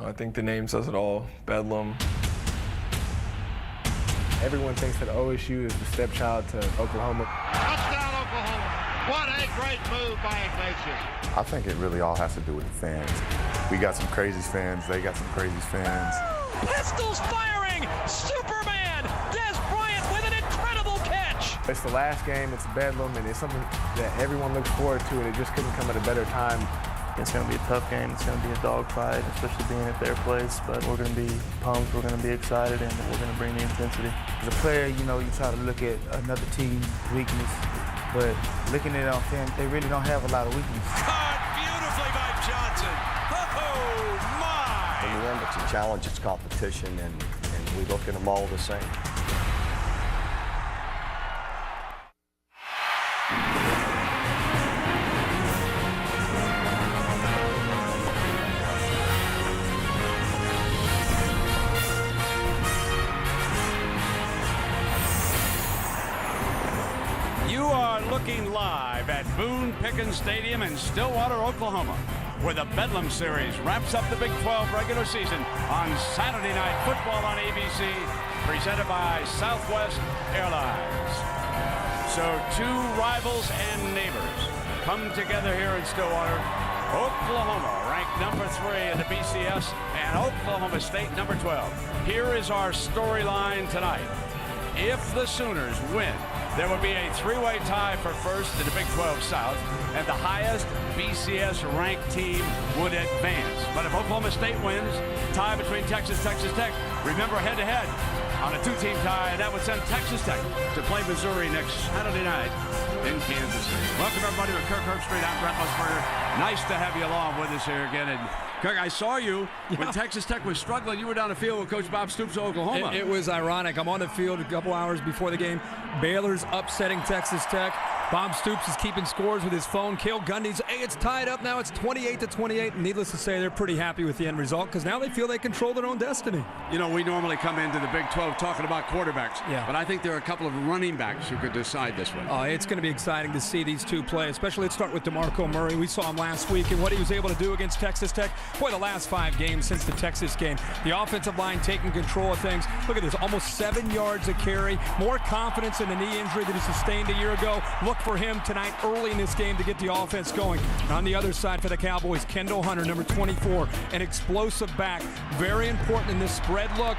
I think the name says it all. Bedlam. Everyone thinks that OSU is the stepchild to Oklahoma. Touchdown, Oklahoma. What a great move by Ignatius. I think it really all has to do with the fans. We got some crazy fans. They got some crazy fans. Pistols firing! Superman! Des Bryant with an incredible catch! It's the last game. It's Bedlam, and it's something that everyone looks forward to, and it just couldn't come at a better time. It's going to be a tough game. It's going to be a dogfight, especially being at their place. But we're going to be pumped. We're going to be excited, and we're going to bring the intensity. As a player, you know, you try to look at another team's weakness, but looking at it on film, they really don't have a lot of weakness. Caught beautifully by Johnson. Oh, my! In the end, it's a challenge, it's competition, and we look at them all the same. You are looking live at Boone Pickens Stadium in Stillwater, Oklahoma, where the Bedlam Series wraps up the Big 12 regular season on Saturday Night Football on ABC, presented by Southwest Airlines. So two rivals and neighbors come together here in Stillwater. Oklahoma ranked number 3 in the BCS, and Oklahoma State number 12. Here is our storyline tonight. If the Sooners win, there will be a three-way tie for first in the Big 12 South, and the highest BCS-ranked team would advance. But if Oklahoma State wins, tie between Texas Tech, remember head-to-head on a two-team tie, and that would send Texas Tech to play Missouri next Saturday night in Kansas City. Welcome, everybody, to Kirk Herbstreit. I'm Brent Musburger. Nice to have you along with us here again. And Kirk, I saw you when Texas Tech was struggling. You were down the field with Coach Bob Stoops of Oklahoma. It was ironic. I'm on the field a couple hours before the game. Baylor's upsetting Texas Tech. Bob Stoops is keeping scores with his phone. Cale Gundy's, hey, it's tied up now. It's 28-28. Needless to say, they're pretty happy with the end result because now they feel they control their own destiny. You know, we normally come into the Big 12 talking about quarterbacks, Yeah. but I think there are a couple of running backs who could decide this one. It's going to be exciting to see these two play, especially let's start with DeMarco Murray. We saw him last week and what he was able to do against Texas Tech. Boy, the last 5 games since the Texas game, the offensive line taking control of things. Look at this, almost 7 yards a carry, more confidence in the knee injury that he sustained a year ago. Look for him tonight early in this game to get the offense going. On the other side for the Cowboys, Kendall Hunter, number 24, an explosive back. Very important in this spread look.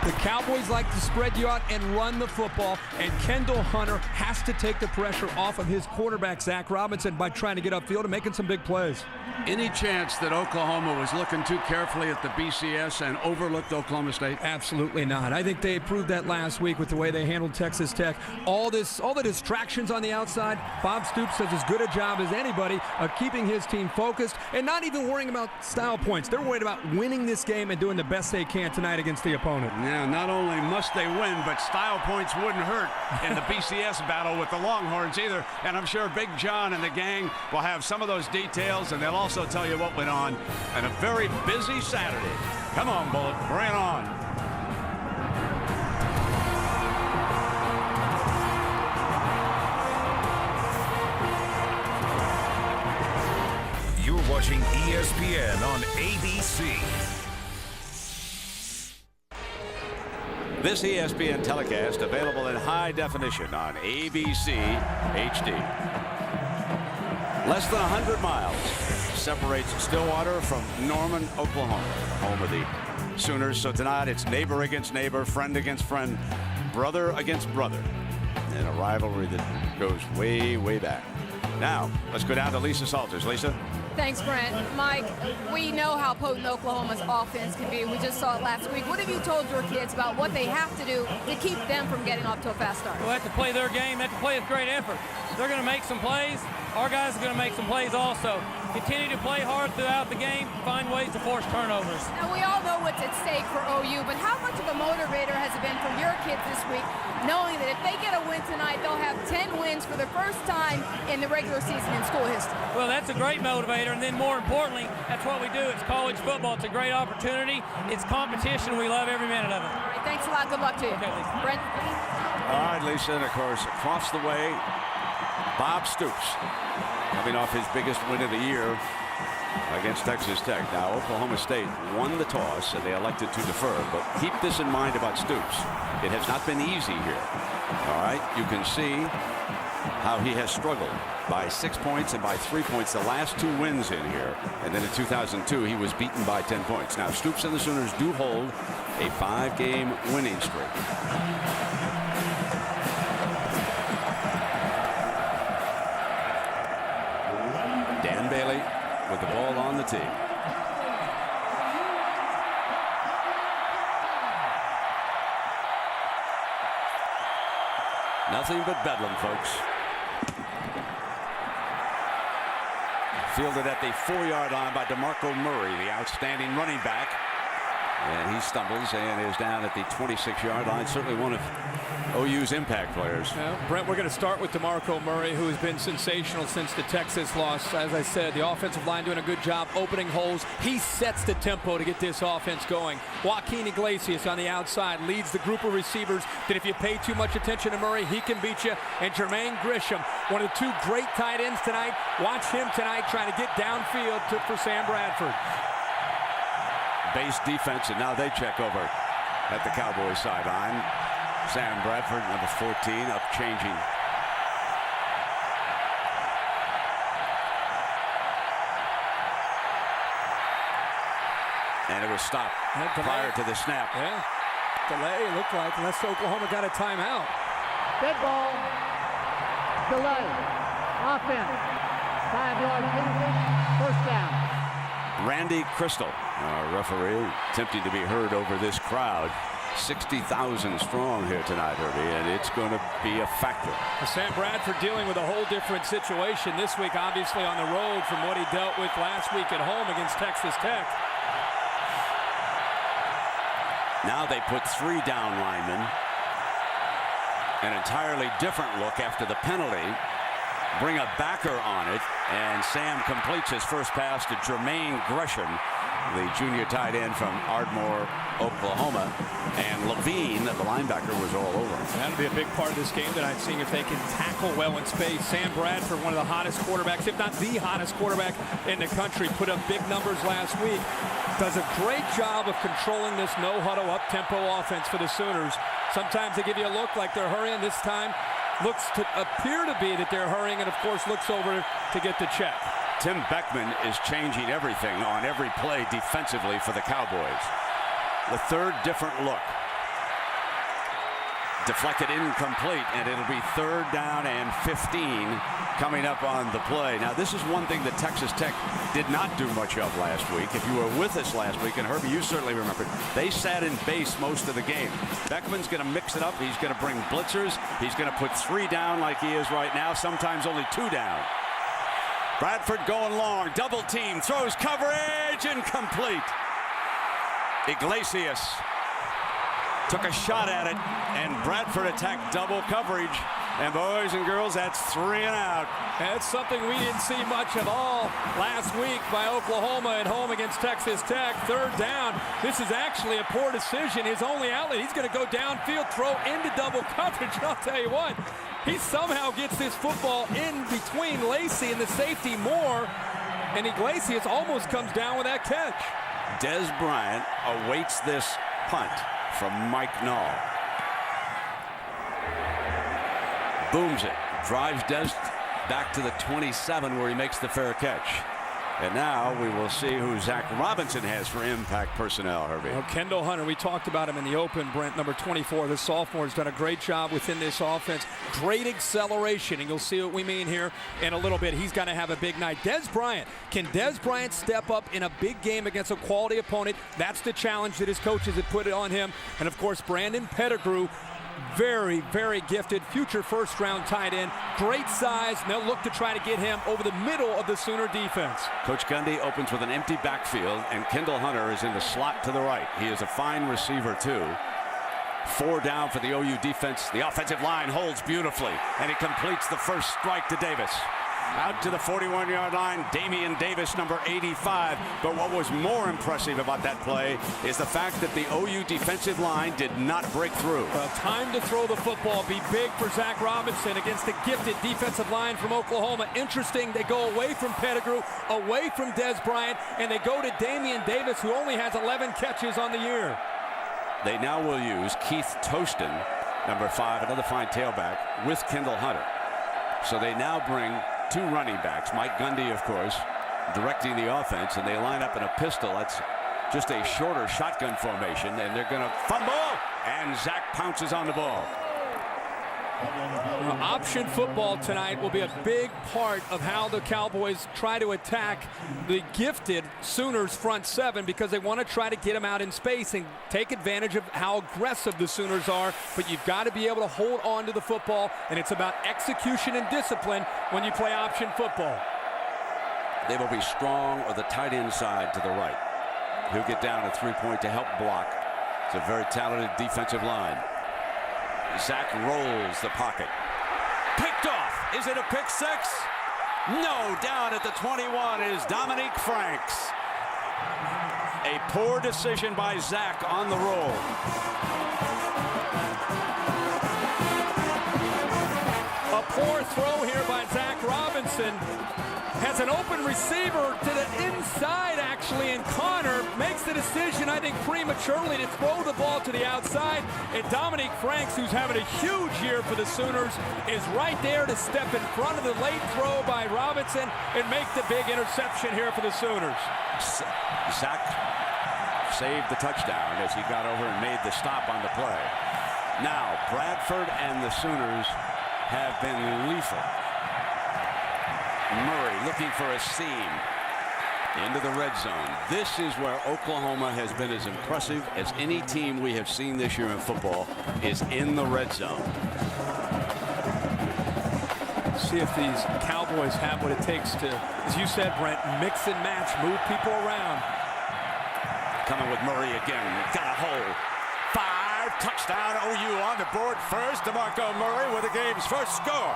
The Cowboys like to spread you out and run the football, and Kendall Hunter has to take the pressure off of his quarterback, Zach Robinson, by trying to get upfield and making some big plays. Any chance that Oklahoma was looking too carefully at the BCS and overlooked Oklahoma State? Absolutely not. I think they proved that last week with the way they handled Texas Tech. All the distractions on the outside, Bob Stoops does as good a job as anybody of keeping his team focused and not even worrying about style points. They're worried about winning this game and doing the best they can tonight against the opponent. Yeah, not only must they win, but style points wouldn't hurt in the BCS battle with the Longhorns either. And I'm sure Big John and the gang will have some of those details, and they'll also tell you what went on on a very busy Saturday. Come on, Bullet, bring it on. You're watching ESPN on ABC. This ESPN telecast available in high definition on ABC HD. Less than 100 miles separates Stillwater from Norman, Oklahoma, home of the Sooners. So tonight it's neighbor against neighbor, friend against friend, brother against brother, and a rivalry that goes way, way back. Now, let's go down to Lisa Salters. Lisa? Thanks, Brent. Mike, we know how potent Oklahoma's offense can be. We just saw it last week. What have you told your kids about what they have to do to keep them from getting off to a fast start? They have to play their game. They have to play with great effort. They're going to make some plays. Our guys are going to make some plays also. Continue to play hard throughout the game. Find ways to force turnovers. Now, we all know what's at stake for OU, but how much of a motivator has it been for your kids this week, knowing that if they get a win tonight, they'll have 10 wins for the first time in the regular season in school history? Well, that's a great motivator, and then more importantly, that's what we do. It's college football. It's a great opportunity. It's competition. We love every minute of it. All right, thanks a lot. Good luck to you. Okay, Lisa. Brent? All right, Lisa, and of course, across the way, Bob Stoops, coming off his biggest win of the year against Texas Tech. Now, Oklahoma State won the toss, and they elected to defer. But keep this in mind about Stoops. It has not been easy here. All right, you can see how he has struggled by 6 points and by 3 points the last 2 wins in here. And then in 2002, he was beaten by 10 points. Now, Stoops and the Sooners do hold a 5-game winning streak. Dan Bailey with the ball on the tee. Nothing but bedlam, folks. Fielded at the 4-yard line by DeMarco Murray, the outstanding running back. And he stumbles and is down at the 26-yard line. Certainly one of OU's impact players. Yeah, Brent, we're going to start with DeMarco Murray, who has been sensational since the Texas loss. As I said, the offensive line doing a good job opening holes. He sets the tempo to get this offense going. Joaquin Iglesias on the outside leads the group of receivers that if you pay too much attention to Murray, he can beat you. And Jermaine Grisham, one of the 2 great tight ends tonight. Watch him tonight trying to get downfield for Sam Bradford. Base defense, and now they check over at the Cowboys sideline. Sam Bradford, number 14, up changing. And it was stopped prior to the snap. Yeah, delay it looked like, unless Oklahoma got a timeout. Dead ball, delay, offense, 5-yard penalty, first down. Randy Crystal, our referee, attempting to be heard over this crowd. 60,000 strong here tonight, Herbie, and it's going to be a factor. Sam Bradford dealing with a whole different situation this week, obviously on the road from what he dealt with last week at home against Texas Tech. Now they put 3 down linemen. An entirely different look after the penalty. Bring a backer on it, and Sam completes his first pass to Jermaine Gresham, the junior tight end from Ardmore, Oklahoma. And Levine, the linebacker, was all over. That'll be a big part of this game tonight, seeing if they can tackle well in space. Sam Bradford, one of the hottest quarterbacks, if not the hottest quarterback in the country, put up big numbers last week. Does a great job of controlling this no-huddle, up-tempo offense for the Sooners. Sometimes they give you a look like they're hurrying. This time looks to appear to be that they're hurrying, and of course looks over to get the check. Tim Beckman is changing everything on every play defensively for the Cowboys. The 3rd different look. Deflected incomplete, and it'll be 3rd down and 15 coming up on the play. Now, this is one thing that Texas Tech did not do much of last week. If you were with us last week, and Herbie, you certainly remember, they sat in base most of the game. Beckman's going to mix it up. He's going to bring blitzers. He's going to put 3 down like he is right now, sometimes only 2 down. Bradford going long, double team, throws coverage, incomplete. Iglesias took a shot at it, and Bradford attacked double coverage. And boys and girls, that's 3 and out. That's something we didn't see much at all last week by Oklahoma at home against Texas Tech. 3rd down. This is actually a poor decision. His only outlet, he's going to go downfield, throw into double coverage. And I'll tell you what, he somehow gets this football in between Lacey and the safety Moore, and Iglesias almost comes down with that catch. Des Bryant awaits this punt from Mike Nall. Booms it, drives Des back to the 27 where he makes the fair catch. And now we will see who Zach Robinson has for impact personnel, Herbie. Well, Kendall Hunter, we talked about him in the open, Brent, number 24. The sophomore has done a great job within this offense. Great acceleration, and you'll see what we mean here in a little bit. He's going to have a big night. Des Bryant, can Des Bryant step up in a big game against a quality opponent? That's the challenge that his coaches have put on him. And, of course, Brandon Pettigrew, very, very gifted, future first-round tight end. Great size, and they'll look to try to get him over the middle of the Sooner defense. Coach Gundy opens with an empty backfield, and Kendall Hunter is in the slot to the right. He is a fine receiver, too. 4 down for the OU defense. The offensive line holds beautifully, and he completes the first strike to Davis. out to the 41-yard line. Damian Davis, number 85. But what was more impressive about that play is the fact that the OU defensive line did not break through. Well, time to throw the football. Be big for Zach Robinson against the gifted defensive line from Oklahoma. Interesting, they go away from Pettigrew, away from Des Bryant, and they go to Damian Davis, who only has 11 catches on the year. They now will use Keith Toston, number 5, another fine tailback, with Kendall Hunter. So they now bring 2 running backs, Mike Gundy, of course, directing the offense, and they line up in a pistol. That's just a shorter shotgun formation, and they're going to fumble, and Zach pounces on the ball. Option football tonight will be a big part of how the Cowboys try to attack the gifted Sooners front 7, because they want to try to get them out in space and take advantage of how aggressive the Sooners are. But you've got to be able to hold on to the football, and it's about execution and discipline when you play option football. They will be strong or the tight end side to the right. He'll get down a 3-point to help block. It's a very talented defensive line. Zach rolls the pocket. Picked off. Is it a pick 6? No. Down at the 21 is Dominique Franks. A poor decision by Zach on the roll. A poor throw here by Zach Robinson. Has an open receiver to the inside, actually, and Connor makes the decision, I think, prematurely to throw the ball to the outside. And Dominique Franks, who's having a huge year for the Sooners, is right there to step in front of the late throw by Robinson and make the big interception here for the Sooners. Zach saved the touchdown as he got over and made the stop on the play. Now, Bradford and the Sooners have been lethal. Murray looking for a seam into the red zone. This is where Oklahoma has been as impressive as any team we have seen this year in football, is in the red zone. See if these Cowboys have what it takes to, as you said, Brent, mix and match, move people around. Coming with Murray again. Got a hole. 5, touchdown OU on the board first. DeMarco Murray with the game's first score.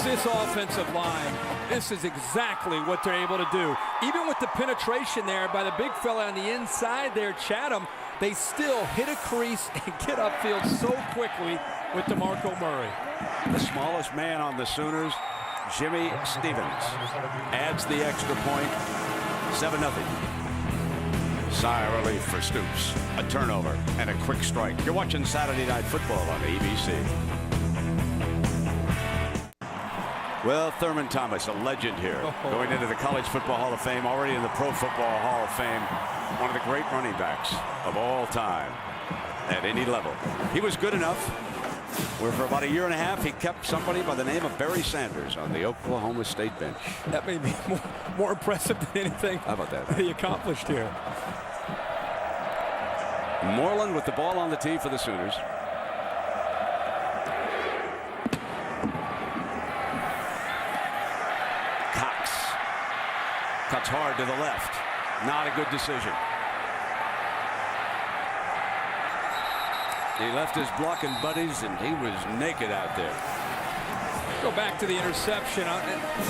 This offensive line, this is exactly what they're able to do. Even with the penetration there by the big fella on the inside there, Chatham, they still hit a crease and get upfield so quickly with DeMarco Murray. The smallest man on the Sooners, Jimmy Stevens, adds the extra point. 7-0. Sigh of relief for Stoops. A turnover and a quick strike. You're watching Saturday Night Football on ABC. Well, Thurman Thomas, a legend here, going into the College Football Hall of Fame, already in the Pro Football Hall of Fame, one of the great running backs of all time at any level. He was good enough where for about a year and a half he kept somebody by the name of Barry Sanders on the Oklahoma State bench. That may be more impressive than anything How about that? he accomplished here. Moreland with the ball on the tee for the Sooners. Cuts hard to the left. Not a good decision. He left his blocking buddies, and he was naked out there. Go back to the interception.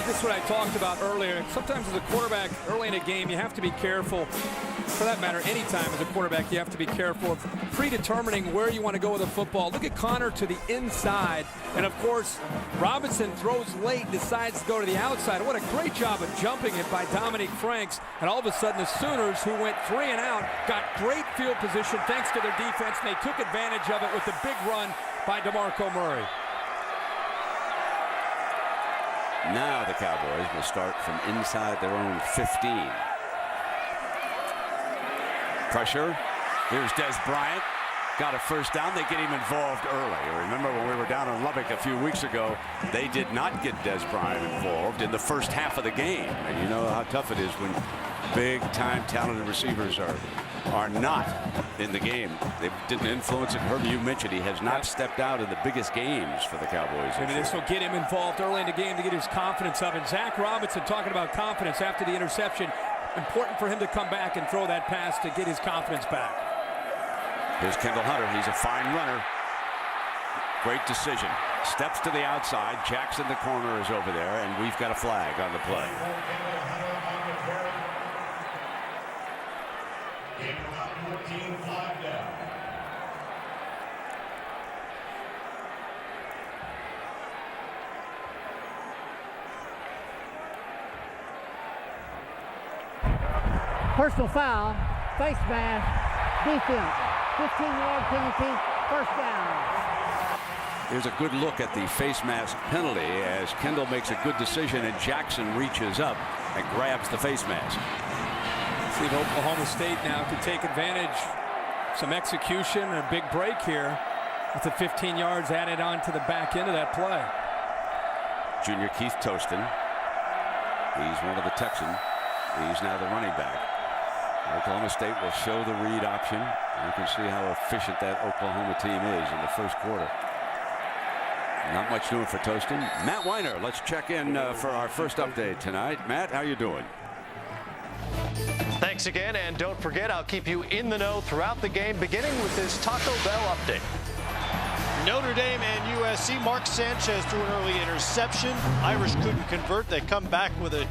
This is what I talked about earlier. Sometimes as a quarterback early in a game, you have to be careful. For that matter, anytime as a quarterback, you have to be careful of predetermining where you want to go with the football. Look at Connor to the inside. And, of course, Robinson throws late, decides to go to the outside. What a great job of jumping it by Dominique Franks. And all of a sudden, the Sooners, who went 3 and out, got great field position thanks to their defense, and they took advantage of it with the big run by DeMarco Murray. Now the Cowboys will start from inside their own 15. Pressure. Here's Des Bryant. Got a first down. They get him involved early. Remember when we were down in Lubbock a few weeks ago, they did not get Des Bryant involved in the first half of the game. And you know how tough it is when big-time talented receivers are not in the game. They didn't influence it. Herbie, you mentioned he has not stepped out in the biggest games for the Cowboys. Maybe this will get him involved early in the game to get his confidence up. And Zach Robinson talking about confidence after the interception. Important for him to come back and throw that pass to get his confidence back. Here's Kendall Hunter. He's a fine runner. Great decision. Steps to the outside. Jackson, the corner, is over there, and we've got a flag on the play. Personal foul, face mask, defense, 15-yard penalty, first down. Here's a good look at the face mask penalty as Kendall makes a good decision and Jackson reaches up and grabs the face mask. See if Oklahoma State now can take advantage. Some execution and a big break here with the 15 yards added on to the back end of that play. Junior Keith Toston. He's one of the Texans. He's now the running back. Oklahoma State will show the read option. You can see how efficient that Oklahoma team is in the first quarter. Not much doing for Toston. Matt Weiner, let's check in for our first update tonight. Matt, how you doing? Thanks again, and don't forget, I'll keep you in the know throughout the game, beginning with this Taco Bell update. Notre Dame and USC. Mark Sanchez threw an early interception. Irish couldn't convert. They come back with a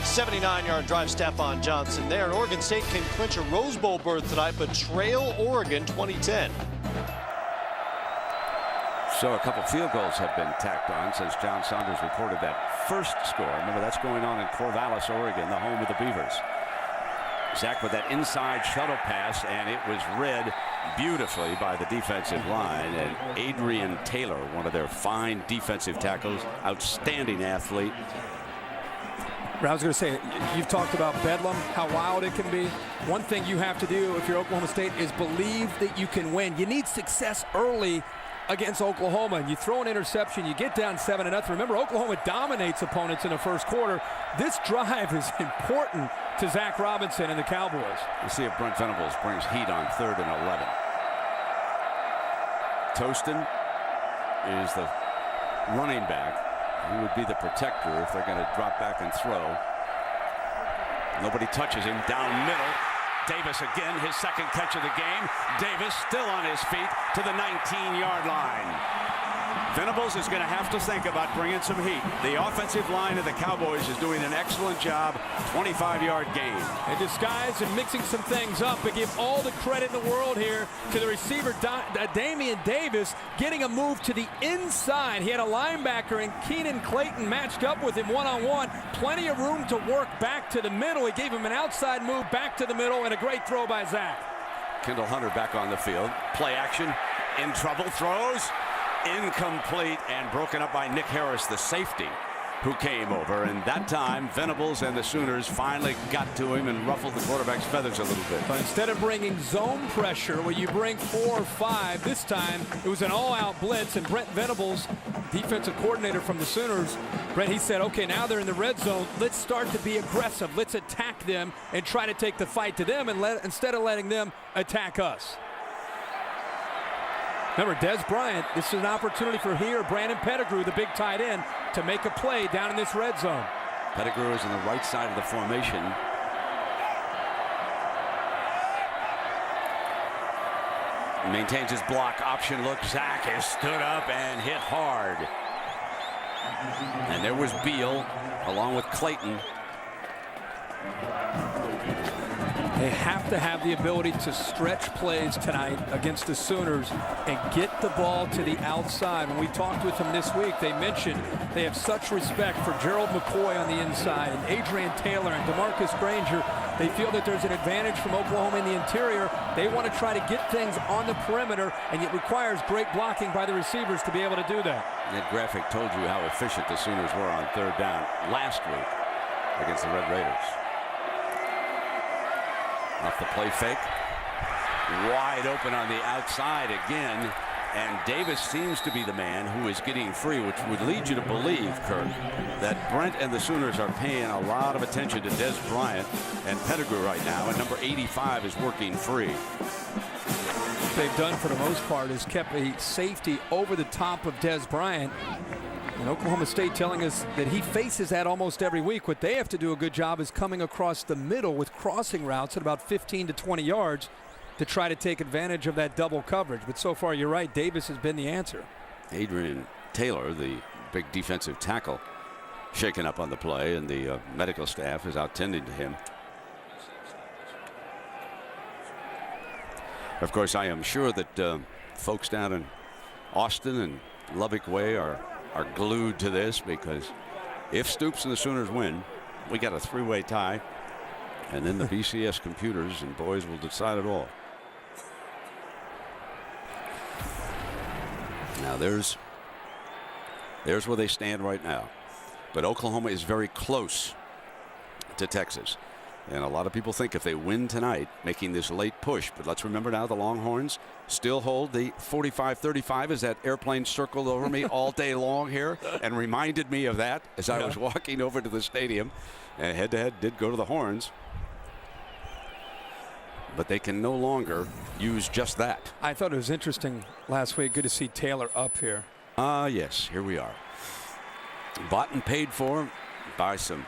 79-yard drive. Stephon Johnson there. And Oregon State can clinch a Rose Bowl berth tonight, but trail Oregon 2010. So a couple field goals have been tacked on since John Saunders reported that first score. Remember, that's going on in Corvallis, Oregon, the home of the Beavers. Zach with that inside shuttle pass, and it was read beautifully by the defensive line. And Adrian Taylor, one of their fine defensive tackles, outstanding athlete. I was going to say, you've talked about Bedlam, how wild it can be. One thing you have to do if you're Oklahoma State is believe that you can win. You need success early against Oklahoma, and you throw an interception, you get down 7-0. Remember, Oklahoma dominates opponents in the first quarter. This drive is important to Zach Robinson and the Cowboys. We'll see if Brent Venables brings heat on 3rd and 11. Toston is the running back. He would be the protector if they're going to drop back and throw. Nobody touches him. Down middle. Davis again, his second catch of the game. Davis still on his feet to the 19-yard line. Venables is going to have to think about bringing some heat. The offensive line of the Cowboys is doing an excellent job. 25-yard gain. And disguise and mixing some things up, but give all the credit in the world here to the receiver, Damian Davis, getting a move to the inside. He had a linebacker and Keenan Clayton matched up with him one-on-one. Plenty of room to work back to the middle. He gave him an outside move back to the middle, and a great throw by Zach. Kendall Hunter back on the field. Play action. In trouble. Throws. Incomplete and broken up by Nick Harris, the safety, who came over. And that time, Venables and the Sooners finally got to him and ruffled the quarterback's feathers a little bit. But instead of bringing zone pressure where you bring 4 or 5, this time it was an all-out blitz. And Brent Venables, defensive coordinator from the Sooners, Brent, he said, okay, now they're in the red zone. Let's start to be aggressive. Let's attack them and try to take the fight to them and instead of letting them attack us. Remember, Des Bryant, this is an opportunity for he or Brandon Pettigrew, the big tight end, to make a play down in this red zone. Pettigrew is on the right side of the formation. Maintains his block. Option look. Zach has stood up and hit hard. And there was Beal along with Clayton. They have to have the ability to stretch plays tonight against the Sooners and get the ball to the outside. When we talked with them this week, they mentioned they have such respect for Gerald McCoy on the inside and Adrian Taylor and DeMarcus Granger. They feel that there's an advantage from Oklahoma in the interior. They want to try to get things on the perimeter, and it requires great blocking by the receivers to be able to do that. That graphic told you how efficient the Sooners were on 3rd down last week against the Red Raiders. Off the play fake. Wide open on the outside again. And Davis seems to be the man who is getting free, which would lead you to believe, Kirk, that Brent and the Sooners are paying a lot of attention to Des Bryant and Pettigrew right now, and number 85 is working free. What they've done for the most part is kept a safety over the top of Des Bryant. And Oklahoma State telling us that he faces that almost every week. What they have to do a good job is coming across the middle with crossing routes at about 15 to 20 yards to try to take advantage of that double coverage. But so far, you're right, Davis has been the answer. Adrian Taylor, the big defensive tackle, shaken up on the play, and the medical staff is out tending to him. Of course, I am sure that folks down in Austin and Lubbock Way are glued to this, because if Stoops and the Sooners win, we got a three-way tie, and then the BCS computers and boys will decide it all. Now there's where they stand right now. But Oklahoma is very close to Texas. And a lot of people think if they win tonight, making this late push. But let's remember now the Longhorns still hold the 45-35 as that airplane circled over me all day long here and reminded me of that as I was walking over to the stadium. And head-to-head did go to the Horns. But they can no longer use just that. I thought it was interesting last week. Good to see Taylor up here. Yes, here we are. Bought and paid for by some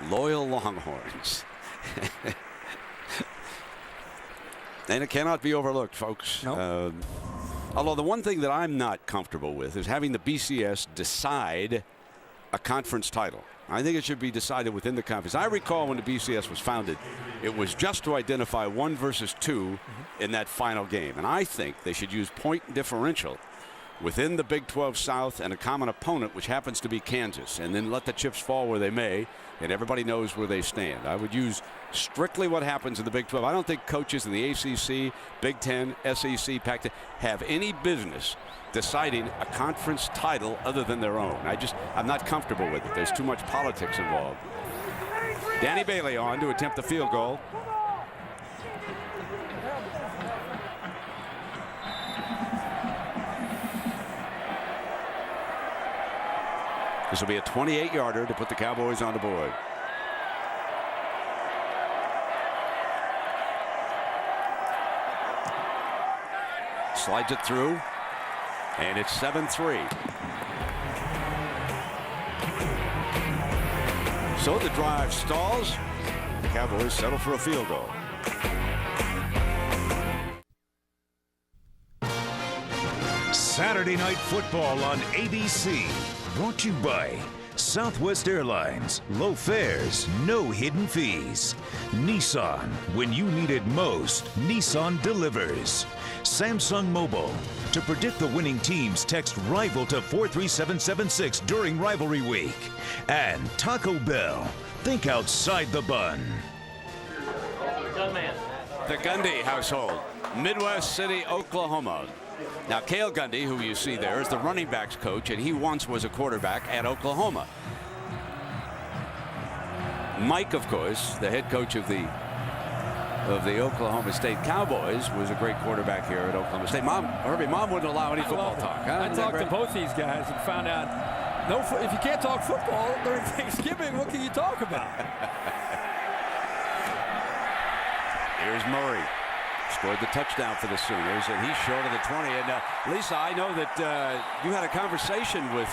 loyal Longhorns. And it cannot be overlooked, folks. Nope. Although the one thing that I'm not comfortable with is having the BCS decide a conference title. I think it should be decided within the conference. I recall when the BCS was founded, it was just to identify 1 versus 2 in that final game. And I think they should use point differential within the Big 12 South and a common opponent, which happens to be Kansas, and then let the chips fall where they may, and everybody knows where they stand. I would use strictly what happens in the Big 12. I don't think coaches in the ACC, Big 10, SEC, Pac-10 have any business deciding a conference title other than their own. I'm not comfortable with it. There's too much politics involved. Danny Bailey on to attempt the field goal. This will be a 28-yarder to put the Cowboys on the board. Slides it through, and it's 7-3. So the drive stalls. The Cowboys settle for a field goal. Saturday Night Football on ABC. Brought to you by Southwest Airlines. Low fares, no hidden fees. Nissan. When you need it most, Nissan delivers. Samsung Mobile. To predict the winning teams, text RIVAL to 43776 during rivalry week. And Taco Bell. Think outside the bun. The Gundy household, Midwest City, Oklahoma. Now, Cale Gundy, who you see there, is the running backs coach, and he once was a quarterback at Oklahoma. Mike, of course, the head coach of the Oklahoma State Cowboys, was a great quarterback here at Oklahoma State. Herbie, Mom wouldn't allow any football talk. Huh? I talked to both these guys and found out, if you can't talk football during Thanksgiving, what can you talk about? Here's Murray. Scored the touchdown for the Sooners, and he's short of the 20. And Lisa, I know that you had a conversation with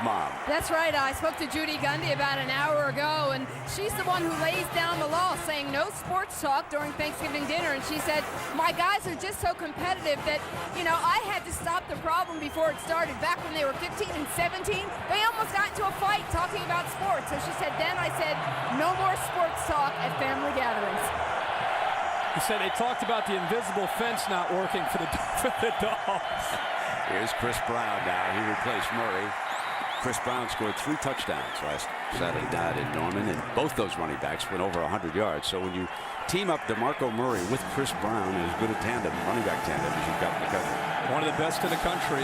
Mom. That's right. I spoke to Judy Gundy about an hour ago, and she's the one who lays down the law, saying no sports talk during Thanksgiving dinner. And she said, my guys are just so competitive that, I had to stop the problem before it started. Back when they were 15 and 17, they almost got into a fight talking about sports. So she said, then I said, no more sports talk at family gatherings. He said they talked about the invisible fence not working for the Dogs. Here's Chris Brown now. He replaced Murray. Chris Brown scored 3 touchdowns last Saturday night in Norman, and both those running backs went over 100 yards. So when you team up DeMarco Murray with Chris Brown, as good a running back tandem as you've got in the country. One of the best in the country,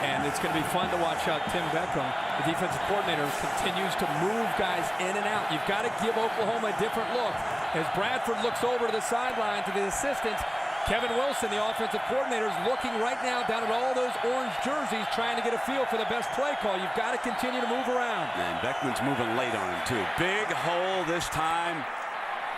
and it's going to be fun to watch how Tim Beckham, the defensive coordinator, continues to move guys in and out. You've got to give Oklahoma a different look. As Bradford looks over to the sideline to the assistants, Kevin Wilson, the offensive coordinator, is looking right now down at all those orange jerseys, trying to get a feel for the best play call. You've got to continue to move around. And Beckman's moving late on him, too. Big hole this time.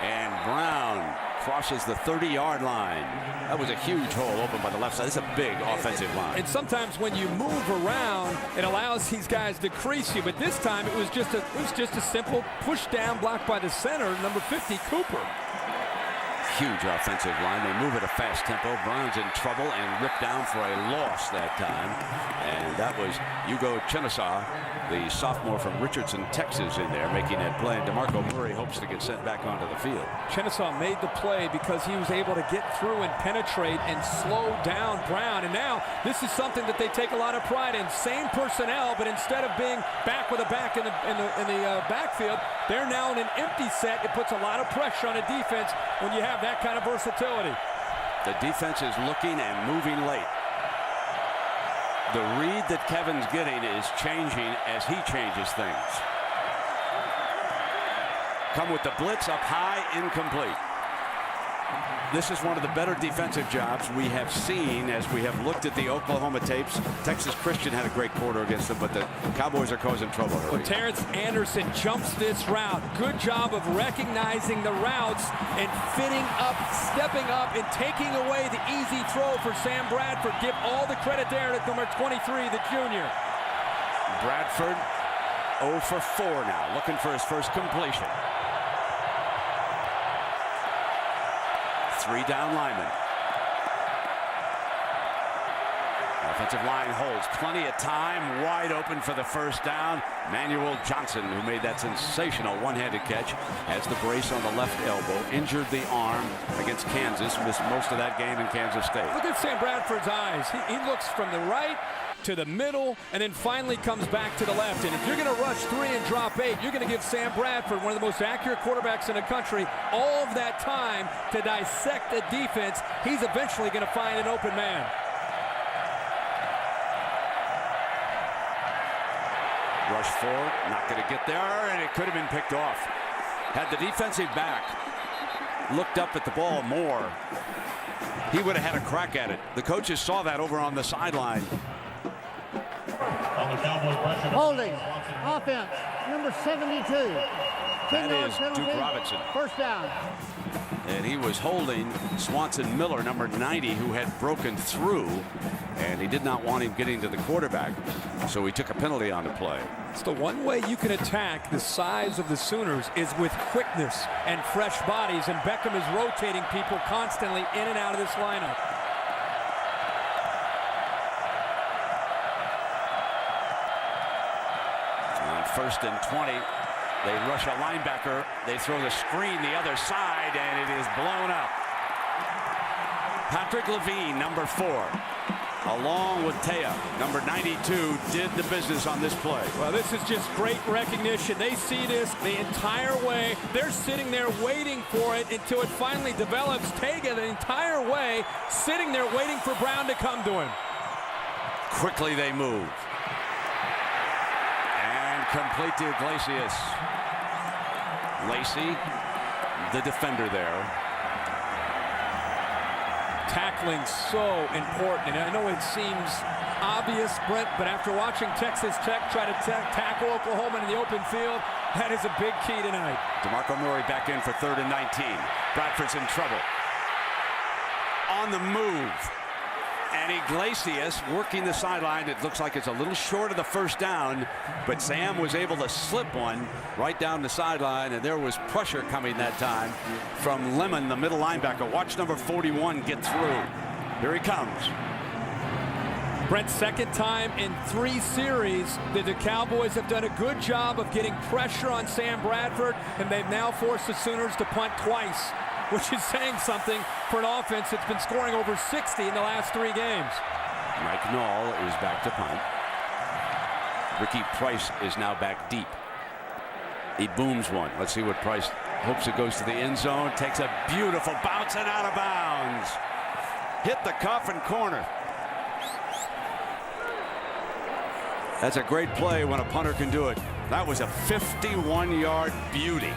And Brown crosses the 30-yard line. That was a huge hole open by the left side. It's a big offensive line. And sometimes when you move around, it allows these guys to crease you. But this time it was just a simple push down block by the center, number 50, Cooper. Huge offensive line. They move at a fast tempo. Brown's in trouble and ripped down for a loss that time. And that was Hugo Chennasaw, the sophomore from Richardson, Texas, in there making that play. And DeMarco Murray hopes to get sent back onto the field. Chennasaw made the play because he was able to get through and penetrate and slow down Brown. And now this is something that they take a lot of pride in. Same personnel, but instead of being back with a back in the backfield, they're now in an empty set. It puts a lot of pressure on a defense when you have that kind of versatility. The defense is looking and moving late. The read that Kevin's getting is changing as he changes things. Come with the blitz up high, incomplete. This is one of the better defensive jobs we have seen as we have looked at the Oklahoma tapes. Texas Christian had a great quarter against them, but the Cowboys are causing trouble early. Well, Terrence Anderson jumps this route. Good job of recognizing the routes and fitting up, stepping up, and taking away the easy throw for Sam Bradford. Give all the credit there to number 23, the junior. Bradford 0 for 4 now, looking for his first completion. 3 down linemen. Offensive line holds plenty of time, wide open for the first down. Manuel Johnson, who made that sensational one-handed catch, has the brace on the left elbow, injured the arm against Kansas, missed most of that game in Kansas State. Look at Sam Bradford's eyes. He looks from the right to the middle and then finally comes back to the left. And if you're going to rush 3 and drop 8, you're going to give Sam Bradford, one of the most accurate quarterbacks in the country, all of that time to dissect the defense. He's eventually going to find an open man. Rush 4, not going to get there, and it could have been picked off. Had the defensive back looked up at the ball more, he would have had a crack at it. The coaches saw that over on the sideline. Holding, offense, number 72. That is Duke Robinson. First down. And he was holding Swanson Miller, number 90, who had broken through, and he did not want him getting to the quarterback, so he took a penalty on the play. It's the one way you can attack the size of the Sooners is with quickness and fresh bodies, and Beckham is rotating people constantly in and out of this lineup. On 1st and 20, they rush a linebacker. They throw the screen the other side, and it is blown up. Patrick Levine, number 4, along with Taya, number 92, did the business on this play. Well, this is just great recognition. They see this the entire way. They're sitting there waiting for it until it finally develops. Taya the entire way, sitting there waiting for Brown to come to him. Quickly they move. And complete to Iglesias. Lacey, the defender there. Tackling so important, and I know it seems obvious, Brent, but after watching Texas Tech try to tackle Oklahoma in the open field, that is a big key tonight. DeMarco Murray back in for 3rd and 19. Bradford's in trouble. On the move. And Iglesias working the sideline. It looks like it's a little short of the first down, but Sam was able to slip one right down the sideline, and there was pressure coming that time from Lemon, the middle linebacker. Watch number 41 get through. Here he comes. Brent, second time in 3 series that the Cowboys have done a good job of getting pressure on Sam Bradford, and they've now forced the Sooners to punt twice, which is saying something for an offense that's been scoring over 60 in the last 3 games. Mike Knoll is back to punt. Ricky Price is now back deep. He booms one. Let's see what Price hopes. It goes to the end zone. Takes a beautiful bounce and out of bounds. Hit the cuff and corner. That's a great play when a punter can do it. That was a 51-yard beauty.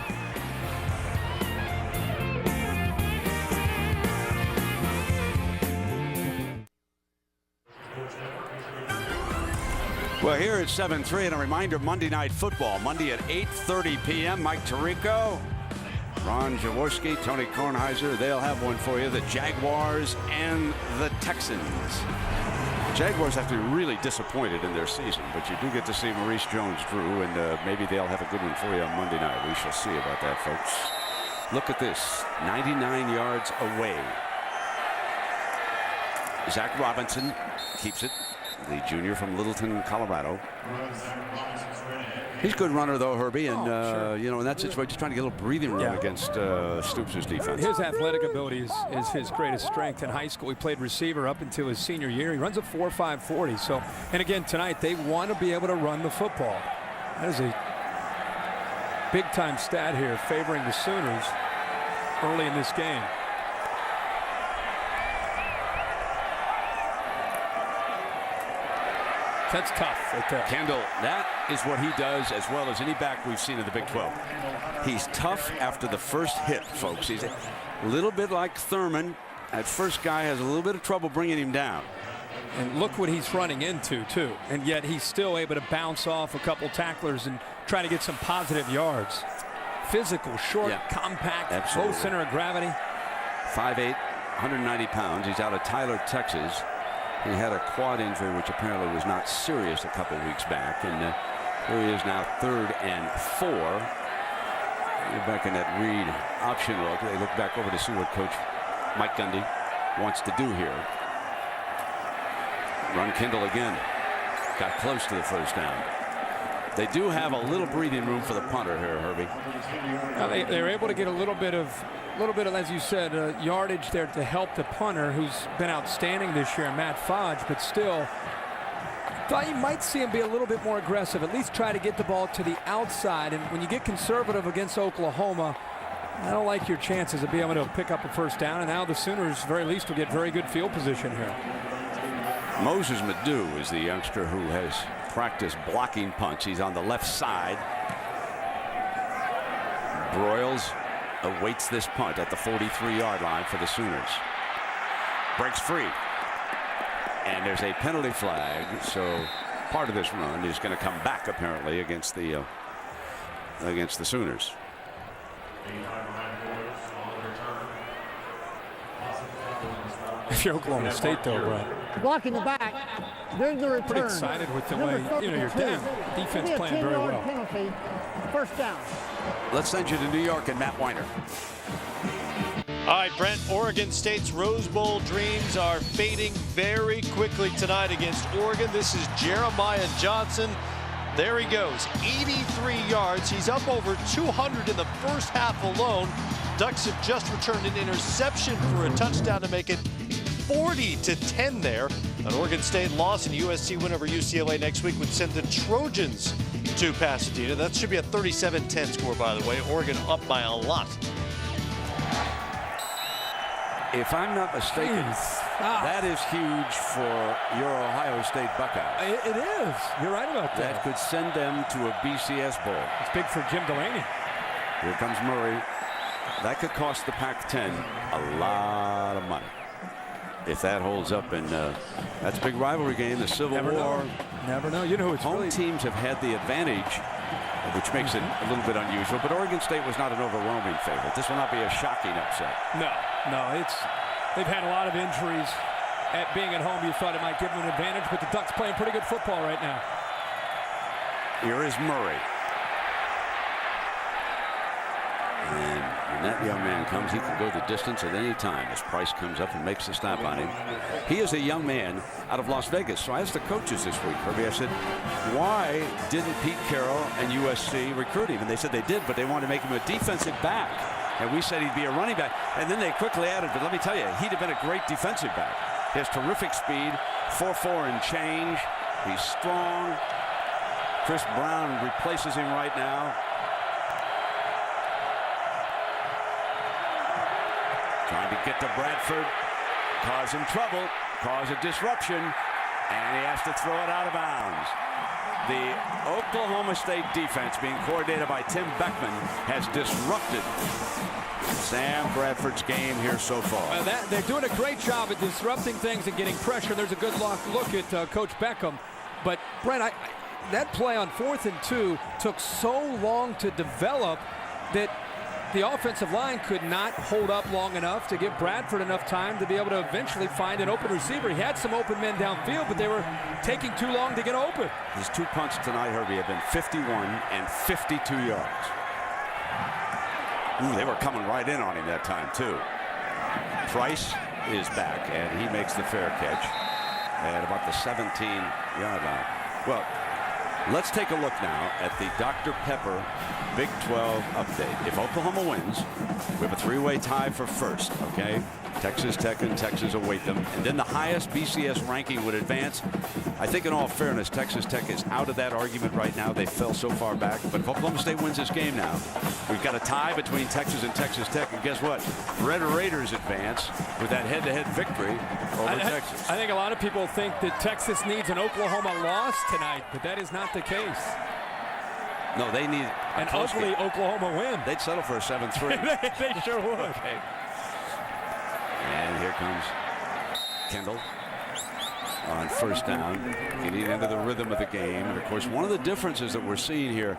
Well, here at 7-3, and a reminder, Monday Night Football, Monday at 8:30 p.m. Mike Tirico, Ron Jaworski, Tony Kornheiser, they'll have one for you. The Jaguars and the Texans. Jaguars have to be really disappointed in their season, but you do get to see Maurice Jones-Drew, and maybe they'll have a good one for you on Monday night. We shall see about that, folks. Look at this, 99 yards away. Zach Robinson keeps it, the junior from Littleton, Colorado. He's a good runner, though, Herbie, and you know, in that situation, just trying to get a little breathing room against Stoops' defense. His athletic ability is his greatest strength in high school. He played receiver up until his senior year. He runs a 4.5 40. So, and again, tonight they want to be able to run the football. That is a big-time stat here, favoring the Sooners early in this game. That's tough right there. Kendall, that is what he does as well as any back we've seen in the Big 12. He's tough after the first hit, folks. He's a little bit like Thurman. That first guy has a little bit of trouble bringing him down. And look what he's running into, too. And yet he's still able to bounce off a couple tacklers and try to get some positive yards. Physical, short, compact, low center of gravity. 5'8", 190 pounds. He's out of Tyler, Texas. He had a quad injury, which apparently was not serious a couple weeks back. And here he is now 3rd and 4. You're back in that read option look. They look back over to see what Coach Mike Gundy wants to do here. Run Kendall again. Got close to the first down. They do have a little breathing room for the punter here, Herbie. They're able to get a little bit of, as you said, yardage there to help the punter, who's been outstanding this year, Matt Fodge, but still, thought you might see him be a little bit more aggressive, at least try to get the ball to the outside. And when you get conservative against Oklahoma, I don't like your chances of being able to pick up a first down. And now the Sooners, very least, will get very good field position here. Moses Madu is the youngster who has practiced blocking punts. He's on the left side. Broyles awaits this punt at the 43-yard line for the Sooners. Breaks free. And there's a penalty flag. So part of this run is going to come back, apparently, against the Sooners. If you're Oklahoma State, though, Brett. Blocking the back. There's the return. Pretty excited with the way, you're down. Defense playing very well. Penalty. First down. Let's send you to New York and Matt Weiner. All right, Brent, Oregon State's Rose Bowl dreams are fading very quickly tonight against Oregon. This is Jeremiah Johnson. There he goes, 83 yards. He's up over 200 in the first half alone. Ducks have just returned an interception for a touchdown to make it 40-10 there. An Oregon State loss and USC win over UCLA next week would send the Trojans to Pasadena. That should be a 37-10 score, by the way. Oregon up by a lot. If I'm not mistaken, that is huge for your Ohio State Buckeyes. It is. You're right about that. That could send them to a BCS Bowl. It's big for Jim Delaney. Here comes Murray. That could cost the Pac-10 a lot of money if that holds up. And that's a big rivalry game, the Civil War. Never know. You know, it's home teams have had the advantage, which makes it a little bit unusual. But Oregon State was not an overwhelming favorite. This will not be a shocking upset. No. They've had a lot of injuries. At being at home, you thought it might give them an advantage, but the Ducks playing pretty good football right now. Here is Murray. And when that young man comes, he can go the distance at any time as Price comes up and makes the stop on him. He is a young man out of Las Vegas. So I asked the coaches this week, Herbie, I said, why didn't Pete Carroll and USC recruit him? And they said they did, but they wanted to make him a defensive back. And we said he'd be a running back. And then they quickly added, but let me tell you, he'd have been a great defensive back. He has terrific speed, 4.4 and change. He's strong. Chris Brown replaces him right now. Trying to get to Bradford, cause him trouble, cause a disruption, and he has to throw it out of bounds. The Oklahoma State defense, being coordinated by Tim Beckman, has disrupted Sam Bradford's game here so far. They're doing a great job at disrupting things and getting pressure. There's a good look at Coach Beckham. But, Brent, that play on 4th and 2 took so long to develop that the offensive line could not hold up long enough to give Bradford enough time to be able to eventually find an open receiver. He had some open men downfield, but they were taking too long to get open. His 2 punts tonight, Herbie, have been 51 and 52 yards. Ooh, they were coming right in on him that time, too. Price is back, and he makes the fair catch at about the 17-yard line. Well, let's take a look now at the Dr. Pepper Big 12 update. If Oklahoma wins, we have a 3-way tie for first, okay? Texas Tech and Texas await them. And then the highest BCS ranking would advance. I think in all fairness, Texas Tech is out of that argument right now. They fell so far back. But if Oklahoma State wins this game now, we've got a tie between Texas and Texas Tech. And guess what? Red Raiders advance with that head-to-head victory over Texas. I think a lot of people think that Texas needs an Oklahoma loss tonight, but that is not the case. No, they need an ugly Oklahoma win. They'd settle for a 7-3. They sure would. Okay. And here comes Kendall on first down, getting into the rhythm of the game. And, of course, one of the differences that we're seeing here,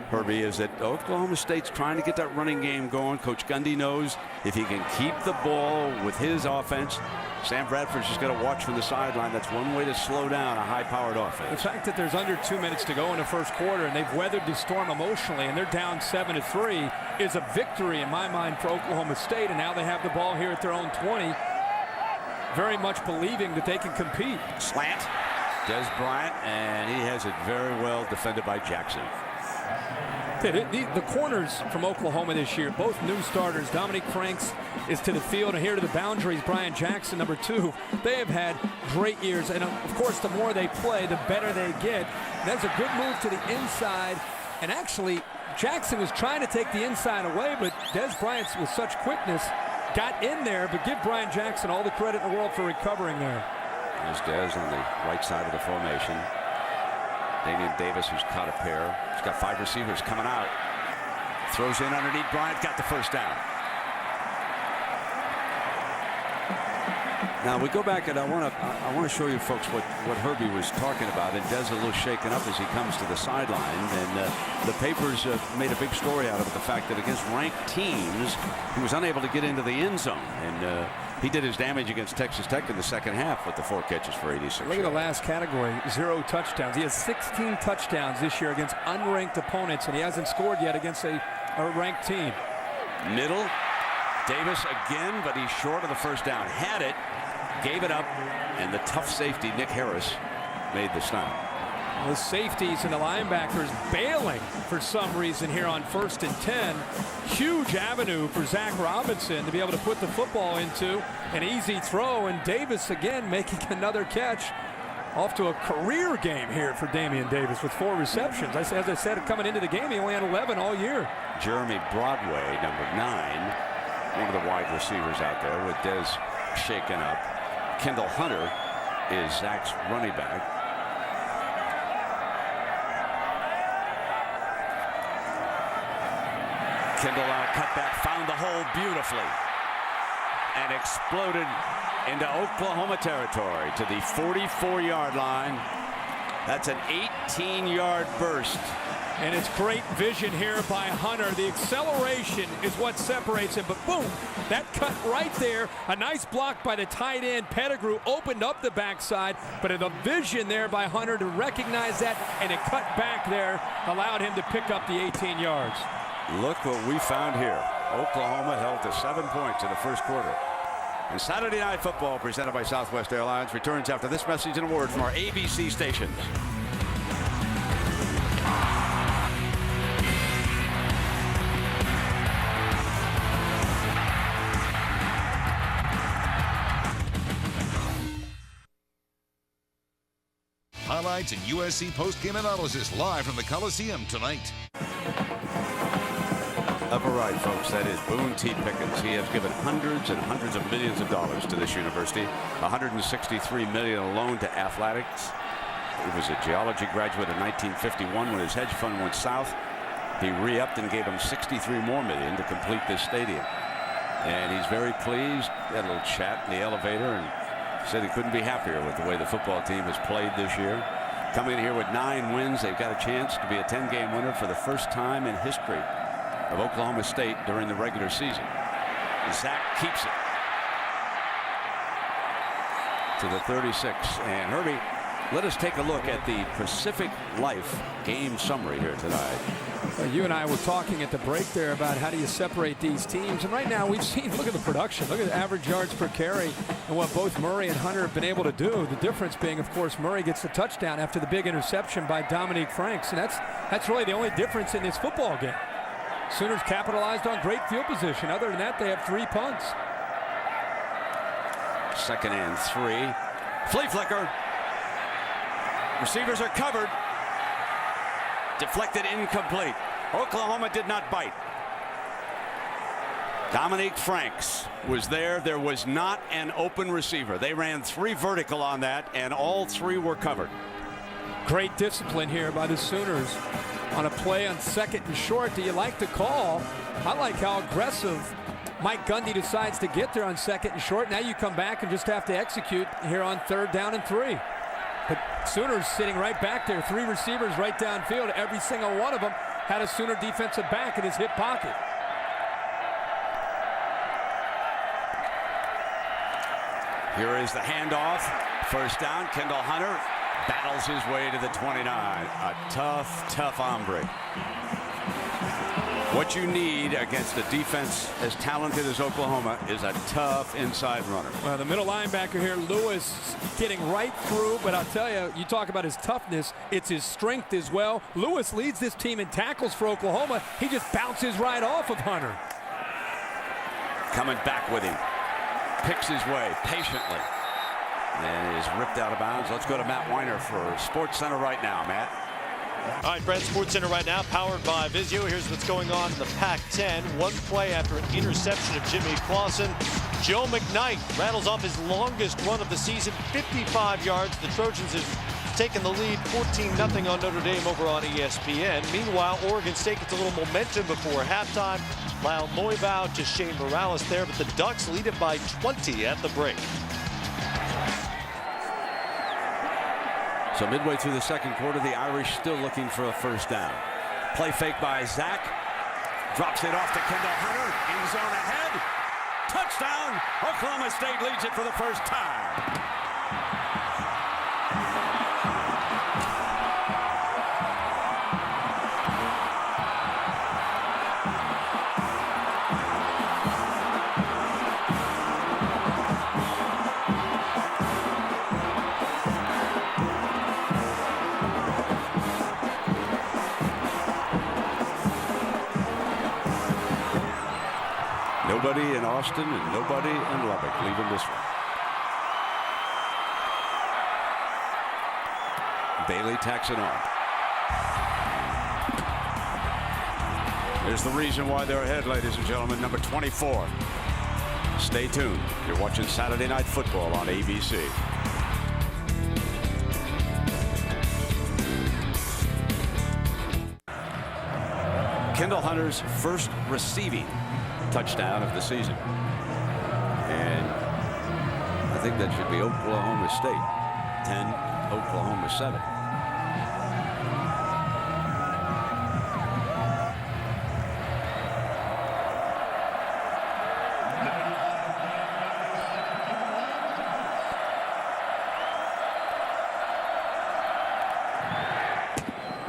Herbie, is that Oklahoma State's trying to get that running game going. Coach Gundy knows if he can keep the ball with his offense, Sam Bradford's just got to watch from the sideline. That's one way to slow down a high-powered offense. The fact that there's under 2 minutes to go in the first quarter and they've weathered the storm emotionally and they're down 7-3 is a victory in my mind for Oklahoma State. And now they have the ball here at their own 20, very much believing that they can compete. Slant, Des Bryant, and he has it very well defended by Jackson. The corners from Oklahoma this year, both new starters. Dominic Franks is to the field, and here to the boundaries, Brian Jackson, number 2. They have had great years, and of course, the more they play, the better they get. That's a good move to the inside, and actually, Jackson was trying to take the inside away, but Des Bryant, with such quickness, got in there. But give Brian Jackson all the credit in the world for recovering there. There's Des on the right side of the formation. Damian Davis, who's caught a pair. He's got 5 receivers coming out. Throws in underneath Bryant, got the first down. Now we go back, and I want to show you folks what Herbie was talking about. And Des a little shaken up as he comes to the sideline. And the papers made a big story out of it, the fact that against ranked teams, he was unable to get into the end zone. And he did his damage against Texas Tech in the second half with the 4 catches for 86 yards. Look at the last category, 0 touchdowns. He has 16 touchdowns this year against unranked opponents, and he hasn't scored yet against a ranked team. Middle, Davis again, but he's short of the first down. Had it, gave it up, and the tough safety, Nick Harris, made the stop. The safeties and the linebackers bailing for some reason here on 1st and 10. Huge avenue for Zach Robinson to be able to put the football into. An easy throw, and Davis again making another catch. Off to a career game here for Damian Davis with 4 receptions. As I said, coming into the game, he only had 11 all year. Jeremy Broadway, number 9, one of the wide receivers out there with Des shaken up. Kendall Hunter is Zach's running back. Kendall on a cutback, found the hole beautifully and exploded into Oklahoma territory to the 44-yard line. That's an 18-yard burst. And it's great vision here by Hunter. The acceleration is what separates him, but boom, that cut right there. A nice block by the tight end. Pettigrew opened up the backside, but the vision there by Hunter to recognize that, and it cut back there, allowed him to pick up the 18 yards. Look what we found here. Oklahoma held to 7 points in the first quarter. And Saturday Night Football, presented by Southwest Airlines, returns after this message and a word from our ABC stations. Highlights and USC post-game analysis live from the Coliseum tonight. Upper right, folks, that is Boone T. Pickens. He has given hundreds and hundreds of millions of dollars to this university. $163 million alone to athletics. He was a geology graduate in 1951 when his hedge fund went south. He re-upped and gave him $63 more million to complete this stadium. And he's very pleased. Had a little chat in the elevator and said he couldn't be happier with the way the football team has played this year. Come in here with 9 wins. They've got a chance to be a 10-game winner for the first time in history of Oklahoma State during the regular season. Zach keeps it to the 36. And Herbie, let us take a look at the Pacific Life game summary here tonight. You and I were talking at the break there about how do you separate these teams. And right now we've seen, look at the production. Look at the average yards per carry and what both Murray and Hunter have been able to do. The difference being, of course, Murray gets the touchdown after the big interception by Dominique Franks. And that's really the only difference in this football game. Sooners capitalized on great field position. Other than that, they have 3 punts. 2nd and 3. Flea flicker. Receivers are covered. Deflected, incomplete. Oklahoma did not bite. Dominique Franks was there. There was not an open receiver. They ran 3 vertical on that, and all 3 were covered. Great discipline here by the Sooners on a play on 2nd and short that you like to call. I like how aggressive Mike Gundy decides to get there on 2nd and short. Now you come back and just have to execute here on 3rd down and 3. But Sooners sitting right back there, 3 receivers right downfield. Every single one of them had a Sooner defensive back in his hip pocket. Here is the handoff. 1st down. Kendall Hunter battles his way to the 29. A tough, tough hombre. What you need against a defense as talented as Oklahoma is a tough inside runner. Well, the middle linebacker here, Lewis, getting right through, but I'll tell you, you talk about his toughness, it's his strength as well. Lewis leads this team in tackles for Oklahoma. He just bounces right off of Hunter. Coming back with him. Picks his way patiently. And is ripped out of bounds. Let's go to Matt Weiner for Sports Center right now, Matt. All right, Brad, Sports Center right now, powered by Vizio. Here's what's going on in the Pac-10. One play after an interception of Jimmy Clausen. Joe McKnight rattles off his longest run of the season, 55 yards. The Trojans have taken the lead 14-0 on Notre Dame over on ESPN. Meanwhile, Oregon State gets a little momentum before halftime. Lyle Neubau to Shane Morales there, but the Ducks lead it by 20 at the break. So midway through the 2nd quarter, the Irish still looking for a 1st down. Play fake by Zach. Drops it off to Kendall Hunter. End zone ahead. Touchdown. Oklahoma State leads it for the first time. Nobody in Austin and nobody in Lubbock leaving this one. Bailey tacks it on. There's the reason why they're ahead, ladies and gentlemen. Number 24. Stay tuned. You're watching Saturday Night Football on ABC. Kendall Hunter's first receiving touchdown of the season. And I think that should be Oklahoma State 10, Oklahoma 7.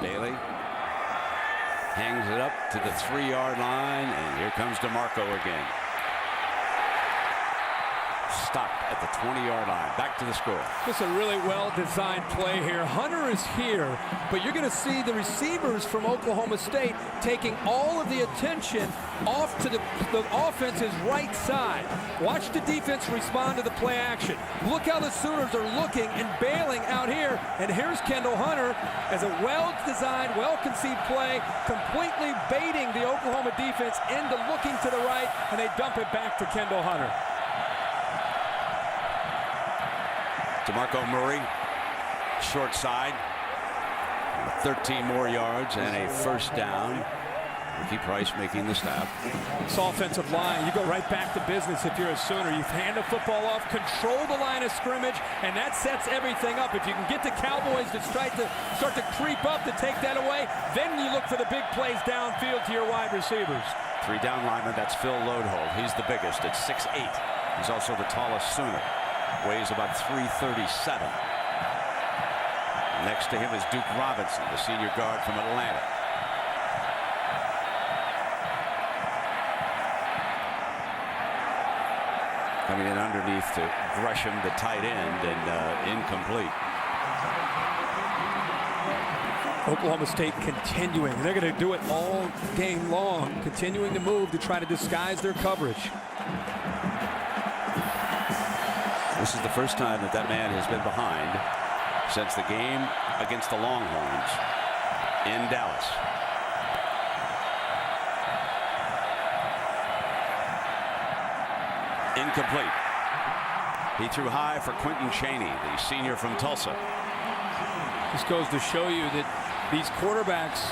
Bailey hangs it up to the 3-yard line, and here comes DeMarco again. Stopped at the 20-yard line. Back to the score. It's a really well-designed play here. Hunter is here, but you're going to see the receivers from Oklahoma State taking all of the attention off to the offense's right side. Watch the defense respond to the play action. Look how the Sooners are looking and bailing out here. And here's Kendall Hunter as a well-designed, well-conceived play, completely baiting the Oklahoma defense into looking to the right, and they dump it back to Kendall Hunter. DeMarco Murray, short side, 13 more yards and a 1st down. Ricky Price making the stop. This offensive line, you go right back to business if you're a Sooner. You hand the football off, control the line of scrimmage, and that sets everything up. If you can get the Cowboys to start to creep up to take that away, then you look for the big plays downfield to your wide receivers. 3 down lineman, that's Phil Lodehold. He's the biggest at 6'8". He's also the tallest Sooner. Weighs about 337. Next to him is Duke Robinson, the senior guard from Atlanta. Coming in underneath to Gresham, the tight end, and incomplete. Oklahoma State continuing. They're going to do it all game long, continuing to move to try to disguise their coverage. This is the first time that man has been behind since the game against the Longhorns in Dallas. Incomplete. He threw high for Quentin Chaney, the senior from Tulsa. This goes to show you that these quarterbacks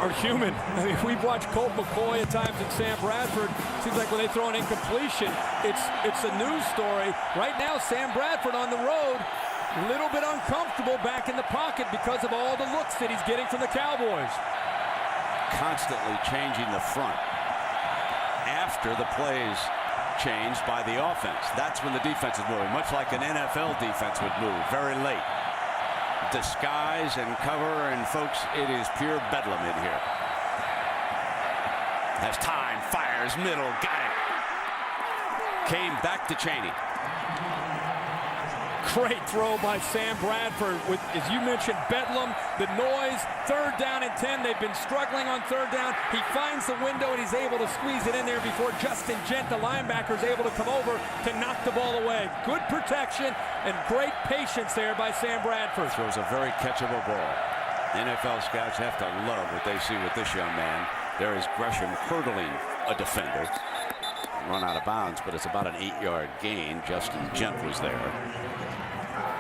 are human. I mean, we've watched Colt McCoy at times and Sam Bradford. Seems like when they throw an incompletion, it's a news story. Right now, Sam Bradford on the road, a little bit uncomfortable back in the pocket because of all the looks that he's getting from the Cowboys. Constantly changing the front after the plays changed by the offense. That's when the defense is moving, much like an NFL defense would move very late. Disguise and cover, and folks, it is pure bedlam in here. Has time, fires, middle, got it. Came back to Chaney. Great throw by Sam Bradford with, as you mentioned, bedlam, the noise, 3rd down and 10. They've been struggling on 3rd down. He finds the window and he's able to squeeze it in there before Justin Gent, the linebacker, is able to come over to knock the ball away. Good protection and great patience there by Sam Bradford. Throws a very catchable ball. NFL scouts have to love what they see with this young man. There is Gresham hurdling a defender. Run out of bounds, but it's about an 8-yard gain. Justin Gent was there.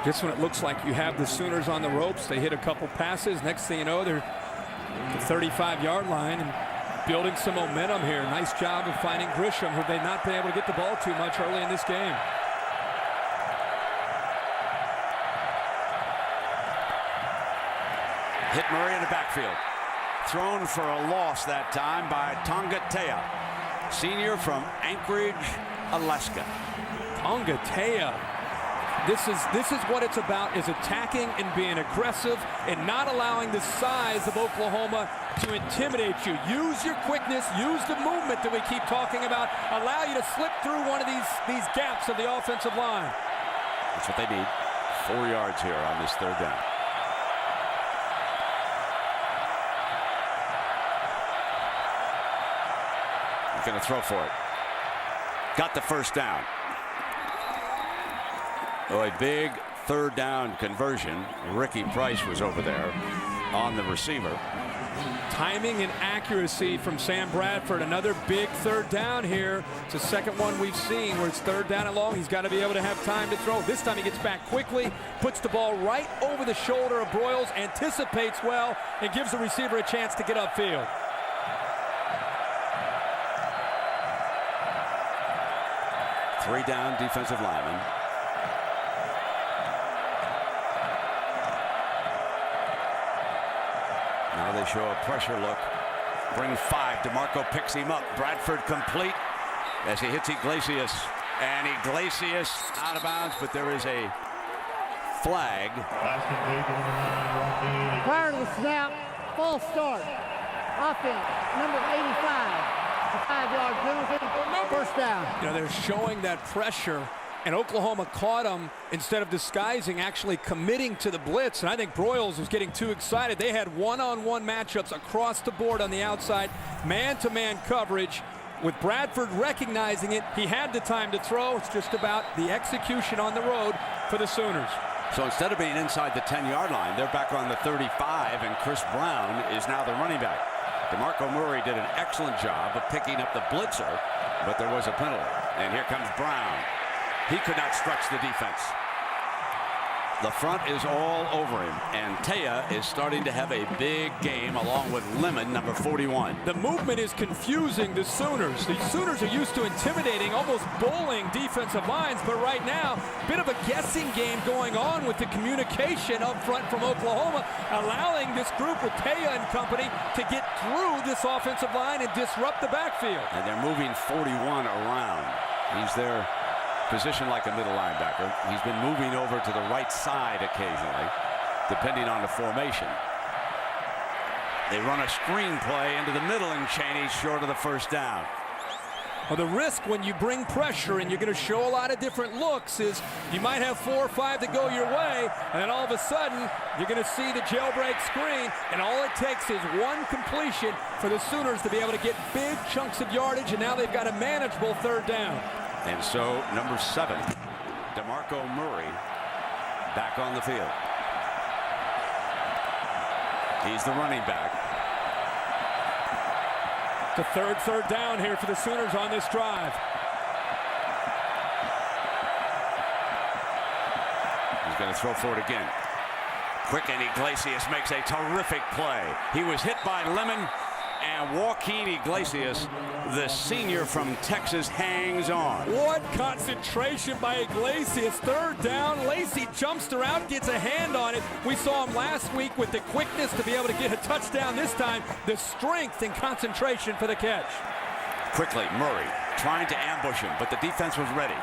Just when it looks like you have the Sooners on the ropes, they hit a couple passes. Next thing you know, they're at the 35-yard line and building some momentum here. Nice job of finding Gresham, who they've not been able to get the ball too much early in this game. Hit Murray in the backfield. Thrown for a loss that time by Tonga Tea, senior from Anchorage, Alaska. Tonga Tea. This is what it's about, is attacking and being aggressive and not allowing the size of Oklahoma to intimidate you. Use your quickness, use the movement that we keep talking about, allow you to slip through one of these gaps of the offensive line. That's what they need. 4 yards here on this 3rd down. He's going to throw for it. Got the 1st down. Oh, a big 3rd down conversion. Ricky Price was over there on the receiver. Timing and accuracy from Sam Bradford. Another big 3rd down here. It's the second one we've seen where it's 3rd down and long. He's got to be able to have time to throw. This time he gets back quickly, puts the ball right over the shoulder of Broyles, anticipates well, and gives the receiver a chance to get upfield. Three down defensive lineman. Now they show a pressure look. Bring 5. DeMarco picks him up. Bradford complete as he hits Iglesias. And Iglesias out of bounds, but there is a flag. Prior to the snap, false start. Offense, number 85. A 5-yard penalty, 1st down. You know, they're showing that pressure, and Oklahoma caught them instead of disguising, actually committing to the blitz. And I think Broyles was getting too excited. They had one-on-one matchups across the board on the outside, man-to-man coverage. With Bradford recognizing it, he had the time to throw. It's just about the execution on the road for the Sooners. So instead of being inside the 10-yard line, they're back on the 35, and Chris Brown is now the running back. DeMarco Murray did an excellent job of picking up the blitzer, but there was a penalty. And here comes Brown. He could not stretch the defense. The front is all over him, and Taya is starting to have a big game along with Lemon, number 41. The movement is confusing the Sooners. The Sooners are used to intimidating, almost bullying defensive lines, but right now, bit of a guessing game going on with the communication up front from Oklahoma, allowing this group with Taya and company to get through this offensive line and disrupt the backfield. And they're moving 41 around. He's there positioned like a middle linebacker. He's been moving over to the right side occasionally, depending on the formation. They run a screen play into the middle, and Chaney's short of the first down. Well, the risk when you bring pressure and you're going to show a lot of different looks is you might have 4 or 5 to go your way, and then all of a sudden you're going to see the jailbreak screen, and all it takes is one completion for the Sooners to be able to get big chunks of yardage, and now they've got a manageable third down. And so, number 7, DeMarco Murray, back on the field. He's the running back. It's a third down here for the Sooners on this drive. He's going to throw for it again. Quick, and Iglesias makes a terrific play. He was hit by Lemon, and Joaquin Iglesias, the senior from Texas, hangs on. What concentration by Iglesias. Third down, Lacey jumps around, gets a hand on it. We saw him last week with the quickness to be able to get a touchdown. This time, the strength and concentration for the catch. Quickly, Murray trying to ambush him, but the defense was ready.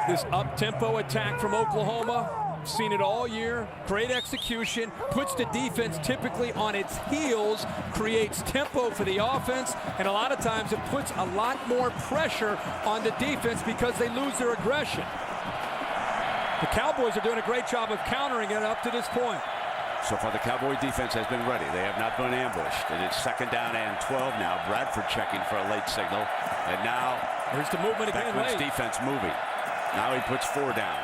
This up-tempo attack from Oklahoma, seen it all year. Great execution, puts the defense typically on its heels, creates tempo for the offense, and a lot of times it puts a lot more pressure on the defense because they lose their aggression. The Cowboys are doing a great job of countering it up to this point. So far, the Cowboy defense has been ready. They have not been ambushed, and it's 2nd down and 12 now. Bradford checking for a late signal, and now there's the movement again. Beckman's defense moving. Now he puts 4 down.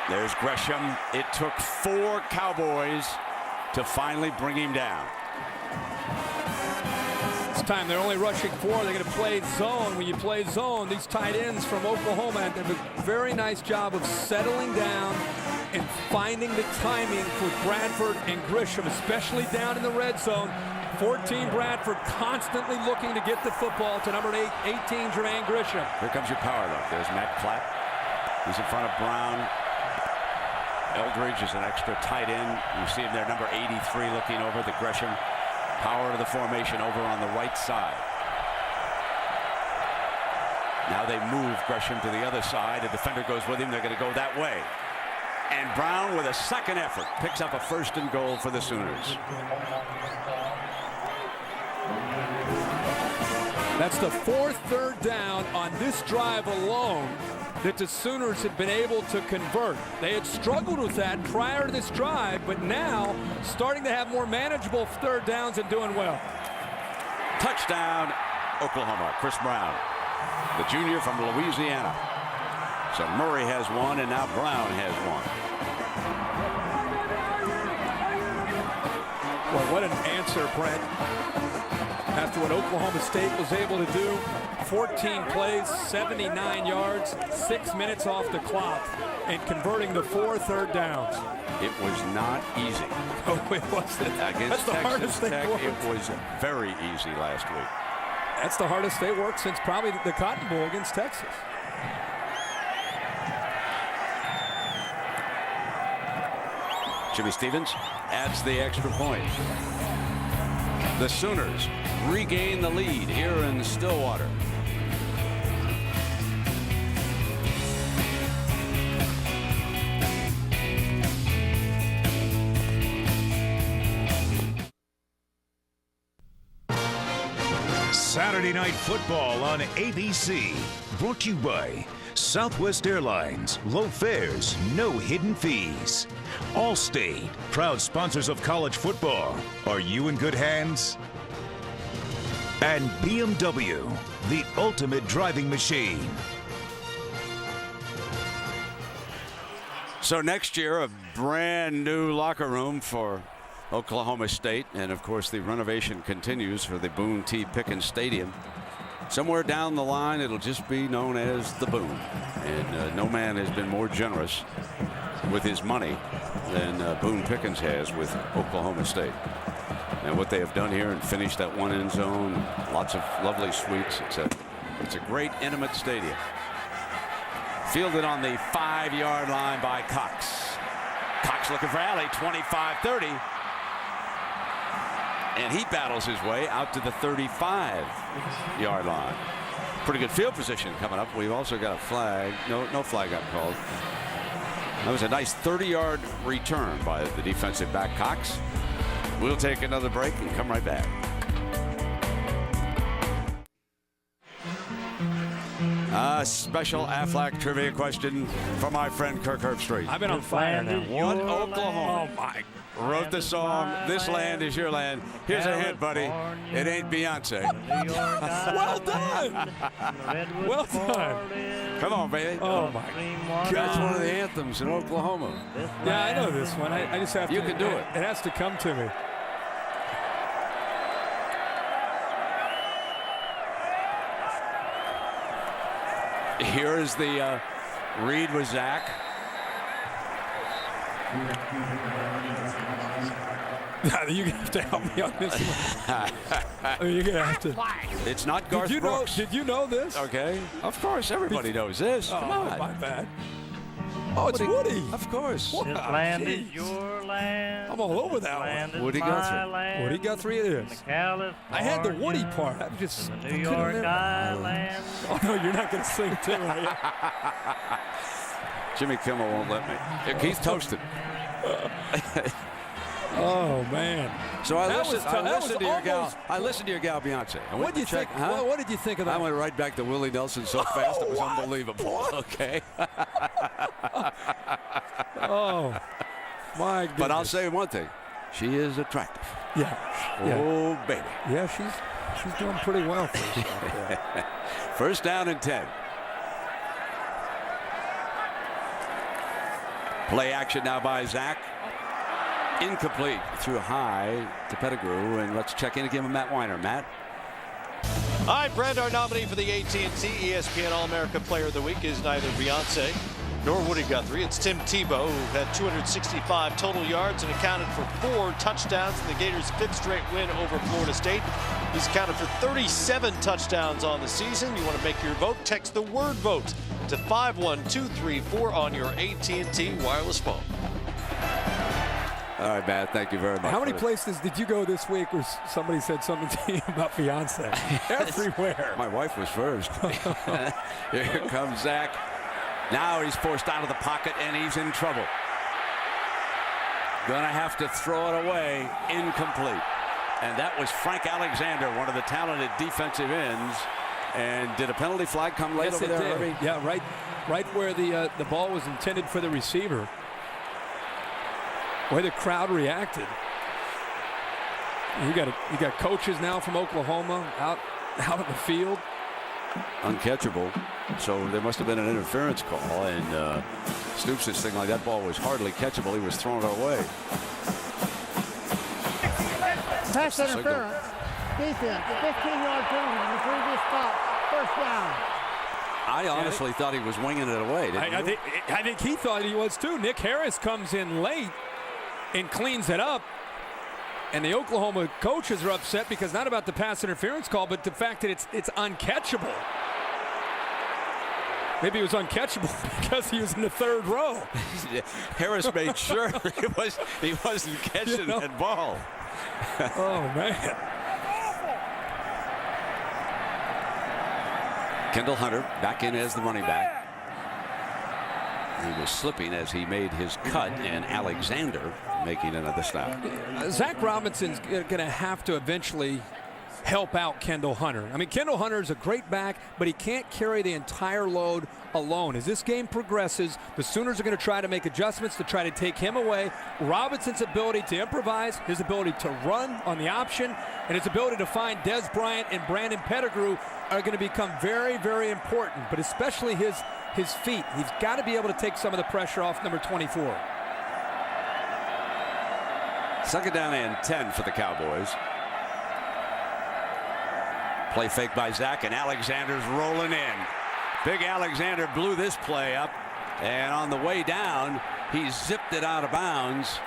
There's Gresham. It took 4 Cowboys to finally bring him down. This time they're only rushing 4. They're going to play zone. When you play zone, these tight ends from Oklahoma did a very nice job of settling down and finding the timing for Bradford and Gresham, especially down in the red zone. 14 Bradford constantly looking to get the football to number 18 Jermaine Gresham. Here comes your power look. There's Matt Clapp. He's in front of Brown. Eldridge is an extra tight end. You see him there, number 83, looking over the Gresham. Power of the formation over on the right side. Now they move Gresham to the other side. The defender goes with him. They're going to go that way. And Brown, with a second effort, picks up a 1st and goal for the Sooners. That's the 4th third down on this drive alone that the Sooners have been able to convert. They had struggled with that prior to this drive, but now starting to have more manageable third downs and doing well. Touchdown, Oklahoma. Chris Brown, the junior from Louisiana. So Murray has 1, and now Brown has 1. Well, what an answer, Brent. After what Oklahoma State was able to do, 14 plays, 79 yards, 6 minutes off the clock, and converting the 4 third downs. It was not easy. Oh, it wasn't. Against the hardest Texas Tech, worked. it was very easy last week. That's the hardest they worked since probably the Cotton Bowl against Texas. Jimmy Stevens adds the extra point. The Sooners regain the lead here in Stillwater. Saturday Night Football on ABC. Brought to you by Southwest Airlines. Low fares, no hidden fees. Allstate, proud sponsors of college football. Are you in good hands? And BMW, the ultimate driving machine. So next year, a brand new locker room for Oklahoma State, and of course the renovation continues for the Boone T. Pickens Stadium. Somewhere down the line, it'll just be known as the Boone. And no man has been more generous with his money than Boone Pickens has with Oklahoma State. And what they have done here and finished that one end zone, lots of lovely suites. It's a great intimate stadium. Fielded on the 5-yard line by Cox. Cox looking for Alley, 25-30. And he battles his way out to the 35-yard line. Pretty good field position coming up. We've also got a flag. No flag got called. That was a nice 30-yard return by the defensive back Cox. We'll take another break and come right back. A special Aflac trivia question from my friend Kirk Herbstreit. I've been on fire now. What Oklahoma wrote the song, This Land Is Your Land? Here's a hint, buddy. It ain't Beyonce. Well done. Well done. Come on, baby. Oh, my God. That's one of the anthems in Oklahoma. Yeah, I know this one. I just have to. You can do it. It has to come to me. Here is the read with Zach. You're gonna have to help me on this one. I mean, you're gonna have to. It's not Garth Brooks. Did you know this? Okay. Of course, everybody knows this. Come on. My bad. Oh, it's Woody. Of course. Wow, land is your land. I'm all over that one. Woody Guthrie. Woody Guthrie it is. I had the Woody part. I just New York Island. Oh no, you're not gonna sing too, are you? Jimmy Kimmel won't let me. Keith toasted. Oh man! So I listened to your gal Beyonce. What did you think? Well, what did you think of that? I went right back to Willie Nelson so fast it was unbelievable. Okay. Oh my goodness! But I'll say one thing: she is attractive. Yeah. Oh baby. Yeah, she's doing pretty well for herself. First down and 10. Play action now by Zach. Incomplete. Threw high to Pettigrew, and let's check in and give him Matt Weiner. Matt. All right, Brent, our nominee for the AT&T ESPN All-America Player of the Week is neither Beyonce nor Woody Guthrie. It's Tim Tebow, who had 265 total yards and accounted for 4 touchdowns in the Gators' 5th straight win over Florida State. He's accounted for 37 touchdowns on the season. You want to make your vote? Text the word VOTE to 51234 on your AT&T wireless phone. All right, Matt, thank you very much. How many places did you go this week where somebody said something to you about Beyonce? Everywhere. My wife was first. Here comes Zach. Now he's forced out of the pocket, and he's in trouble. Gonna have to throw it away. Incomplete. And that was Frank Alexander, one of the talented defensive ends. And did a penalty flag come late over there, Irving? Yeah, right where the ball was intended for the receiver. Way the crowd reacted. You got coaches now from Oklahoma out in the field. Uncatchable. So there must have been an interference call, and Stoops this thing like that ball was hardly catchable. He was throwing it away. Pass interference. Defense. 15-yard penalty in the previous spot. First down. I honestly thought he was winging it away. I think he thought he was too. Nick Harris comes in late and cleans it up. And the Oklahoma coaches are upset because not about the pass interference call, but the fact that it's uncatchable. Maybe it was uncatchable because he was in the 3rd row. Harris made sure he wasn't catching that ball. Oh, man. Kendall Hunter back in as the running back. He was slipping as he made his cut, and Alexander making another snap. Zach Robinson's going to have to eventually help out Kendall Hunter. I mean, Kendall Hunter is a great back, but he can't carry the entire load alone. As this game progresses, the Sooners are going to try to make adjustments to try to take him away. Robinson's ability to improvise, his ability to run on the option, and his ability to find Des Bryant and Brandon Pettigrew are going to become very, very important, but especially his feet. He's got to be able to take some of the pressure off number 24. 2nd down and 10 for the Cowboys. Play fake by Zach, and Alexander's rolling in. Big Alexander blew this play up, and on the way down, he zipped it out of bounds.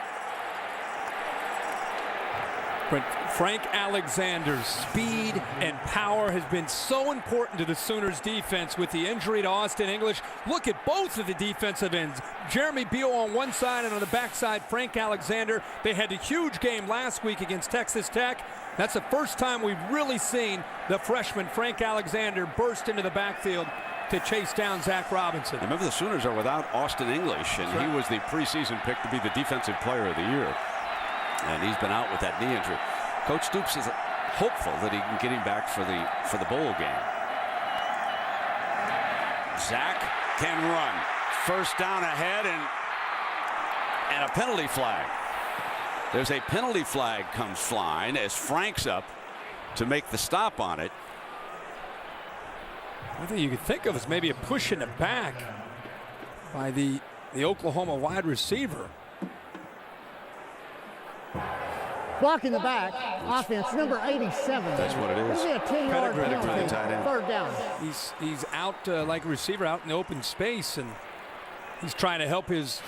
But Frank Alexander's speed and power has been so important to the Sooners defense with the injury to Austin English. Look at both of the defensive ends. Jeremy Beal on one side, and on the backside, Frank Alexander. They had a huge game last week against Texas Tech. That's the first time we've really seen the freshman Frank Alexander burst into the backfield to chase down Zach Robinson. Remember, the Sooners are without Austin English, and he was the preseason pick to be the defensive player of the year. And he's been out with that knee injury. Coach Stoops is hopeful that he can get him back for the bowl game. Zach can run. First down ahead, and a penalty flag. There's a penalty flag comes flying as Frank's up to make the stop on it. I think you could think of as maybe a push in the back by the Oklahoma wide receiver. Blocking the back, offense, number 87. That's what it is. This is a 10-yard penalty, third down. He's out like a receiver out in the open space, and he's trying to help his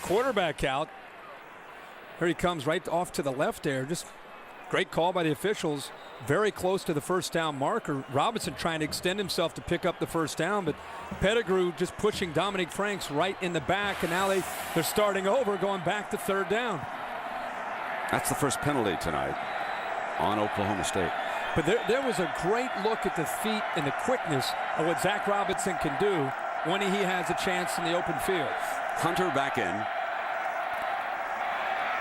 quarterback out. Here he comes right off to the left there. Just great call by the officials. Very close to the first down marker. Robinson trying to extend himself to pick up the first down, but Pettigrew just pushing Dominique Franks right in the back, and now they're starting over, going back to third down. That's the first penalty tonight on Oklahoma State. But there was a great look at the feet and the quickness of what Zach Robinson can do when he has a chance in the open field. Hunter back in.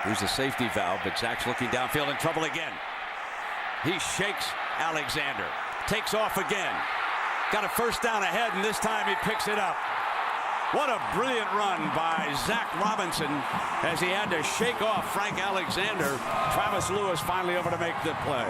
Here's a safety valve, but Zach's looking downfield, in trouble again. He shakes Alexander. Takes off again. Got a first down ahead, and this time he picks it up. What a brilliant run by Zach Robinson as he had to shake off Frank Alexander. Travis Lewis finally over to make the play.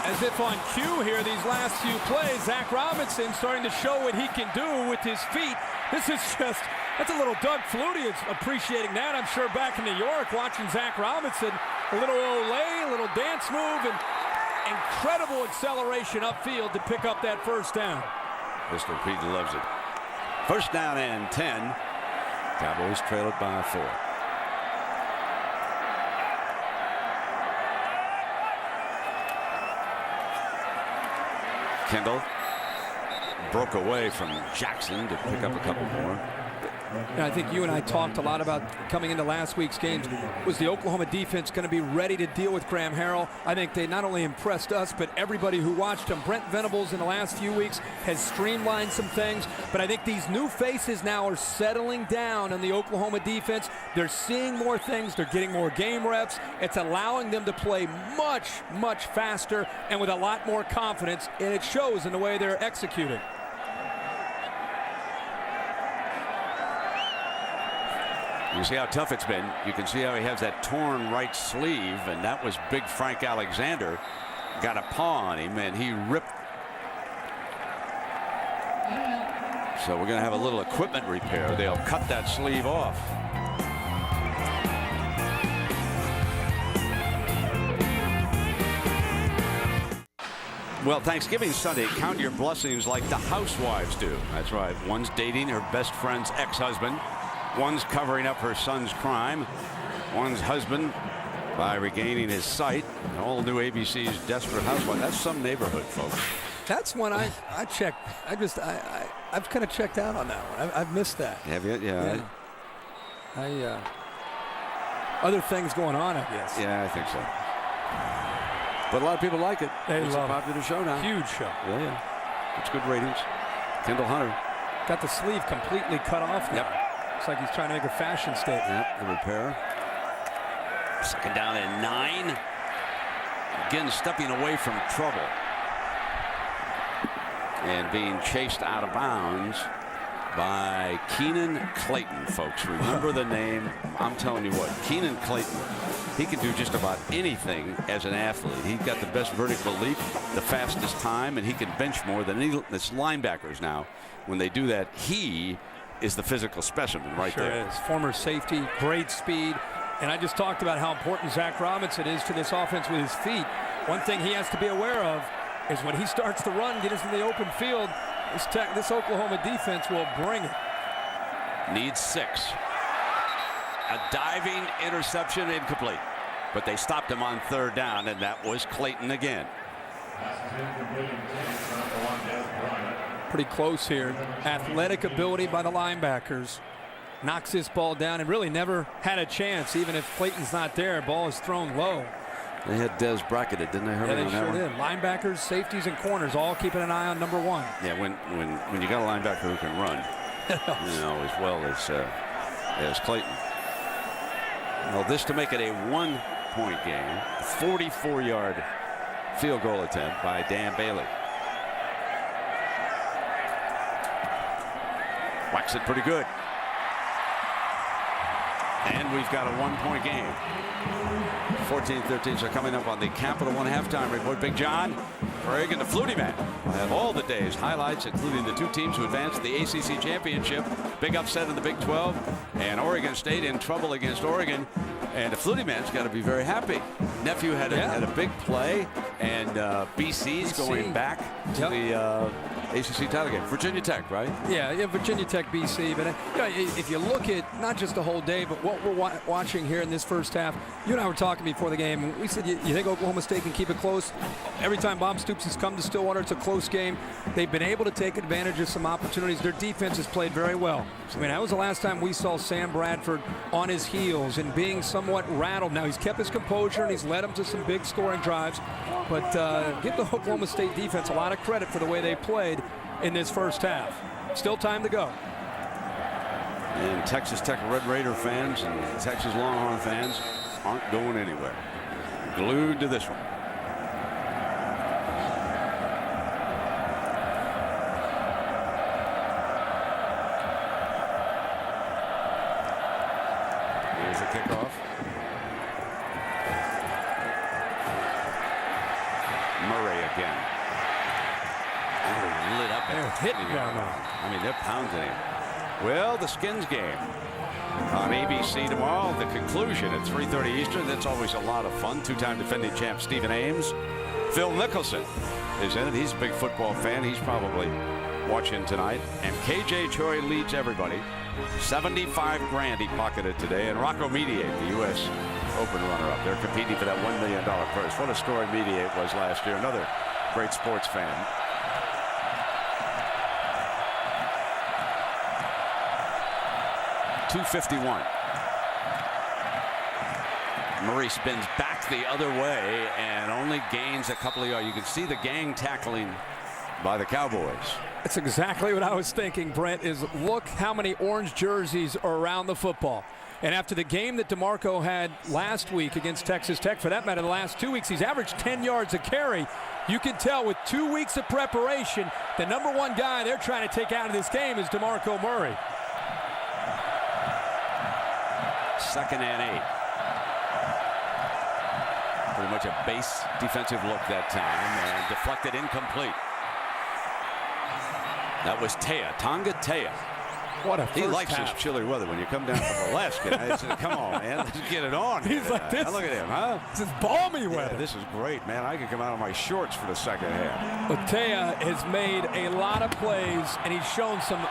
As if on cue here, these last few plays, Zach Robinson starting to show what he can do with his feet. This is just, that's a little Doug Flutie is appreciating that. I'm sure back in New York watching Zach Robinson, a little Olay, a little dance move, and incredible acceleration upfield to pick up that first down. Mr. Pete loves it. First down and 10. Cowboys trail it by 4. Kendall broke away from Jackson to pick up a couple more. And I think you and I talked a lot about coming into last week's games. Was the Oklahoma defense going to be ready to deal with Graham Harrell? I think they not only impressed us, but everybody who watched them. Brent Venables in the last few weeks has streamlined some things, but I think these new faces now are settling down on the Oklahoma defense. They're seeing more things. They're getting more game reps. It's allowing them to play much, much faster and with a lot more confidence, and it shows in the way they're executing. You see how tough it's been. You can see how he has that torn right sleeve, and that was big Frank Alexander. Got a paw on him, and he ripped. So we're going to have a little equipment repair. They'll cut that sleeve off. Well, Thanksgiving Sunday, count your blessings like the housewives do. That's right. One's dating her best friend's ex-husband. One's covering up her son's crime. One's husband by regaining his sight. All new ABC's Desperate Housewives. That's some neighborhood, folks. That's one I checked. I've kind of checked out on that one. I've missed that. Have you? Yeah. Other things going on, I guess. Yeah, I think so. But a lot of people like it. It's a popular show now. Huge show. Yeah. It's good ratings. Kendall Hunter. Got the sleeve completely cut off now. Yep. Looks like he's trying to make a fashion statement. Yep, the repair. Second down and 9. Again, stepping away from trouble. And being chased out of bounds by Keenan Clayton, folks. Remember the name. I'm telling you what, Keenan Clayton, he can do just about anything as an athlete. He's got the best vertical leap, the fastest time, and he can bench more than any linebackers now. When they do that, he is the physical specimen right there. Sure is. Former safety, great speed. And I just talked about how important Zach Robinson is to this offense with his feet. One thing he has to be aware of, is when he starts to run, get us in the open field, this Oklahoma defense will bring it. Needs 6. A diving interception, incomplete. But they stopped him on 3rd down, and that was Clayton again. Pretty close here. Athletic ability by the linebackers. Knocks this ball down and really never had a chance. Even if Clayton's not there, ball is thrown low. They had Des bracketed, didn't they? Yeah, they sure did. Linebackers, safeties, and corners all keeping an eye on number 1. Yeah, when you got a linebacker who can run, you know, as well as Clayton. Well, this to make it a 1-point game. 44-yard field goal attempt by Dan Bailey. Whacks it pretty good. And we've got a 1-point game. 14-13, so coming up on the Capital One halftime report. Big John, Craig, and the Flutie Man will have all the day's highlights, including the 2 teams who advanced to the ACC championship. Big upset in the Big 12, and Oregon State in trouble against Oregon. And the Flutie Man's got to be very happy. Nephew had a big play, and BC's going back to the ACC title game. Virginia Tech, right? Yeah, Virginia Tech, BC. But you know, if you look at not just the whole day, but what we're watching here in this first half, you and I were talking before the game. We said, you think Oklahoma State can keep it close? Every time Bob Stoops has come to Stillwater, it's a close game. They've been able to take advantage of some opportunities. Their defense has played very well. I mean, that was the last time we saw Sam Bradford on his heels and being somewhat rattled. Now, he's kept his composure, and he's led them to some big scoring drives. But give the Oklahoma State defense a lot of credit for the way they played in this first half. Still time to go. And Texas Tech Red Raider fans and Texas Longhorn fans aren't going anywhere. Glued to this one. Here's a kickoff. Murray again. They're lit up. They're hitting him. I mean, they're pounding him. Well, the Skins game on ABC tomorrow. The conclusion at 3:30 Eastern. That's always a lot of fun. 2-time defending champ Stephen Ames. Phil Mickelson is in it. He's a big football fan. He's probably watching tonight. And KJ Choi leads everybody. 75 grand he pocketed today. And Rocco Mediate, the U.S. Open runner-up. They're competing for that $1 million purse. What a story Mediate was last year. Another great sports fan. .251. Murray spins back the other way and only gains a couple of yards. You can see the gang tackling by the Cowboys. That's exactly what I was thinking, Brent, is look how many orange jerseys are around the football. And after the game that DeMarco had last week against Texas Tech, for that matter, the last 2 weeks, he's averaged 10 yards a carry. You can tell with 2 weeks of preparation, the number 1 guy they're trying to take out of this game is DeMarco Murray. 2nd and 8. Pretty much a base defensive look that time, and deflected incomplete. That was Tonga Tea. What a He likes half. this chilly weather. When you come down from Alaska, I said, come on, man, let's get it on. He's like this. Look at him, huh? This is balmy weather. Yeah, this is great, man. I can come out of my shorts for the second half. But Tea has made a lot of plays, and he's shown some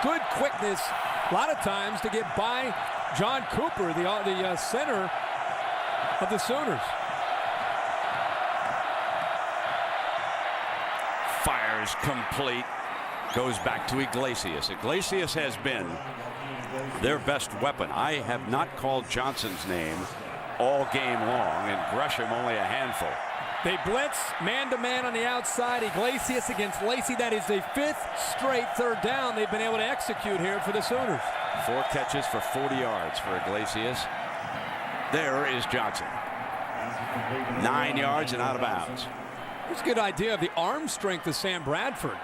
good quickness a lot of times to get by John Cooper, the center of the Sooners. Fires complete. Goes back to Iglesias. Iglesias has been their best weapon. I have not called Johnson's name all game long, and Gresham only a handful. They blitz man-to-man on the outside. Iglesias against Lacey. That is the 5th straight 3rd down they've been able to execute here for the Sooners. 4 catches for 40 yards for Iglesias. There is Johnson. 9 yards and out of bounds. It's a good idea of the arm strength of Sam Bradford.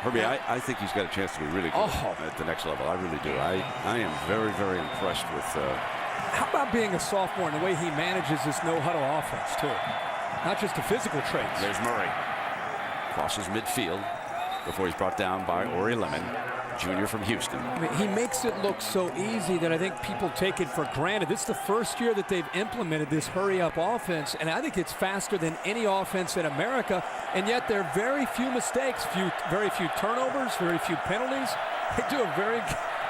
Herbie, I think he's got a chance to be really good at the next level. I really do. I am very, very impressed with... How about being a sophomore and the way he manages this no-huddle offense, too? Not just the physical traits. There's Murray. Crosses midfield before he's brought down by Ori Lemon. junior from Houston. I mean, he makes it look so easy that I think people take it for granted. This is the first year that they've implemented this hurry-up offense, and I think it's faster than any offense in America, and yet there are very few mistakes, very few turnovers, very few penalties. They do a very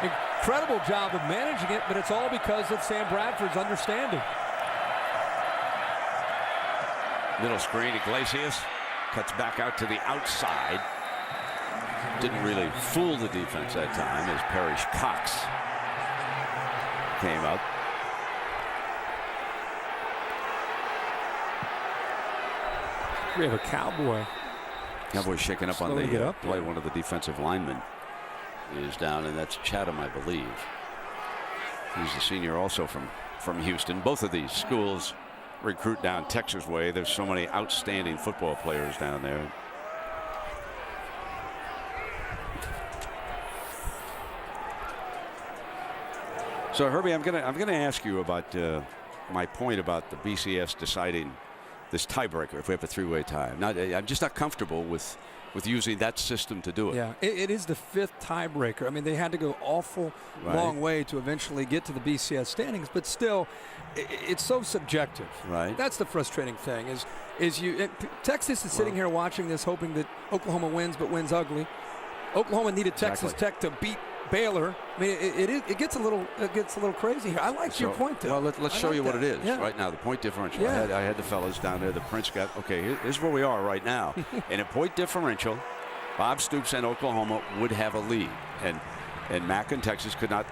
incredible job of managing it, but it's all because of Sam Bradford's understanding. Middle screen, Iglesias cuts back out to the outside. Didn't really fool the defense that time as Parrish Cox came up. We have a Cowboy. Cowboys shaking up on Slowly get the up play. One of the defensive linemen is down, and that's Chatham, I believe. He's a senior also from Houston. Both of these schools recruit down Texas way. There's so many outstanding football players down there. So Herbie, I'm gonna ask you about my point about the BCS deciding this tiebreaker if we have a three-way tie. I'm just not comfortable with using that system to do it. Yeah, it is the 5th tiebreaker. I mean, they had to go awful long way to eventually get to the BCS standings, but still, it's so subjective. Right. That's the frustrating thing. Texas is sitting here watching this, hoping that Oklahoma wins, but wins ugly. Oklahoma needed Texas Tech to beat Baylor. I mean, it gets a little crazy here. I like your point, though. Well, let's show you what it is right now. The point differential. Yeah. I had the fellas down there. The Prince got here's where we are right now. In a point differential, Bob Stoops and Oklahoma would have a lead, and Mack and Texas could not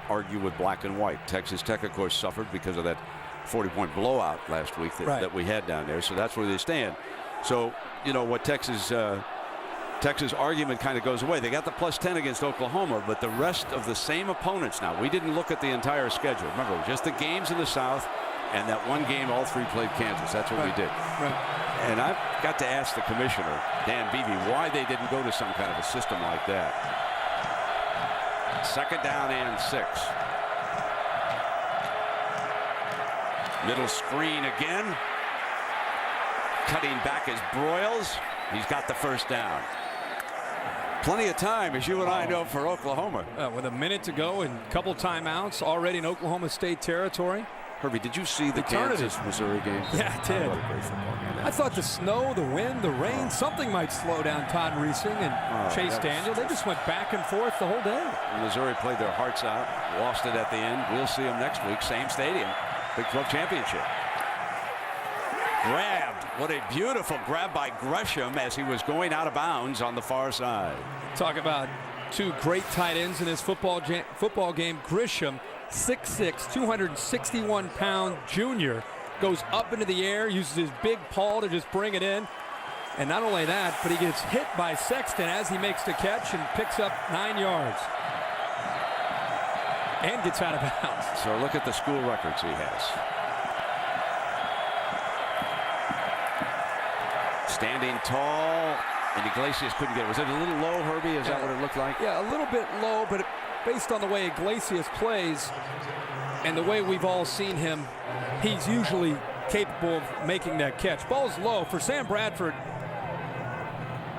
argue with black and white. Texas Tech, of course, suffered because of that 40-point blowout last week that we had down there. So that's where they stand. So you know what Texas argument kind of goes away. They got the +10 against Oklahoma, but the rest of the same opponents now. We didn't look at the entire schedule. Remember, just the games in the South and that one game all three played Kansas. That's what we did. Right. And I've got to ask the commissioner, Dan Beebe, why they didn't go to some kind of a system like that. 2nd down and 6. Middle screen again. Cutting back is Broyles. He's got the 1st down. Plenty of time, as you and I know, for Oklahoma. With a minute to go and a couple timeouts already in Oklahoma State territory. Herbie, did you see the Kansas-Missouri game? Yeah, I did. What a great football game. I thought the snow, the wind, the rain, something might slow down Todd Reesing and Chase Daniel. They just went back and forth the whole day. Missouri played their hearts out, lost it at the end. We'll see them next week, same stadium, Big 12 championship. Grabbed. What a beautiful grab by Gresham as he was going out of bounds on the far side. Talk about two great tight ends in this football game. Gresham, 6'6", 261-pound junior, goes up into the air, uses his big paw to just bring it in. And not only that, but he gets hit by Sexton as he makes the catch and picks up 9 yards. And gets out of bounds. So look at the school records he has. Standing tall, and Iglesias couldn't get it. Was it a little low, Herbie? Is that what it looked like? Yeah, a little bit low, but based on the way Iglesias plays and the way we've all seen him, he's usually capable of making that catch. Ball's low. For Sam Bradford,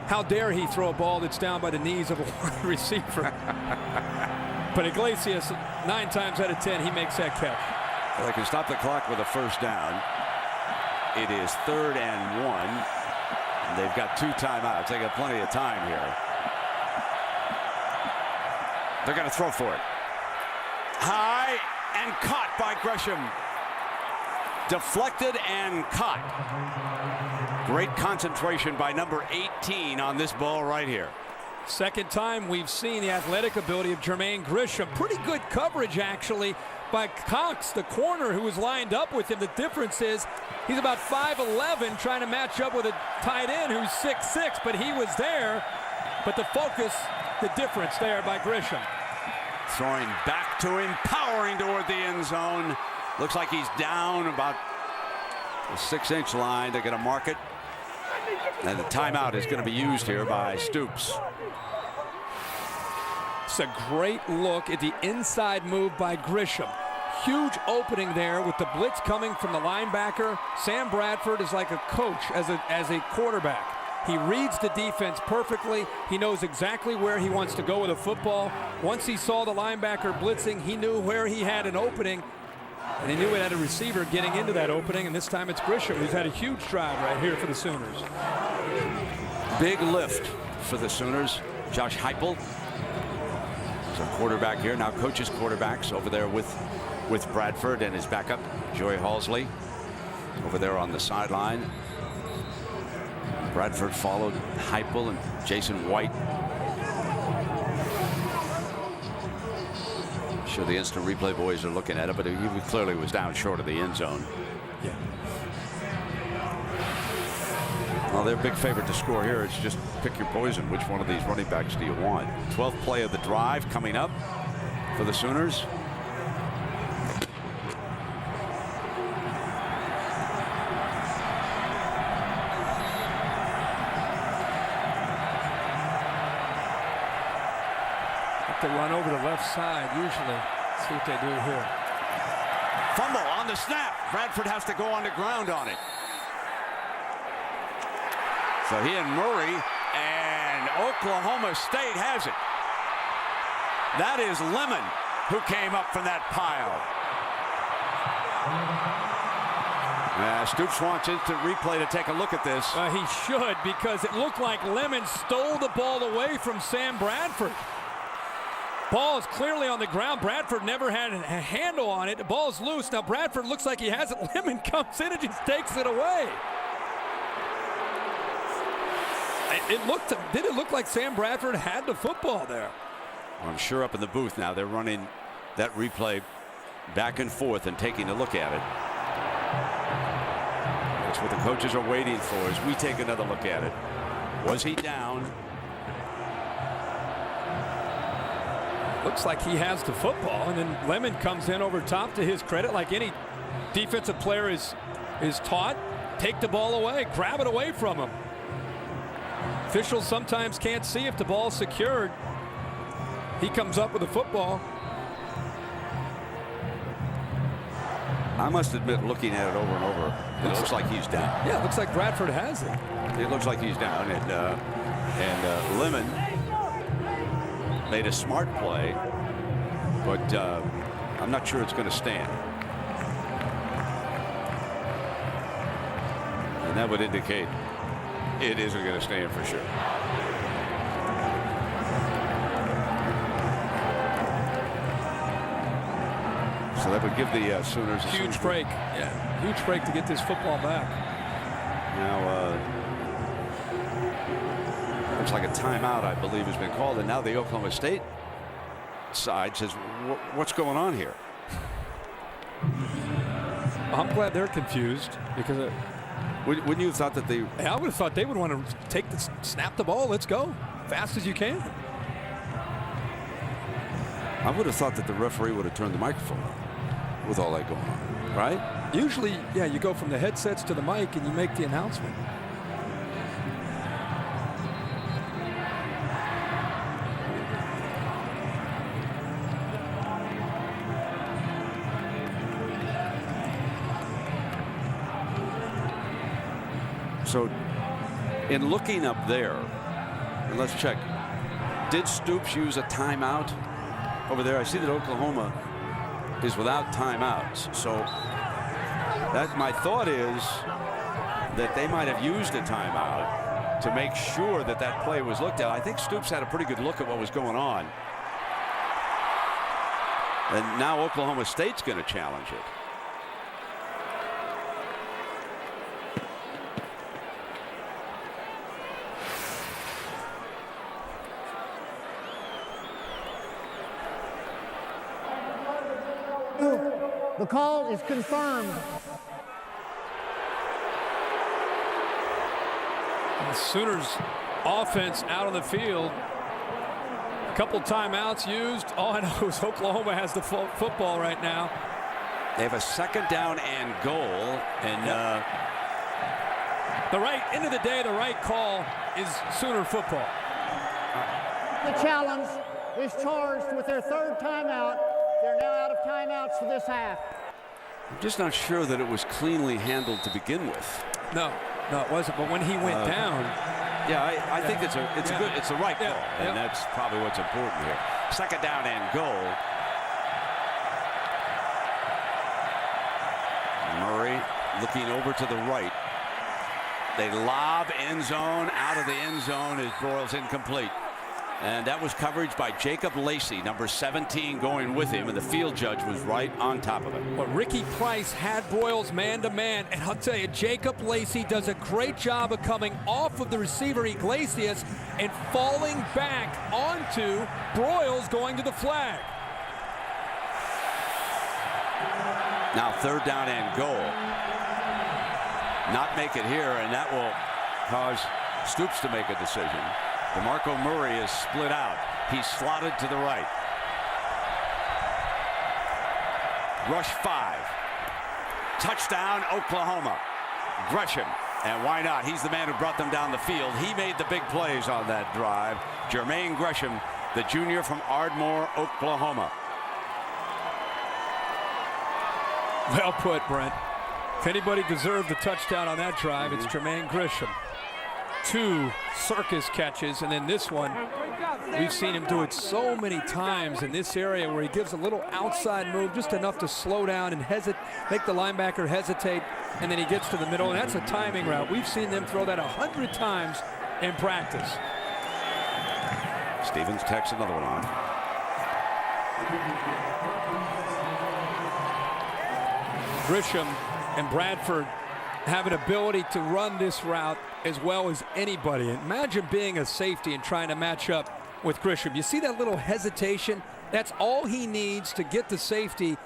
how dare he throw a ball that's down by the knees of a wide receiver? But Iglesias, 9 times out of 10, he makes that catch. Well, they can stop the clock with a 1st down. It is 3rd and 1. They've got 2 timeouts. They got plenty of time here. They're going to throw for it. High and caught by Gresham. Deflected and caught. Great concentration by number 18 on this ball right here. Second time we've seen the athletic ability of Jermaine Gresham. Pretty good coverage, actually, by Cox, the corner who was lined up with him. The difference is he's about 5'11", trying to match up with a tight end who's 6'6", but he was there. But the focus, the difference there by Gresham. Throwing back to him, powering toward the end zone. Looks like he's down about the 6-inch line. They're going to mark it. And the timeout is going to be used here by Stoops. It's a great look at the inside move by Gresham. Huge opening there with the blitz coming from the linebacker. Sam Bradford is like a coach as a quarterback. He reads the defense perfectly. He knows exactly where he wants to go with a football. Once he saw the linebacker blitzing, he knew where he had an opening, and he knew it had a receiver getting into that opening, and this time it's Grisham, who's had a huge drive right here for the Sooners. Big lift for the Sooners. Josh Heupel is a quarterback here, now coaches quarterbacks over there with Bradford, and his backup, Joey Halsley, over there on the sideline. Bradford followed Heupel and Jason White. Sure, the instant replay boys are looking at it, but he clearly was down short of the end zone. Yeah. Well, their big favorite to score here is just pick your poison. Which one of these running backs do you want? 12th play of the drive coming up for the Sooners. To run over the left side usually. See what they do here. Fumble on the snap. Bradford has to go on the ground on it. So he and Murray, and Oklahoma State has it. That is Lemon who came up from that pile. Stoops wants instant replay to take a look at this. He should, because it looked like Lemon stole the ball away from Sam Bradford. Ball is clearly on the ground. Bradford never had a handle on it. The ball's loose. Now Bradford looks like he has it. Lemon comes in and just takes it away. Did it look like Sam Bradford had the football there? I'm sure up in the booth now they're running that replay back and forth and taking a look at it. That's what the coaches are waiting for as we take another look at it. Was he down? Looks like he has the football, and then Lemon comes in over top. To his credit, like any defensive player is taught, take the ball away, grab it away from him. Officials sometimes can't see if the ball's secured. He comes up with the football. I must admit, looking at it over and over, it looks like he's down. Yeah, it looks like Bradford has it. It looks like he's down, and Lemon made a smart play, but I'm not sure it's going to stand. And that would indicate it isn't going to stand for sure. So that would give the Sooners a huge break. Yeah, huge break to get this football back. Now, looks like a timeout, I believe, has been called, and now the Oklahoma State side says, "What's going on here?" I'm glad they're confused, because wouldn't you have thought that they? I would have thought they would want to snap the ball. Let's go fast as you can. I would have thought that the referee would have turned the microphone on with all that going on, right? Usually, yeah, you go from the headsets to the mic and you make the announcement. So, in looking up there, and let's check, did Stoops use a timeout over there? I see that Oklahoma is without timeouts. So, that my thought is that they might have used a timeout to make sure that that play was looked at. I think Stoops had a pretty good look at what was going on. And now Oklahoma State's going to challenge it. The call is confirmed. The Sooners offense out on the field. A couple timeouts used. All I know is Oklahoma has the football right now. They have a second down and goal, and the right end of the day, the right call is Sooner football. The challenge is charged with their third timeout. They're now out of timeouts for this half. I'm just not sure that it was cleanly handled to begin with. No, it wasn't. But when he went down, Yeah, I think it's the right call, and that's probably what's important here. Second down and goal. Murray looking over to the right. They lob end zone, out of the end zone is Broyles incomplete. And that was coverage by Jacob Lacey, number 17, going with him, and the field judge was right on top of it. Well, Ricky Price had Broyles man-to-man, and I'll tell you, Jacob Lacey does a great job of coming off of the receiver Iglesias and falling back onto Broyles going to the flag. Now third down and goal. Not make it here, and that will cause Stoops to make a decision. DeMarco Murray is split out. He's slotted to the right. Rush 5. Touchdown, Oklahoma. Gresham. And why not? He's the man who brought them down the field. He made the big plays on that drive. Jermaine Gresham, the junior from Ardmore, Oklahoma. Well put, Brent. If anybody deserved the touchdown on that drive, it's Jermaine Gresham. 2 circus catches, and then this one, we've seen him do it so many times in this area where he gives a little outside move, just enough to slow down and make the linebacker hesitate, and then he gets to the middle, and that's a timing route. We've seen them throw that 100 times in practice. Stevens takes another one on. Gresham and Bradford have an ability to run this route as well as anybody. Imagine being a safety and trying to match up with Gresham. You see that little hesitation? That's all he needs to get the safety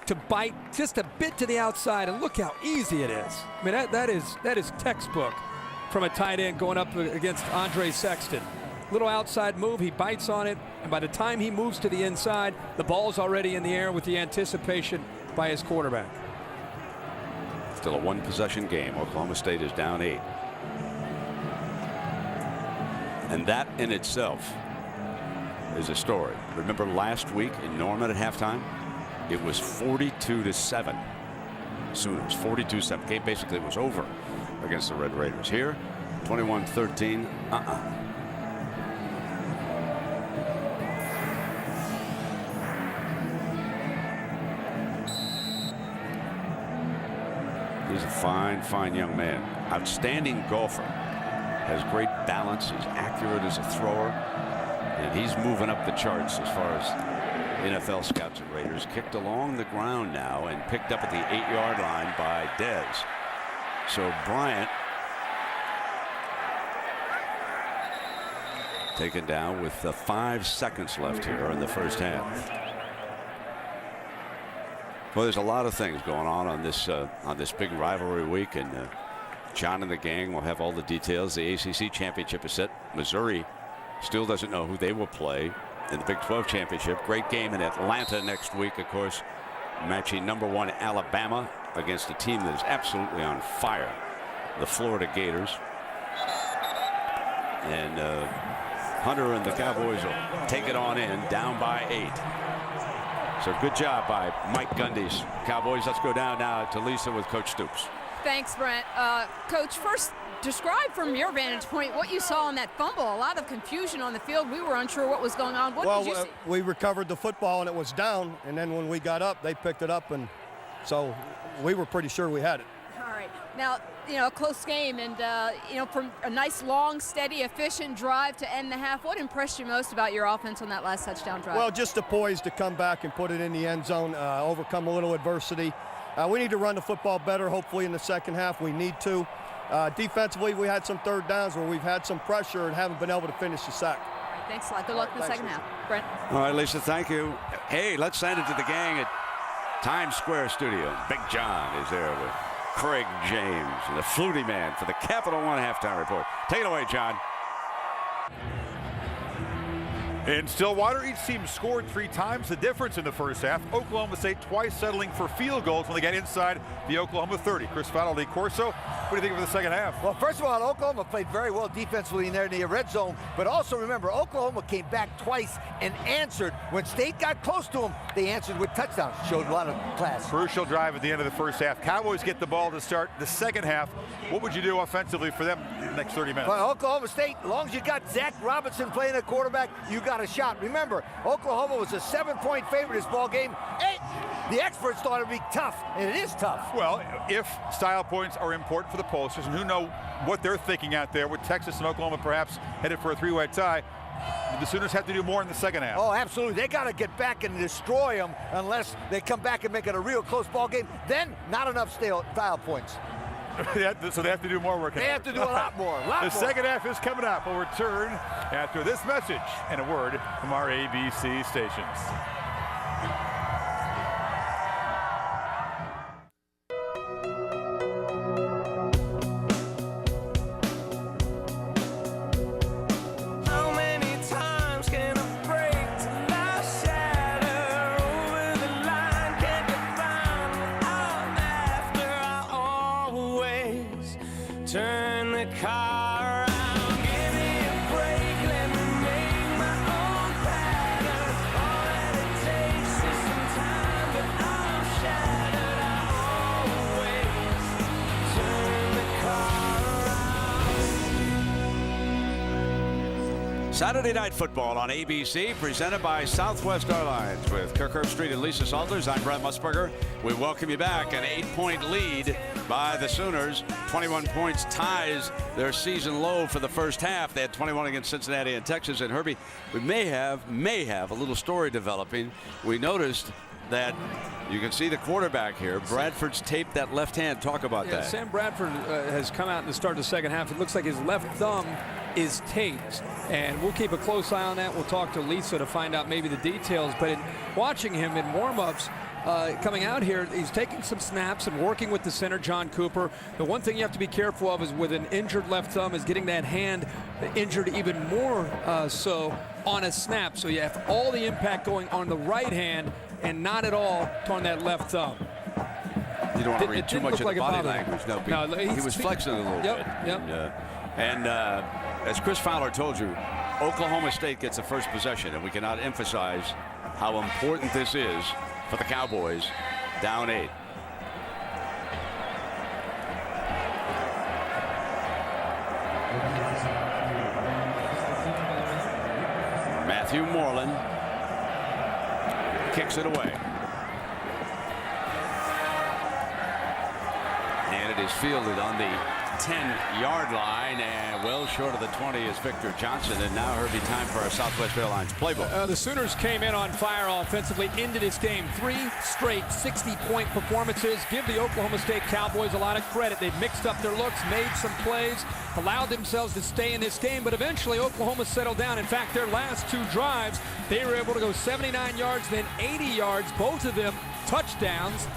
to bite just a bit to the outside, and look how easy it is. I mean, that is textbook from a tight end going up against Andre Sexton. Little outside move, he bites on it, and by the time he moves to the inside, the ball's already in the air with the anticipation by his quarterback. Still a one-possession game. Oklahoma State is down 8. And that in itself is a story. Remember last week in Norman at halftime? It was 42-7. Sooners, 42-7. Game basically was over against the Red Raiders. Here, 21-13. He's a fine young man. Outstanding golfer. Has great balance. He's accurate as a thrower. And he's moving up the charts as far as NFL scouts and Raiders. Kicked along the ground now and picked up at the 8-yard line by Dez. So Bryant taken down with 5 seconds left here in the first half. Well, there's a lot of things going on this big rivalry week, and John and the gang will have all the details. The ACC championship is set. Missouri still doesn't know who they will play in the Big 12 championship. Great game in Atlanta next week, of course, matching #1 Alabama against a team that is absolutely on fire, the Florida Gators. And Hunter and the Cowboys will take it on in, down by 8. So good job by Mike Gundy's Cowboys. Let's go down now to Lisa with Coach Stoops. Thanks, Brent. Coach, first describe from your vantage point what you saw on that fumble. A lot of confusion on the field. We were unsure what was going on. What did you see? We recovered the football and it was down, and then when we got up, they picked it up, and so we were pretty sure we had it. All right. Now, a close game, and from a nice, long, steady, efficient drive to end the half. What impressed you most about your offense on that last touchdown drive? Well, just the poise to come back and put it in the end zone, overcome a little adversity. We need to run the football better, hopefully, in the second half. We need to. Defensively, we had some third downs where we've had some pressure and haven't been able to finish the sack. All right, thanks a lot. Good luck in the second half. Brent? All right, Lisa, thank you. Hey, let's send it to the gang at Times Square Studio. Big John is there with Craig James and the Flutie Man for the Capital One halftime report. Take it away, John. In Stillwater, each team scored 3 times the difference in the first half. Oklahoma State twice settling for field goals when they got inside the Oklahoma 30. Chris Fowler, Lee Corso, what do you think of the second half? Well, first of all, Oklahoma played very well defensively in there in the red zone, but also remember, Oklahoma came back twice and answered. When State got close to them, they answered with touchdowns. Showed a lot of class. Crucial drive at the end of the first half. Cowboys get the ball to start the second half. What would you do offensively for them in the next 30 minutes? Well, Oklahoma State, as long as you got Zach Robinson playing at quarterback, you got a shot. Remember, Oklahoma was a 7-point favorite in this ball game. Hey, the experts thought it would be tough, and it is tough. Well, if style points are important for the pollsters, and who know what they're thinking out there with Texas and Oklahoma perhaps headed for a 3-way tie, the Sooners have to do more in the second half. Oh, absolutely. They got to get back and destroy them unless they come back and make it a real close ball game. Then, not enough style points. So they have to do more work. They have to do a lot more. The second half is coming up. We'll return after this message and a word from our ABC stations. Turn the car around, give me a break, let me make my own pattern. All that it takes is some time, but I'm shattered. I always turn the car around. Saturday Night Football on ABC, presented by Southwest Airlines with Kirk Herbstreit and Lisa Salters. I'm Brent Musburger. We welcome you back. An 8-point lead by the Sooners. 21 points ties their season low for the first half. They had 21 against Cincinnati and Texas. And Herbie, we may have a little story developing. We noticed that you can see the quarterback here. Bradford's taped that left hand. Talk about that. Sam Bradford has come out in the start of the second half. It looks like his left thumb is taped, and we'll keep a close eye on that. We'll talk to Lisa to find out maybe the details. But in watching him in warm-ups, coming out here, he's taking some snaps and working with the center, John Cooper. The one thing you have to be careful of is with an injured left thumb is getting that hand injured even more so on a snap. So you have all the impact going on the right hand and not at all on that left thumb. You don't want to read too much of the body language. No, he was flexing a little bit. Yep. And as Chris Fowler told you, Oklahoma State gets the first possession, and we cannot emphasize how important this is for the Cowboys, down 8. Matthew Moreland kicks it away. And it is fielded on the 10-yard line, and well short of the 20 is Victor Johnson. And now, Herbie, time for our Southwest Airlines playbook. The Sooners came in on fire offensively into this game. 3 straight 60-point performances. Give the Oklahoma State Cowboys a lot of credit. They've mixed up their looks, made some plays, allowed themselves to stay in this game, but eventually Oklahoma settled down. In fact, their last 2 drives, they were able to go 79 yards, then 80 yards, both of them touchdowns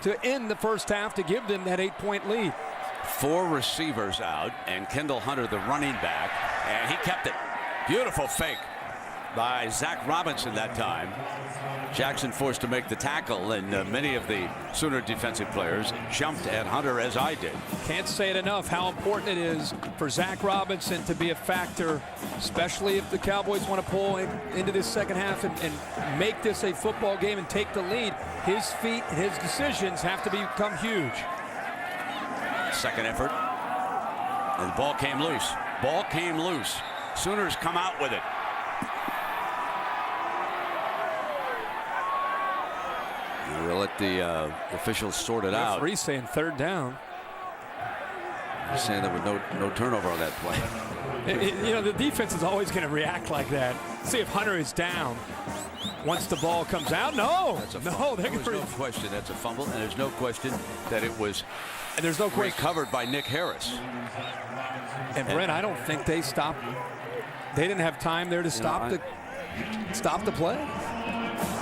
to end the first half to give them that 8-point lead. 4 receivers out, and Kendall Hunter, the running back, and he kept it. Beautiful fake by Zach Robinson that time. Jackson forced to make the tackle, and many of the Sooner defensive players jumped at Hunter, as I did. Can't say it enough how important it is for Zach Robinson to be a factor, especially if the Cowboys want to pull into this second half and make this a football game and take the lead. His feet, his decisions have to become huge. Second effort, and the ball came loose. Ball came loose. Sooners come out with it. We'll let the officials sort it out. Referee saying 3rd down. He's saying there was no turnover on that play. You know, the defense is always going to react like that. See if Hunter is down. Once the ball comes out, there's no question that's a fumble, and there's no question that it was. And there's no question recovered by Nick Harris. And Brent, I don't think they stopped. They didn't have time there to stop the play.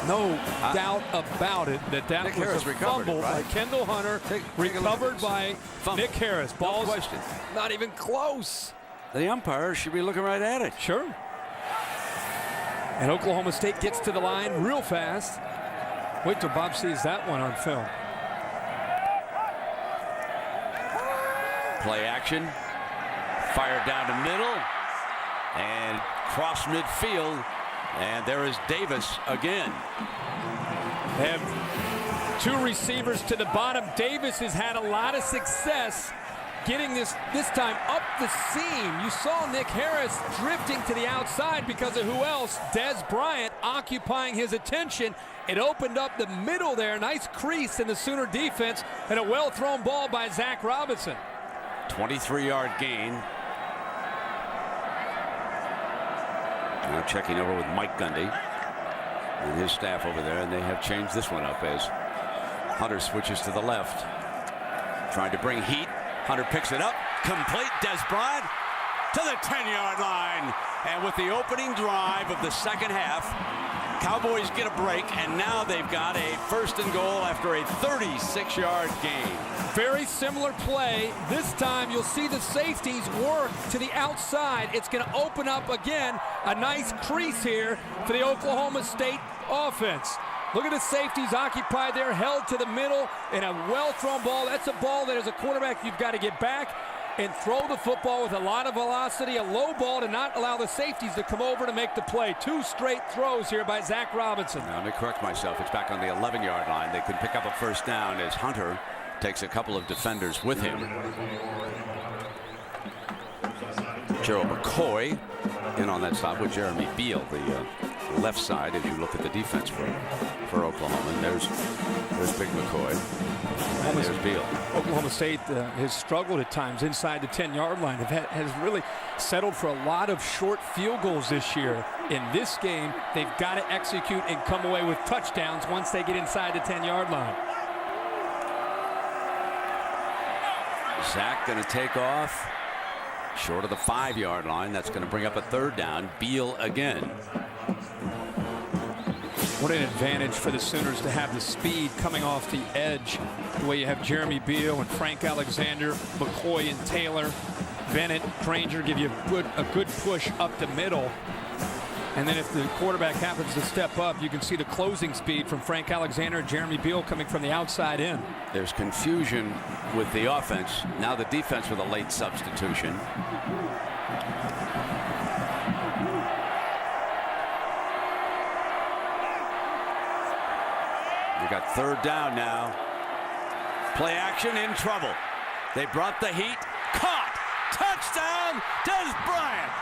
No doubt about it that Nick was Harris a fumble by Kendall Hunter, recovered by Nick Harris. Ball's no question. Not even close. The umpire should be looking right at it. Sure. And Oklahoma State gets to the line real fast. Wait till Bob sees that one on film. Play action. Fired down the middle. And cross midfield. And there is Davis again. They have two receivers to the bottom. Davis has had a lot of success getting this time up the seam. You saw Nick Harris drifting to the outside because of who else? Des Bryant occupying his attention. It opened up the middle there. Nice crease in the Sooner defense and a well-thrown ball by Zach Robinson. 23-yard gain. Now checking over with Mike Gundy and his staff over there, and they have changed this one up as Hunter switches to the left. Trying to bring heat. Hunter picks it up. Complete. Des Bryant to the 10-yard line. And with the opening drive of the second half, Cowboys get a break, and now they've got a 1st and goal after a 36-yard gain. Very similar play. This time you'll see the safeties work to the outside. It's going to open up again. A nice crease here for the Oklahoma State offense. Look at the safeties occupied there, held to the middle, and a well-thrown ball. That's a ball that as a quarterback you've got to get back and throw the football with a lot of velocity, a low ball to not allow the safeties to come over to make the play. 2 straight throws here by Zach Robinson. Now, let me correct myself. It's back on the 11-yard line. They could pick up a 1st down as Hunter takes a couple of defenders with him. Gerald McCoy in on that stop with Jeremy Beal, the left side, as you look at the defense for Oklahoma. And there's Big McCoy. And there's Beal. Oklahoma State has struggled at times inside the 10-yard line. Has really settled for a lot of short field goals this year. In this game, they've got to execute and come away with touchdowns once they get inside the 10-yard line. Zach going to take off short of the 5-yard line. That's going to bring up a 3rd down. Beal again. What an advantage for the Sooners to have the speed coming off the edge. The way you have Jeremy Beal and Frank Alexander, McCoy and Taylor, Bennett, Granger give you a good push up the middle. And then if the quarterback happens to step up, you can see the closing speed from Frank Alexander and Jeremy Beal coming from the outside in. There's confusion with the offense. Now the defense with a late substitution. You got 3rd down now. Play action in trouble. They brought the heat. Caught. Touchdown, Des Bryant.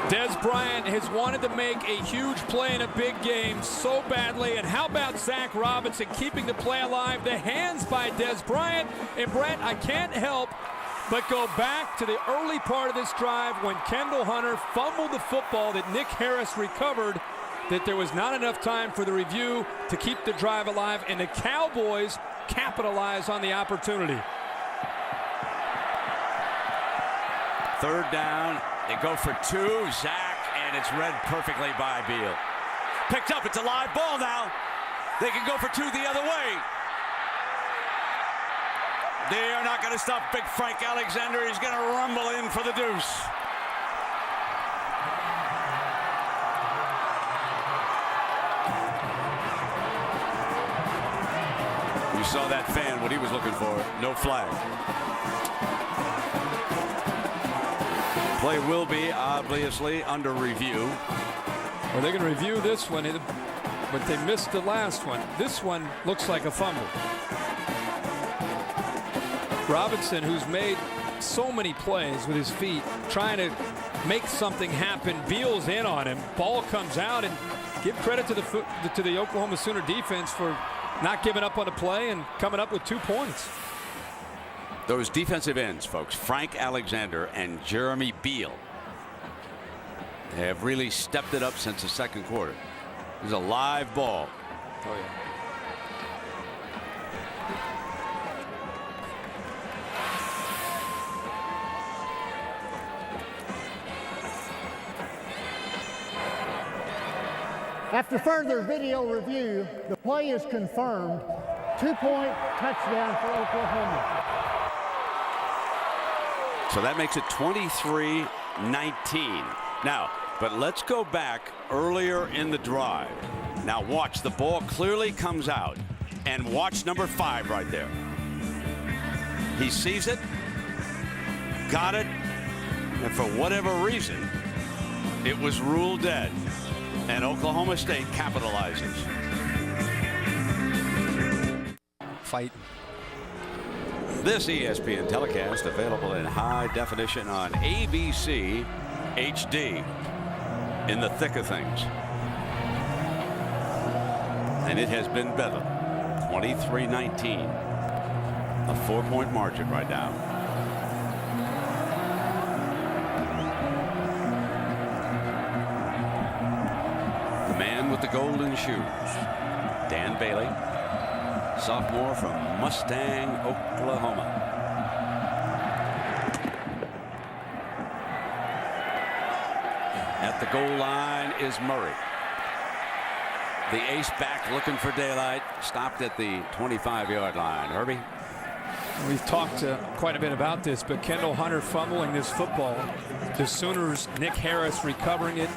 Des Bryant has wanted to make a huge play in a big game so badly. And how about Zach Robinson keeping the play alive? The hands by Des Bryant. And Brent, I can't help but go back to the early part of this drive when Kendall Hunter fumbled the football that Nick Harris recovered, that there was not enough time for the review to keep the drive alive, and the Cowboys capitalize on the opportunity. 3rd down. They go for 2. Zach, and it's read perfectly by Beal. Picked up. It's a live ball now. They can go for 2 the other way. They are not going to stop Big Frank Alexander. He's going to rumble in for the deuce. You saw that fan, what he was looking for. No flag. Play will be obviously under review. Well, they're going to review this one, but they missed the last one. This one looks like a fumble. Robinson, who's made so many plays with his feet, trying to make something happen. Beal's in on him. Ball comes out, and give credit to the Oklahoma Sooner defense for not giving up on the play and coming up with 2 points. Those defensive ends, folks, Frank Alexander and Jeremy Beal, have really stepped it up since the 2nd quarter. This is a live ball. Oh, yeah. After further video review, the play is confirmed. 2-point touchdown for Oklahoma. So that makes it 23-19. Now, but let's go back earlier in the drive. Now watch, the ball clearly comes out. And watch number 5 right there. He sees it, got it, and for whatever reason, it was ruled dead. And Oklahoma State capitalizes. Fight. This ESPN telecast available in high definition on ABC HD in the thick of things. And it has been better. 23-19. A 4-point margin right now. The man with the golden shoes, Dan Bailey, sophomore from Mustang, Oklahoma. At the goal line is Murray. The ace back looking for daylight, stopped at the 25-yard line. Herbie? We've talked quite a bit about this, but Kendall Hunter fumbling this football. The Sooners, Nick Harris recovering it.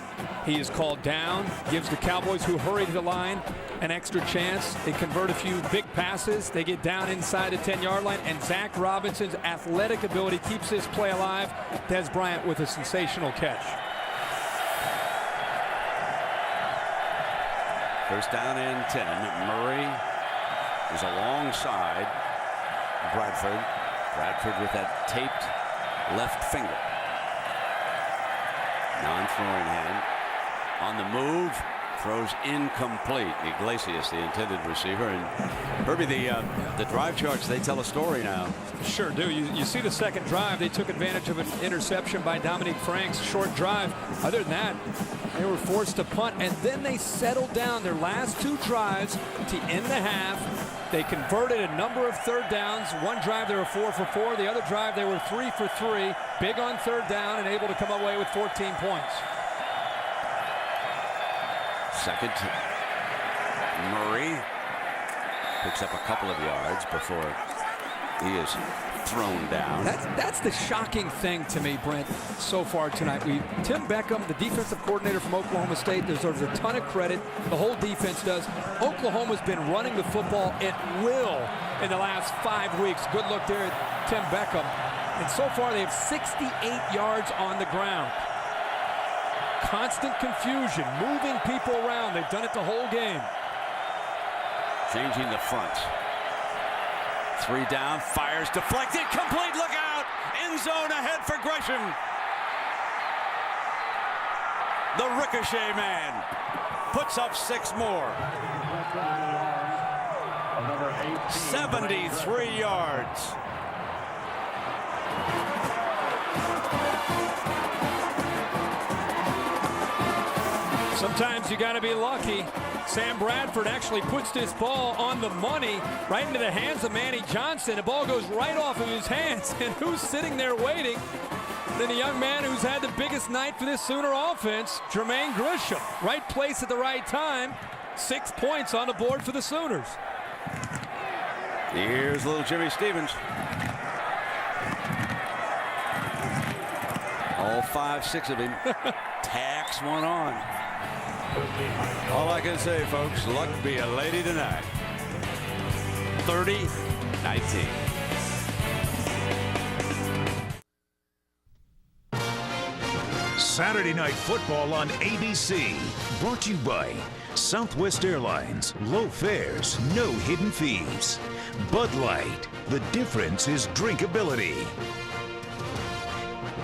He is called down, gives the Cowboys, who hurry to the line, an extra chance. They convert a few big passes. They get down inside the 10-yard line, and Zach Robinson's athletic ability keeps this play alive. Des Bryant with a sensational catch. First down and 10. Murray is alongside Bradford. Bradford with that taped left finger. Non-throwing hand. On the move. Throws incomplete. Iglesias, the intended receiver. And Herbie, the drive charts, they tell a story now. Sure do. You see the second drive, they took advantage of an interception by Dominique Franks, short drive. Other than that, they were forced to punt, and then they settled down their last 2 drives to end the half. They converted a number of third downs. One drive they were 4 for 4. The other drive they were 3 for 3. Big on third down and able to come away with 14 points. Second, Murray picks up a couple of yards before he is thrown down. That's the shocking thing to me, Brent, so far tonight. Tim Beckham, the defensive coordinator from Oklahoma State, deserves a ton of credit. The whole defense does. Oklahoma's been running the football at will in the last 5 weeks. Good look there at Tim Beckham. And so far they have 68 yards on the ground. Constant confusion, moving people around. They've done it the whole game. Changing the front. 3 down, fires, deflected, complete, look out! End zone ahead for Gresham. The ricochet man puts up 6 more. 73 yards. Sometimes you got to be lucky. Sam Bradford actually puts this ball on the money right into the hands of Manny Johnson. The ball goes right off of his hands. And who's sitting there waiting? Then the young man who's had the biggest night for this Sooner offense, Jermaine Gresham. Right place at the right time. 6 points on the board for the Sooners. Here's little Jimmy Stevens. All 5, 6 of him. Tacks one on. All I can say, folks, luck be a lady tonight. 30-19. Saturday Night Football on ABC. Brought to you by Southwest Airlines. Low fares, no hidden fees. Bud Light. The difference is drinkability.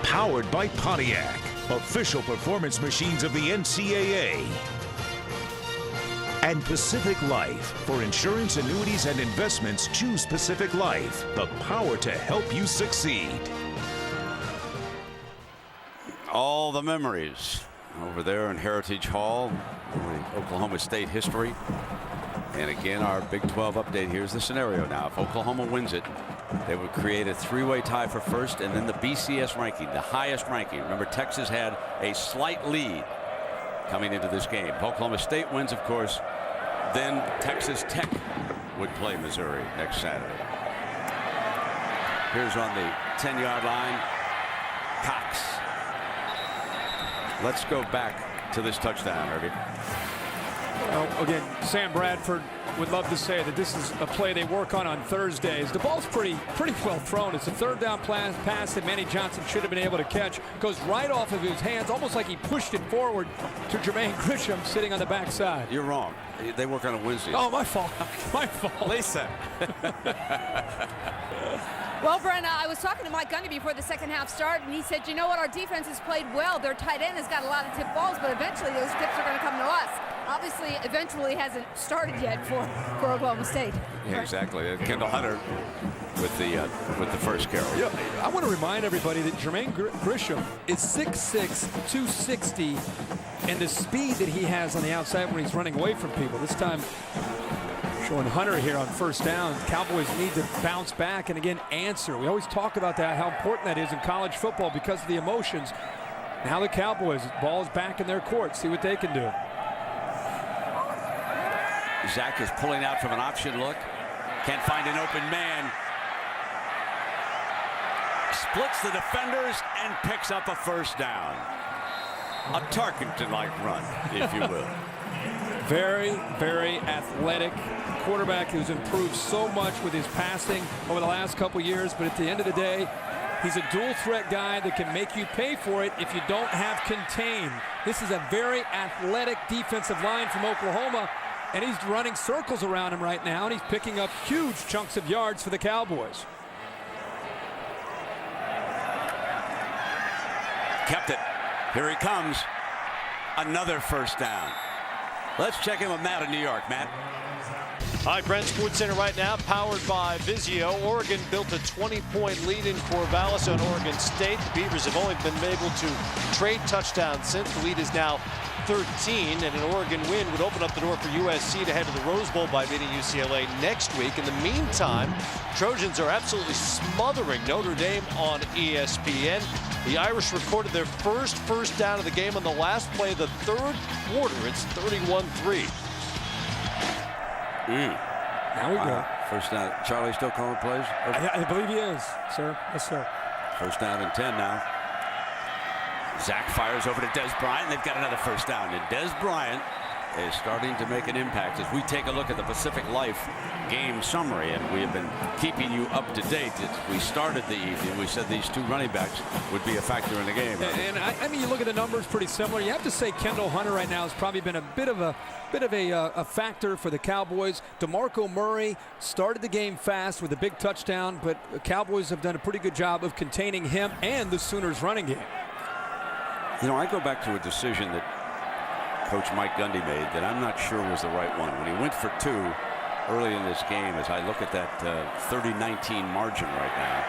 Powered by Pontiac. Official performance machines of the NCAA. And Pacific Life. For insurance, annuities, and investments, choose Pacific Life. The power to help you succeed. All the memories over there in Heritage Hall, Oklahoma State history. And again, our Big 12 update. Here's the scenario now. If Oklahoma wins it, they would create a 3-way tie for first, and then the BCS ranking, the highest ranking. Remember, Texas had a slight lead coming into this game. Oklahoma State wins, of course. Then Texas Tech would play Missouri next Saturday. Here's on the 10-yard line, Cox. Let's go back to this touchdown, Herbie. Well, again, Sam Bradford would love to say that this is a play they work on Thursdays. The ball's pretty well thrown. It's a third down pass that Manny Johnson should have been able to catch. Goes right off of his hands, almost like he pushed it forward to Jermaine Grisham sitting on the backside. You're wrong. They work on a Wednesday. Oh, my fault. My fault. Lisa. Well, Brent, I was talking to Mike Gundy before the second half started, and he said, you know what, our defense has played well. Their tight end has got a lot of tip balls, but eventually those tips are going to come to us. Obviously, eventually hasn't started yet for Oklahoma State. Yeah, exactly. Kendall Hunter with the first carry. Yeah, I want to remind everybody that Jermaine Grisham is 6'6", 260, and the speed that he has on the outside when he's running away from people. This time, showing Hunter here on first down. Cowboys need to bounce back and again answer. We always talk about that, how important that is in college football because of the emotions. Now the Cowboys, ball's back in their court. See what they can do. Zach is pulling out from an option look. Can't find an open man. Splits the defenders and picks up a first down. A Tarkenton-like run, if you will. Very, very athletic quarterback who's improved so much with his passing over the last couple years, but at the end of the day, he's a dual threat guy that can make you pay for it if you don't have contain. This is a very athletic defensive line from Oklahoma, and he's running circles around him right now, and he's picking up huge chunks of yards for the Cowboys. Kept it. Here he comes. Another first down. Let's check in with Matt in New York. Matt. Hi, Brent, Sports Center right now, powered by Vizio. Oregon built a 20-point lead in Corvallis on Oregon State. The Beavers have only been able to trade touchdowns since. The lead is now 13, and an Oregon win would open up the door for USC to head to the Rose Bowl by beating UCLA next week. In the meantime, Trojans are absolutely smothering Notre Dame on ESPN. The Irish recorded their first down of the game on the last play of the third quarter. It's 31-3. Now we go. First down. Charlie still calling plays? I believe he is, sir. Yes, sir. First down and 10 now. Zach fires over to Des Bryant. They've got another first down. And Des Bryant is starting to make an impact as we take a look at the Pacific Life game summary. And we have been keeping you up to date. We started the evening. We said these two running backs would be a factor in the game. And I mean, you look at the numbers pretty similar. You have to say Kendall Hunter right now has probably been a bit of a factor for the Cowboys. DeMarco Murray started the game fast with a big touchdown, but the Cowboys have done a pretty good job of containing him and the Sooners running game. You know, I go back to a decision that Coach Mike Gundy made that I'm not sure was the right one. When he went for two early in this game, as I look at that 30-19 margin right now.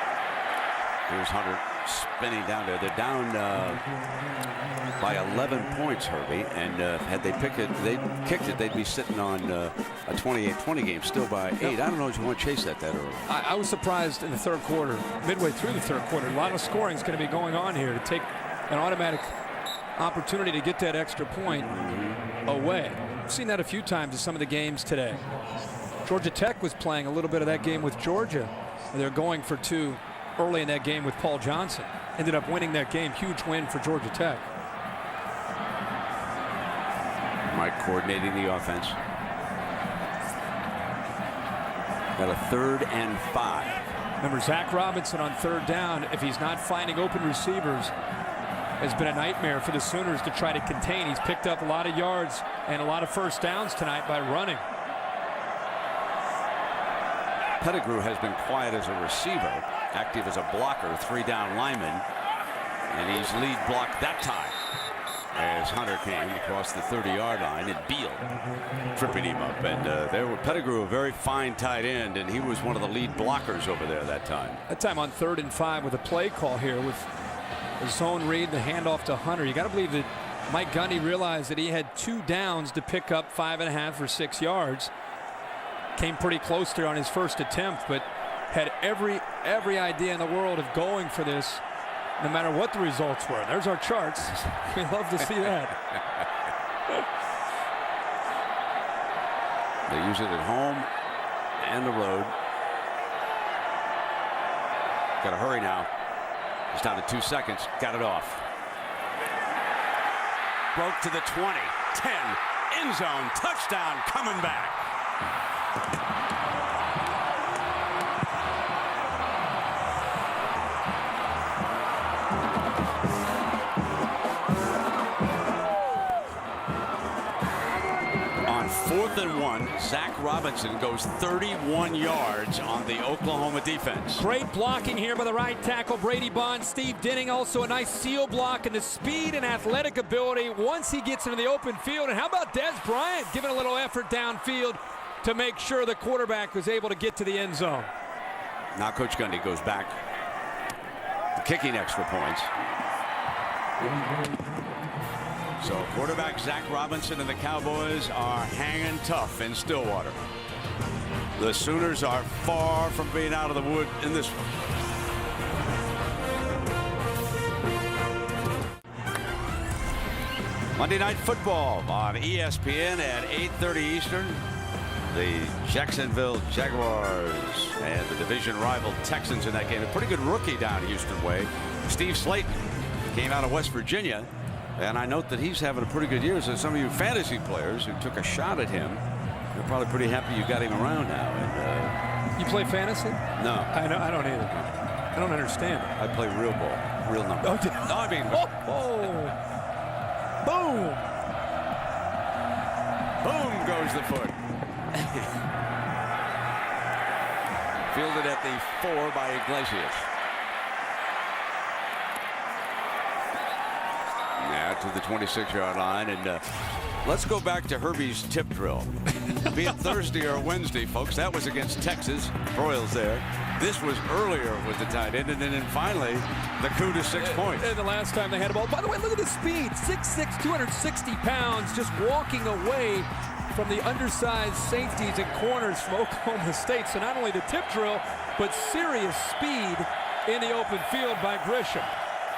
Here's Hunter spinning down there. They're down by 11 points, Herbie. And had they kicked it, they'd be sitting on a 28-20 game, still by 8. I don't know if you want to chase that early. I was surprised in the third quarter, midway through the third quarter. A lot of scoring is going to be going on here to take an automatic opportunity to get that extra point away. I've seen that a few times in some of the games today. Georgia Tech was playing a little bit of that game with Georgia. They're going for two early in that game with Paul Johnson. Ended up winning that game. Huge win for Georgia Tech. Mike coordinating the offense. Got a 3rd and 5. Remember, Zach Robinson on third down, if he's not finding open receivers, has been a nightmare for the Sooners to try to contain. He's picked up a lot of yards and a lot of first downs tonight by running. Pettigrew has been quiet as a receiver, active as a blocker, 3-down lineman, and he's lead blocked that time as Hunter came across the 30-yard line and Beal tripping him up. And there were Pettigrew, a very fine tight end, and he was one of the lead blockers over there that time. That time on 3rd and 5 with a play call here with a zone read, the handoff to Hunter. You got to believe that Mike Gundy realized that he had 2 downs to pick up 5.5 or 6 yards. Came pretty close there on his first attempt, but had every idea in the world of going for this, no matter what the results were. There's our charts. We love to see that. They use it at home and the road. Got to hurry now. It's down to 2 seconds. Got it off. Broke to the 20, 10, end zone, touchdown, coming back. On 4th and 1, Zach Robinson goes 31 yards on the Oklahoma defense. Great blocking here by the right tackle, Brady Bond. Steve Denning also a nice seal block, and the speed and athletic ability once he gets into the open field. And how about Des Bryant giving a little effort downfield to make sure the quarterback was able to get to the end zone. Now Coach Gundy goes back, kicking extra points. So quarterback Zach Robinson and the Cowboys are hanging tough in Stillwater. The Sooners are far from being out of the wood in this one. Monday Night Football on ESPN at 8:30 Eastern. The Jacksonville Jaguars and the division rival Texans in that game. A pretty good rookie down Houston way. Steve Slayton came out of West Virginia. And I note that he's having a pretty good year. So some of you fantasy players who took a shot at him, you're probably pretty happy you got him around now. And you play fantasy? No. I don't either. I don't understand it. I play real ball, real numbers. Oh, no, I mean, boom! Boom goes the foot. Fielded at the 4 by Iglesias. Now to the 26-yard line, and let's go back to Herbie's tip drill. Be it Thursday or Wednesday, folks. That was against Texas. Broyles there. This was earlier with the tight end, and then finally the coup to 6 points. And the last time they had a ball. By the way, look at the speed. 6'6", 260 pounds, just walking away from the undersized safeties and corners from Oklahoma State. So not only the tip drill, but serious speed in the open field by Grisham.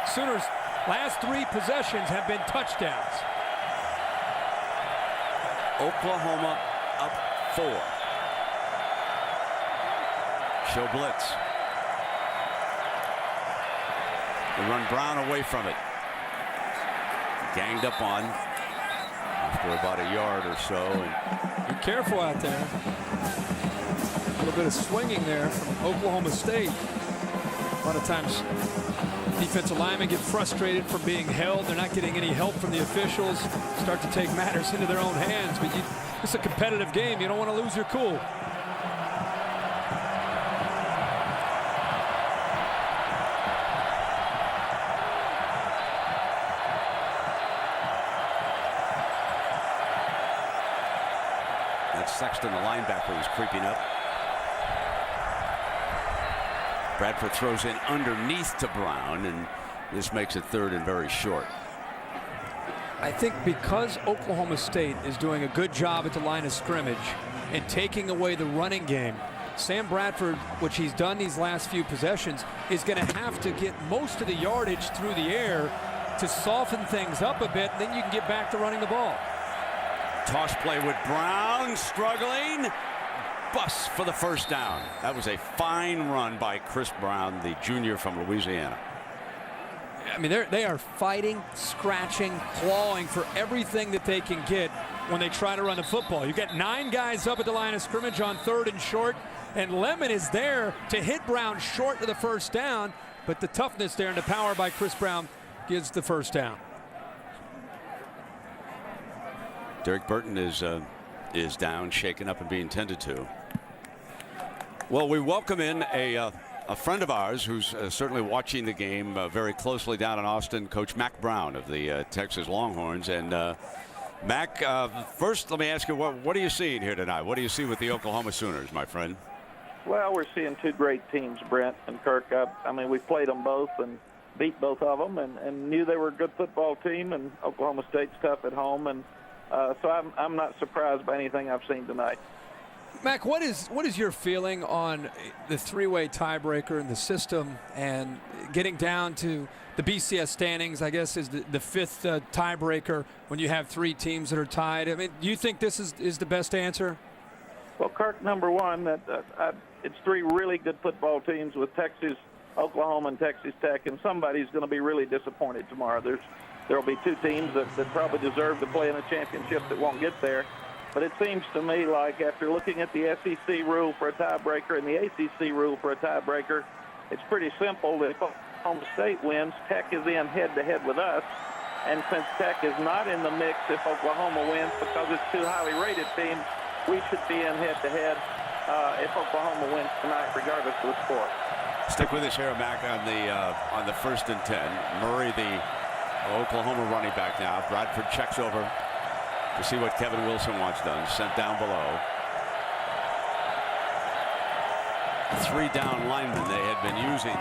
Sooners' last 3 possessions have been touchdowns. Oklahoma up 4. Show blitz. They run Brown away from it. Ganged up on after about a yard or so. And be careful out there. A little bit of swinging there from Oklahoma State. A lot of times defensive linemen get frustrated from being held. They're not getting any help from the officials. Start to take matters into their own hands. But it's a competitive game. You don't want to lose your cool. That's Sexton, the linebacker, who's creeping up. Bradford throws in underneath to Brown, and this makes it 3rd and very short. I think because Oklahoma State is doing a good job at the line of scrimmage and taking away the running game, Sam Bradford, which he's done these last few possessions, is going to have to get most of the yardage through the air to soften things up a bit, and then you can get back to running the ball. Toss play with Brown, struggling. Bus for the first down. That was a fine run by Chris Brown, the junior from Louisiana. I mean, they are fighting, scratching, clawing for everything that they can get when they try to run the football. You got 9 guys up at the line of scrimmage on 3rd and short, and Lemon is there to hit Brown short of the first down, but the toughness there and the power by Chris Brown gives the first down. Derek Burton is down, shaken up, and being tended to. Well, we welcome in a friend of ours who's certainly watching the game very closely down in Austin, Coach Mack Brown of the Texas Longhorns. And Mack, first let me ask you, what are you seeing here tonight? What do you see with the Oklahoma Sooners, my friend? Well, we're seeing 2 great teams, Brent and Kirk. I mean, we played them both and beat both of them and knew they were a good football team, and Oklahoma State's tough at home. And so I'm not surprised by anything I've seen tonight. Mac, what is your feeling on the three-way tiebreaker in the system and getting down to the BCS standings, I guess, is the fifth tiebreaker when you have three teams that are tied? I mean, do you think this is the best answer? Well, Kirk, number one, it's three really good football teams with Texas, Oklahoma, and Texas Tech, and somebody's going to be really disappointed tomorrow. There will be two teams that probably deserve to play in a championship that won't get there. But it seems to me like after looking at the SEC rule for a tiebreaker and the ACC rule for a tiebreaker, it's pretty simple that if Oklahoma State wins, Tech is in head-to-head with us. And since Tech is not in the mix if Oklahoma wins because it's two highly rated teams, we should be in head-to-head if Oklahoma wins tonight, regardless of the score. Stick with us here, Mac, on the 1st and 10. Murray, the Oklahoma running back now. Bradford checks over to see what Kevin Wilson wants done. Sent down below. 3 down linemen they had been using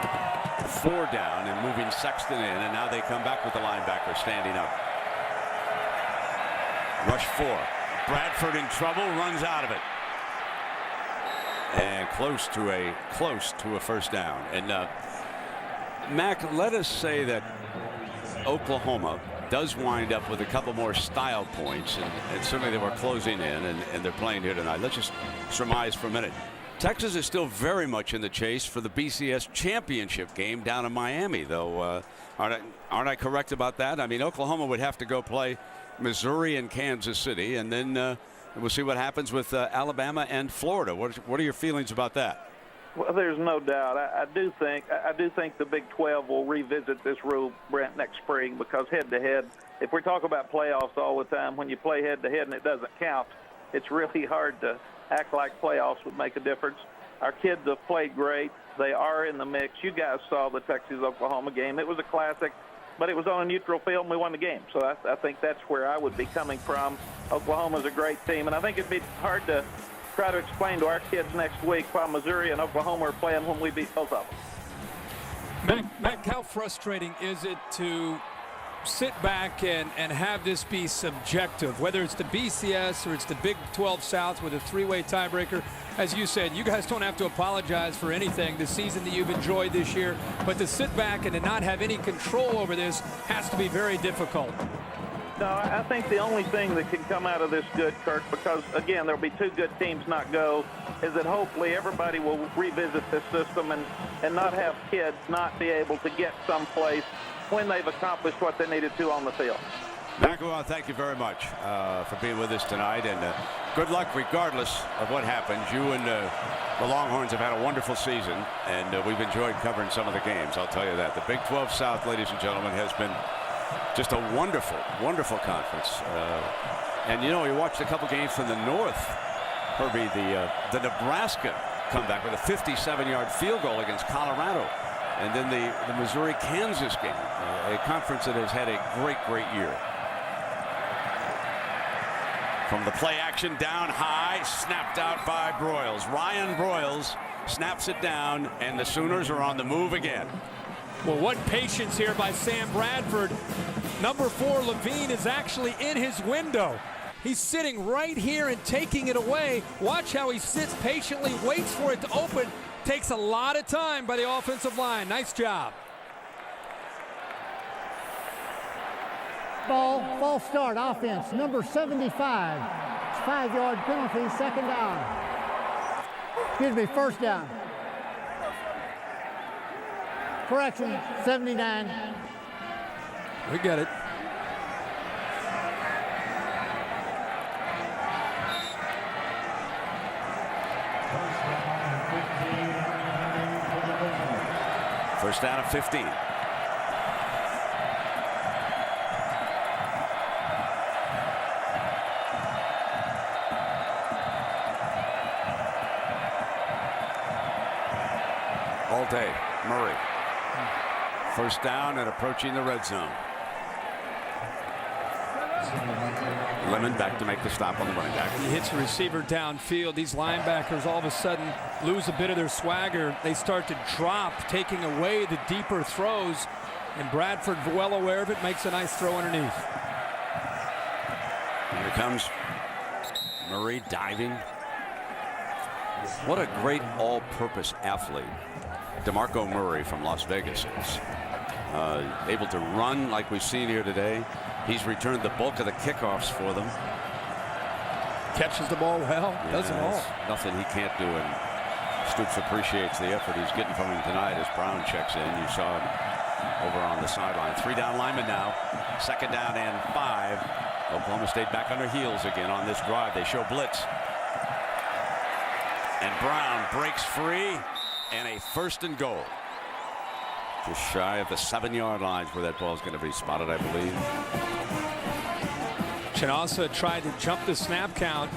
4 down and moving Sexton in, and now they come back with the linebacker standing up. Rush 4. Bradford in trouble, runs out of it. And close to a first down. And Mac, let us say that Oklahoma does wind up with a couple more style points, and certainly they were closing in, and they're playing here tonight. Let's just surmise for a minute. Texas is still very much in the chase for the BCS championship game down in Miami, though. Aren't I correct about that? I mean, Oklahoma would have to go play Missouri and Kansas City, and then we'll see what happens with Alabama and Florida. What are your feelings about that? Well, there's no doubt. I do think the Big 12 will revisit this rule, Brent, next spring, because head-to-head, if we talk about playoffs all the time, when you play head-to-head and it doesn't count, it's really hard to act like playoffs would make a difference. Our kids have played great. They are in the mix. You guys saw the Texas-Oklahoma game. It was a classic, but it was on a neutral field, and we won the game. So I think that's where I would be coming from. Oklahoma's a great team, and I think it'd be hard to try to explain to our kids next week why Missouri and Oklahoma are playing when we beat both of them. Mac, how frustrating is it to sit back and have this be subjective, whether it's the BCS or it's the Big 12 South with a three-way tiebreaker? As you said, you guys don't have to apologize for anything the season that you've enjoyed this year, but to sit back and to not have any control over this has to be very difficult. No, I think the only thing that can come out of this good, Kirk, because, again, there'll be two good teams not go, is that hopefully everybody will revisit this system and not have kids not be able to get someplace when they've accomplished what they needed to on the field. Mac, thank you very much for being with us tonight, and good luck regardless of what happens. You and the Longhorns have had a wonderful season, and we've enjoyed covering some of the games, I'll tell you that. The Big 12 South, ladies and gentlemen, has been just a wonderful, wonderful conference. And, you know, you watched a couple games from the north. Herbie, the Nebraska comeback with a 57-yard field goal against Colorado. And then the Missouri-Kansas game, a conference that has had a great, great year. From the play action down high, snapped out by Broyles. Ryan Broyles snaps it down, and the Sooners are on the move again. Well, what patience here by Sam Bradford. Number 4, Levine, is actually in his window. He's sitting right here and taking it away. Watch how he sits patiently, waits for it to open. Takes a lot of time by the offensive line. Nice job. False start, offense, number 75. 5-yard penalty, second down. Excuse me, first down. Correction, 79. We get it. First down of 15. All day, Murray. First down and approaching the red zone. Lemon back to make the stop on the running back. He hits a receiver downfield. These linebackers all of a sudden lose a bit of their swagger. They start to drop, taking away the deeper throws. And Bradford, well aware of it, makes a nice throw underneath. Here comes Murray diving. What a great all-purpose athlete DeMarco Murray from Las Vegas is. Able to run like we've seen here today. He's returned the bulk of the kickoffs for them. Catches the ball well, does it all. Nothing he can't do, and Stoops appreciates the effort he's getting from him tonight as Brown checks in. You saw him over on the sideline. 3 down linemen now. 2nd down and 5. Oklahoma State back on their heels again on this drive. They show blitz. And Brown breaks free, and a 1st and goal. Just shy of the 7-yard lines where that ball is going to be spotted, I believe. Chinasa tried to jump the snap count.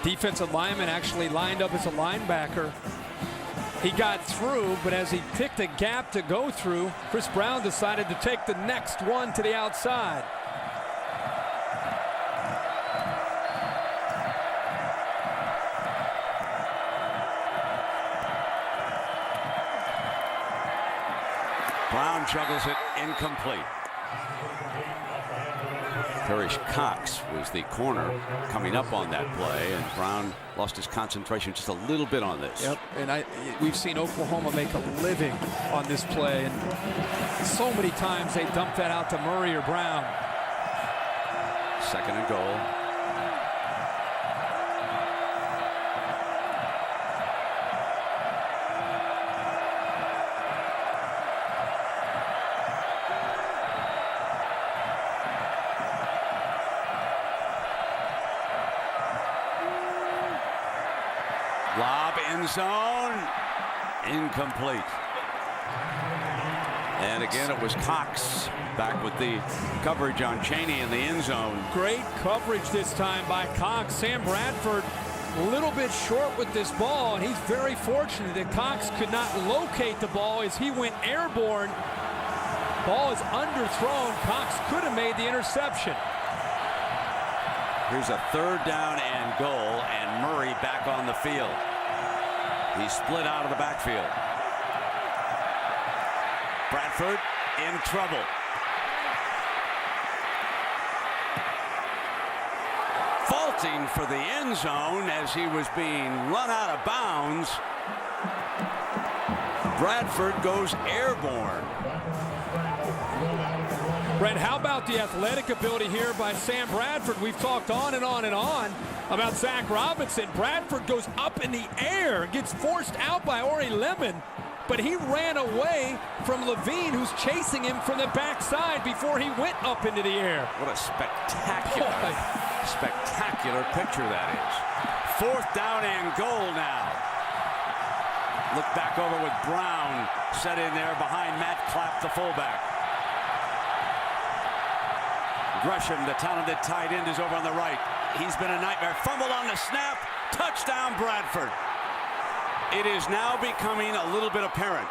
Defensive lineman actually lined up as a linebacker. He got through, but as he picked a gap to go through, Chris Brown decided to take the next one to the outside. Brown juggles it, incomplete. Parrish Cox was the corner coming up on that play, and Brown lost his concentration just a little bit on this. Yep, and we've seen Oklahoma make a living on this play, and so many times they dump that out to Murray or Brown. 2nd and goal. Lob end zone, incomplete. And again, it was Cox back with the coverage on Chaney in the end zone. Great coverage this time by Cox. Sam Bradford a little bit short with this ball, and he's very fortunate that Cox could not locate the ball as he went airborne. Ball is underthrown. Cox could have made the interception. Here's a 3rd down and goal, and Murray back on the field. He split out of the backfield. Bradford in trouble. Faulting for the end zone as he was being run out of bounds. Bradford goes airborne. Brent, how about the athletic ability here by Sam Bradford? We've talked on and on and on about Zach Robinson. Bradford goes up in the air, gets forced out by Ori Lemon, but he ran away from Levine, who's chasing him from the backside before he went up into the air. What a spectacular picture that is. 4th down and goal now. Look back over with Brown set in there behind Matt Clapp, the fullback. Gresham, the talented tight end, is over on the right. He's been a nightmare. Fumble on the snap. Touchdown, Bradford. It is now becoming a little bit apparent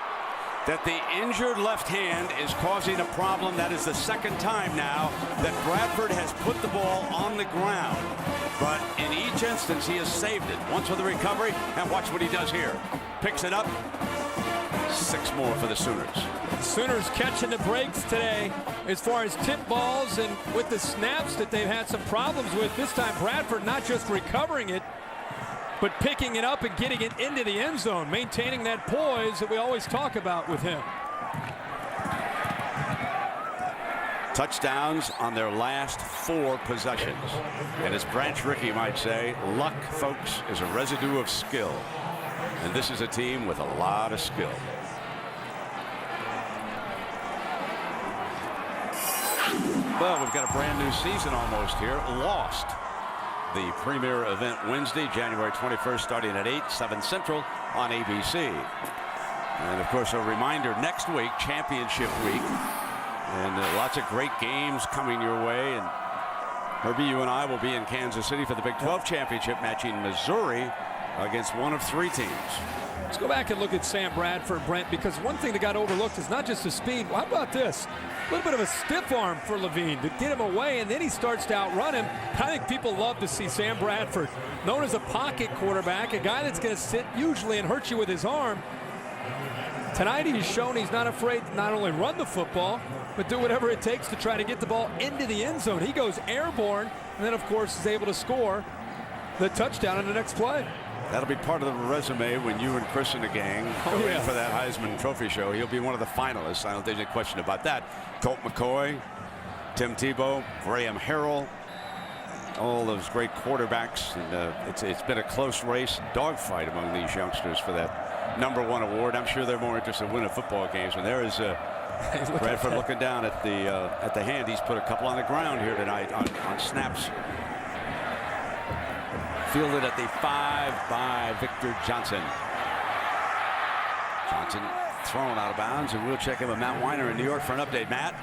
that the injured left hand is causing a problem. That is the 2nd time now that Bradford has put the ball on the ground. But in each instance, he has saved it. Once with the recovery, and watch what he does here. Picks it up. 6 more for the Sooners. Sooners catching the breaks today as far as tip balls and with the snaps that they've had some problems with. This time Bradford not just recovering it, but picking it up and getting it into the end zone, maintaining that poise that we always talk about with him. Touchdowns on their last 4 possessions. And as Branch Rickey might say, luck, folks, is a residue of skill. And this is a team with a lot of skill. Well, we've got a brand new season almost here. Lost. The premier event Wednesday, January 21st, starting at 8, 7 Central on ABC. And, of course, a reminder, next week, championship week. And lots of great games coming your way. And Herbie, you and I will be in Kansas City for the Big 12 championship, matching Missouri against one of 3 teams. Let's go back and look at Sam Bradford, Brent, because one thing that got overlooked is not just the speed. Well, how about this? A little bit of a stiff arm for Levine to get him away, and then he starts to outrun him. I think people love to see Sam Bradford, known as a pocket quarterback, a guy that's going to sit usually and hurt you with his arm. Tonight he's shown he's not afraid to not only run the football, but do whatever it takes to try to get the ball into the end zone. He goes airborne, and then, of course, is able to score the touchdown in the next play. That'll be part of the resume when you and Chris in the gang go in for that Heisman Trophy show. He'll be one of the finalists. I don't think there's any question about that. Colt McCoy, Tim Tebow, Graham Harrell, all those great quarterbacks. And it's been a close race, dogfight among these youngsters for that #1 award. I'm sure they're more interested in winning football games. And there is Bradford looking down at the hand. He's put a couple on the ground here tonight on snaps. Fielded at the 5 by Victor Johnson. Johnson thrown out of bounds, and we'll check in with Matt Weiner in New York for an update. Matt.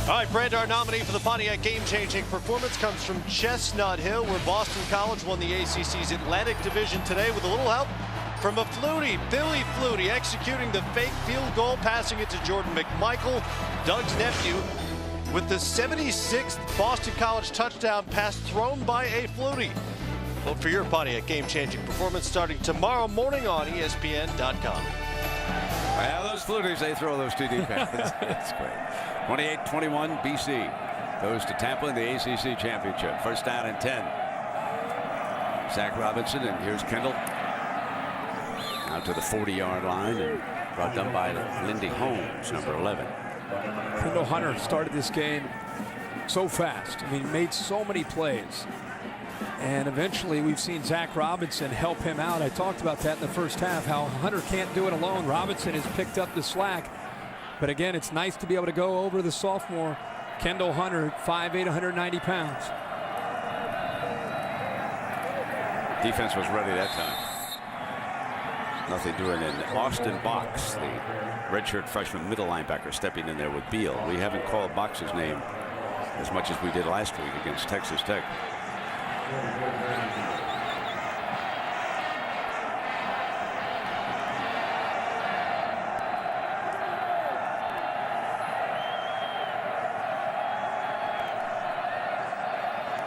All right, Brand, our nominee for the Pontiac game-changing performance comes from Chestnut Hill, where Boston College won the ACC's Atlantic Division today with a little help from a Flutie, Billy Flutie, executing the fake field goal, passing it to Jordan McMichael, Doug's nephew, with the 76th Boston College touchdown pass thrown by a Flutie. Vote for your Pontiac game-changing performance starting tomorrow morning on ESPN.com. Well, those Fluties, they throw those too deep. That's great. 28-21, BC goes to Tampa in the ACC championship. First down and 10. Zach Robinson, and here's Kendall. Out to the 40-yard line, and brought down by Lindy Holmes, number 11. Kendall Hunter started this game so fast. I mean, made so many plays. And eventually we've seen Zach Robinson help him out. I talked about that in the first half, how Hunter can't do it alone. Robinson has picked up the slack. But again, it's nice to be able to go over the sophomore, Kendall Hunter, 5'8", 190 pounds. Defense was ready that time. Nothing doing in. Austin Box, the redshirt freshman middle linebacker, stepping in there with Beal. We haven't called Box's name as much as we did last week against Texas Tech.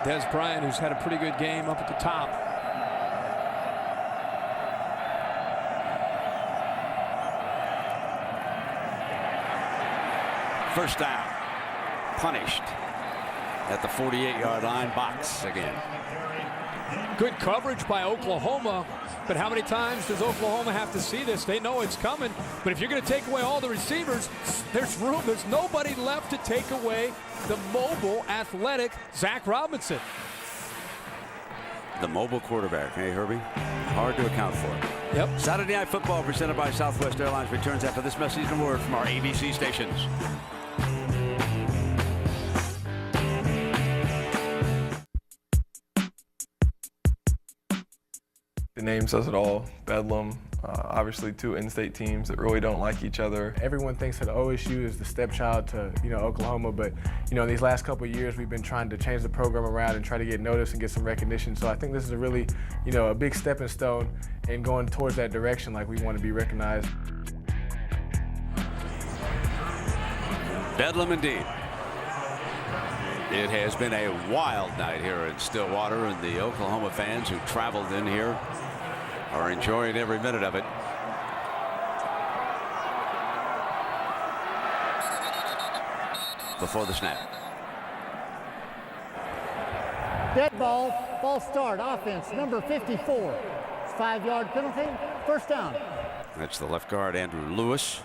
Des Bryant, who's had a pretty good game up at the top. First down. Punished at the 48-yard line. Box again. Good coverage by Oklahoma, but how many times does Oklahoma have to see this? They know it's coming, but if you're going to take away all the receivers, there's room. There's nobody left to take away the mobile, athletic Zach Robinson. The mobile quarterback, hey, Herbie? Hard to account for. Yep. Saturday Night Football presented by Southwest Airlines returns after this message and word from our ABC stations. The name says it all. Bedlam. Obviously, two in-state teams that really don't like each other. Everyone thinks that OSU is the stepchild to, Oklahoma, but, in these last couple of years, we've been trying to change the program around and try to get noticed and get some recognition. So I think this is a really, a big stepping stone in going towards that direction, like we want to be recognized. Bedlam indeed. It has been a wild night here in Stillwater, and the Oklahoma fans who traveled in here are enjoying every minute of it. Before the snap. Dead ball, false start, offense, number 54. 5-yard penalty, first down. That's the left guard, Andrew Lewis.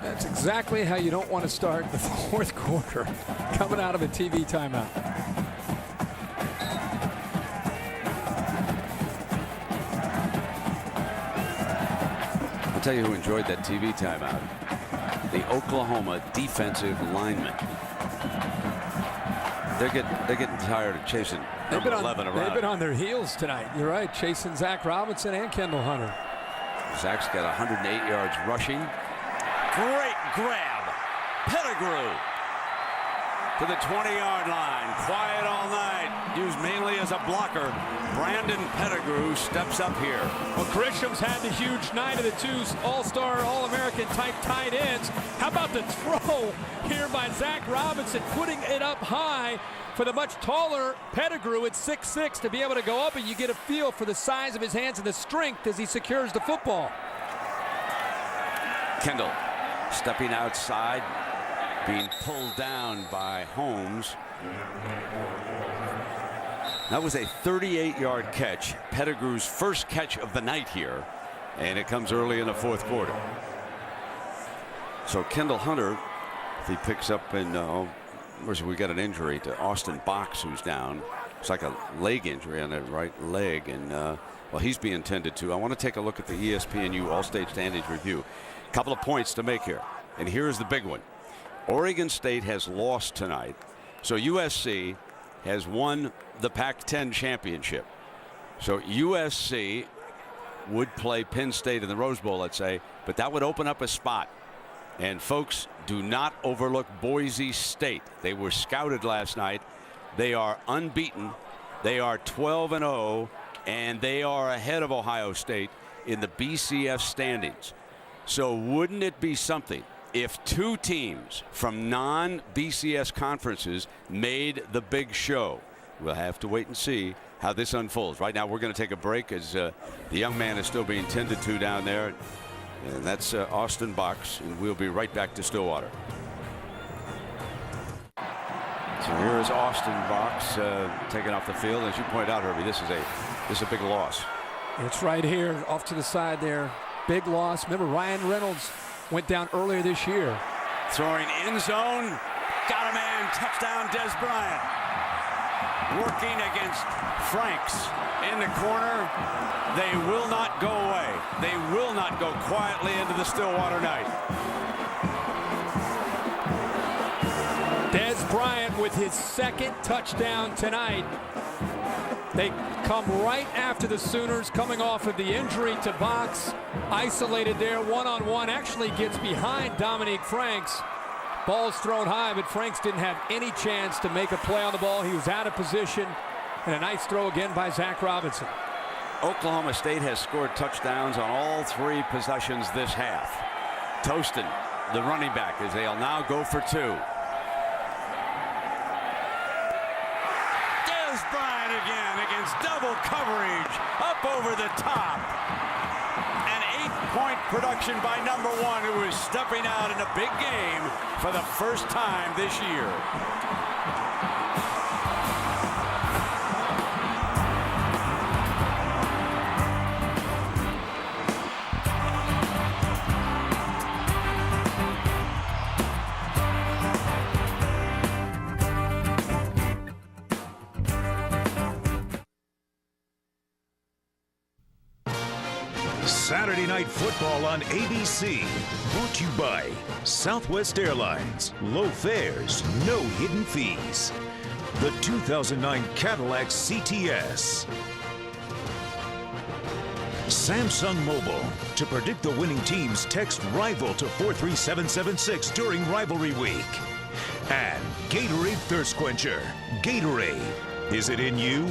That's exactly how you don't want to start the fourth quarter, coming out of a TV timeout. I'll tell you who enjoyed that TV timeout. The Oklahoma defensive linemen. They're getting tired of chasing number 11 around. They've been on their heels tonight. You're right, chasing Zach Robinson and Kendall Hunter. Zach's got 108 yards rushing. Great grab. Pettigrew to the 20-yard line. Quiet all night. Used mainly as a blocker. Brandon Pettigrew steps up here. Well, Grisham's had the huge night of the two all-star, all-American type tight ends. How about the throw here by Zach Robinson, putting it up high for the much taller Pettigrew at 6'6" to be able to go up, and you get a feel for the size of his hands and the strength as he secures the football. Kendall stepping outside, being pulled down by Holmes. That was a 38-yard catch, Pettigrew's first catch of the night here, and it comes early in the fourth quarter. So Kendall Hunter, if he picks up in, we got an injury to Austin Box, who's down. It's like a leg injury on that right leg, and well, he's being tended to. I want to take a look at the ESPNU All-State Standings Review. A couple of points to make here, and here's the big one. Oregon State has lost tonight, so USC has won the Pac-10 championship. So USC would play Penn State in the Rose Bowl, let's say, but that would open up a spot. And folks, do not overlook Boise State. They were scouted last night. They are unbeaten. They are 12-0, and they are ahead of Ohio State in the BCS standings. So wouldn't it be something if two teams from non-BCS conferences made the big show? We'll have to wait and see how this unfolds. Right now, we're going to take a break as the young man is still being tended to down there. And that's Austin Box, and we'll be right back to Stillwater. So here is Austin Box taken off the field. As you pointed out, Herbie, this is a big loss. It's right here off to the side there. Big loss. Remember, Ryan Reynolds went down earlier this year. Throwing end zone. Got a man. Touchdown, Des Bryant. Working against Franks in the corner. They will not go away. They will not go quietly into the Stillwater night. Des Bryant with his second touchdown tonight. They come right after the Sooners coming off of the injury to Box. Isolated there, one-on-one. Actually gets behind Dominique Franks. Ball's thrown high, but Franks didn't have any chance to make a play on the ball. He was out of position. And a nice throw again by Zach Robinson. Oklahoma State has scored touchdowns on all three possessions this half. Tostin, the running back, as they'll now go for two. Des Bryant again against double coverage up over the top. An 8-point production by number one, who is stepping out in a big game for the first time this year. Saturday Night Football on ABC. Brought to you by Southwest Airlines. Low fares, no hidden fees. The 2009 Cadillac CTS. Samsung Mobile. To predict the winning teams, text RIVAL to 43776 during rivalry week. And Gatorade Thirst Quencher. Gatorade. Is it in you?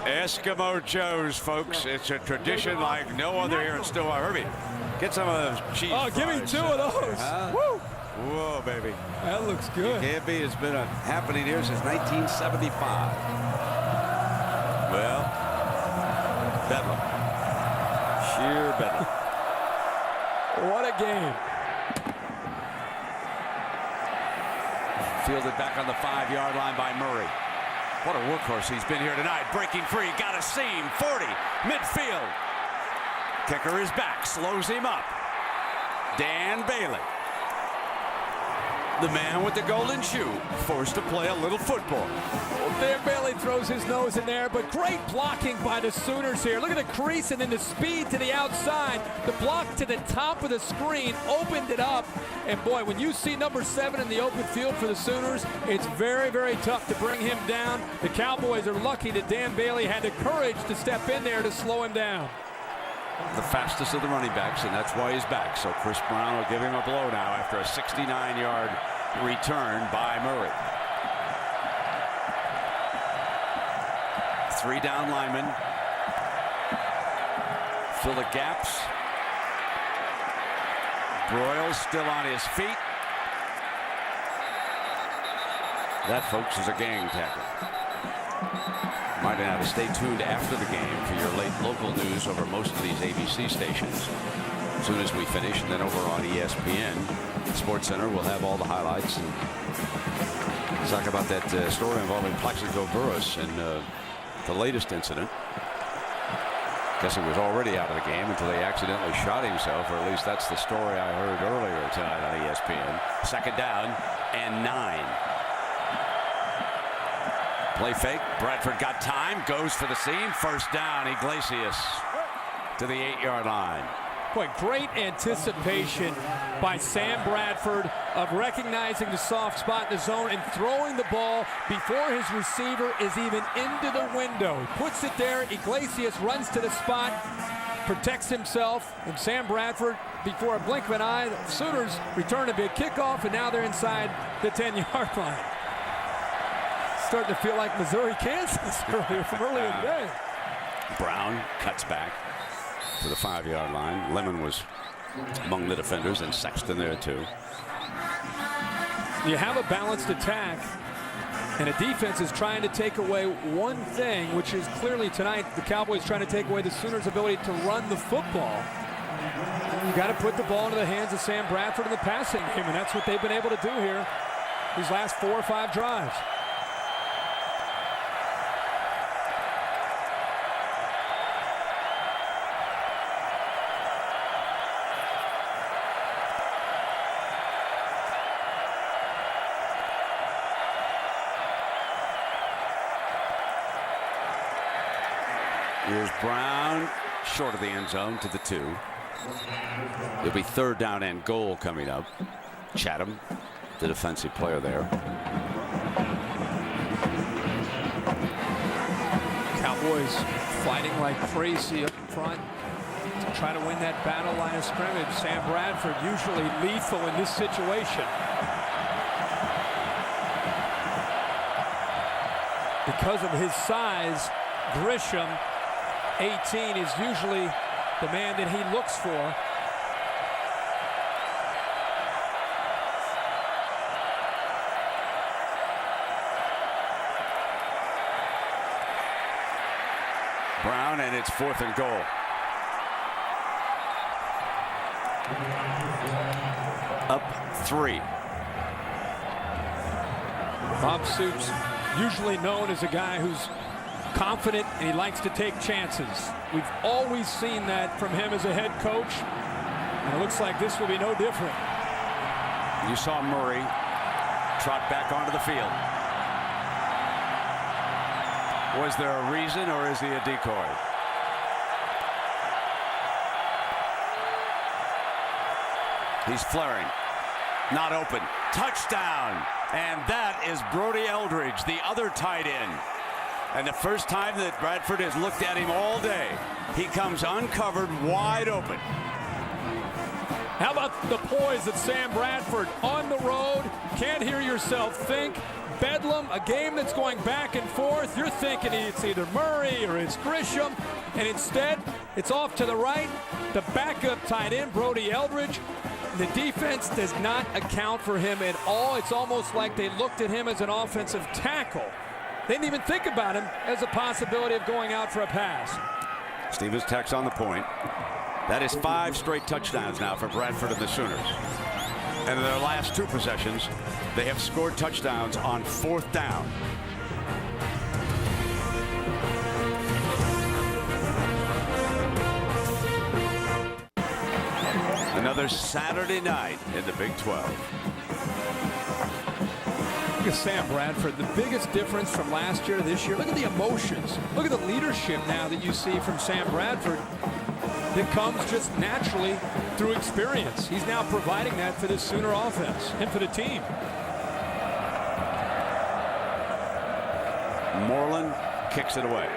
Eskimo Joe's, folks. It's a tradition like no other here in Stillwater. Herbie, get some of those cheese fries. Give me two of those. Woo! Whoa, baby. That looks good. Can't be. It's been happening here since 1975. Well, bedlam. Sheer bedlam. What a game. Fielded back on the 5-yard line by Murray. What a workhorse he's been here tonight. Breaking free, got a seam, 40, midfield. Kicker is back, slows him up. Dan Bailey, the man with the golden shoe, forced to play a little football. Well, Dan Bailey throws his nose in there, but great blocking by the Sooners here. Look at the crease and then the speed to the outside. The block to the top of the screen opened it up. And boy, when you see number 7 in the open field for the Sooners, it's very, very tough to bring him down. The Cowboys are lucky that Dan Bailey had the courage to step in there to slow him down. The fastest of the running backs, and that's why he's back. So Chris Brown will give him a blow now after a 69-yard return by Murray. 3 down linemen. Fill the gaps. Broyles still on his feet. That, folks, is a gang tackle. Might have to stay tuned after the game for your late local news over most of these ABC stations. As soon as we finish, and then over on ESPN, Sports Center will have all the highlights. And Talk about that story involving Plaxico Burress and the latest incident. Guess he was already out of the game until he accidentally shot himself, or at least that's the story I heard earlier tonight on ESPN. Second down and 9. Play fake. Bradford got time. Goes for the seam. First down. Iglesias to the 8-yard line. Boy, great anticipation by Sam Bradford of recognizing the soft spot in the zone and throwing the ball before his receiver is even into the window. Puts it there. Iglesias runs to the spot, protects himself, and Sam Bradford, before a blink of an eye, the Sooners return a big kickoff, and now they're inside the 10-yard line. Starting to feel like Missouri, Kansas earlier from earlier in the day. Brown cuts back to the 5-yard line. Lemon was among the defenders, and Sexton there too. You have a balanced attack, and a defense is trying to take away one thing, which is clearly tonight the Cowboys trying to take away the Sooners' ability to run the football. You got to put the ball into the hands of Sam Bradford in the passing game, and that's what they've been able to do here these last 4 or 5 drives. Here's Brown, short of the end zone to the 2. It'll be 3rd down and goal coming up. Chatham, the defensive player there. Cowboys fighting like crazy up front to try to win that battle line of scrimmage. Sam Bradford usually lethal in this situation. Because of his size, Grisham, 18, is usually the man that he looks for. Brown, and it's 4th and goal. Up 3. Bob Stoops, usually known as a guy who's confident and he likes to take chances. We've always seen that from him as a head coach, and it looks like this will be no different. You saw Murray trot back onto the field. Was there a reason, or is he a decoy? He's flaring. Not open. Touchdown. And that is Brody Eldridge, the other tight end. And the first time that Bradford has looked at him all day, he comes uncovered, wide open. How about the poise of Sam Bradford on the road? Can't hear yourself think. Bedlam, a game that's going back and forth. You're thinking it's either Murray or it's Grisham, and instead it's off to the right. The backup tight end, Brody Eldridge. The defense does not account for him at all. It's almost like they looked at him as an offensive tackle. They didn't even think about him as a possibility of going out for a pass. Stevens Tech's on the point. That is 5 straight touchdowns now for Bradford and the Sooners. And in their last 2 possessions, they have scored touchdowns on 4th down. Another Saturday night in the Big 12. Look at Sam Bradford. The biggest difference from last year to this year. Look at the emotions. Look at the leadership now that you see from Sam Bradford. That comes just naturally through experience. He's now providing that for this Sooner offense and for the team. Moreland kicks it away.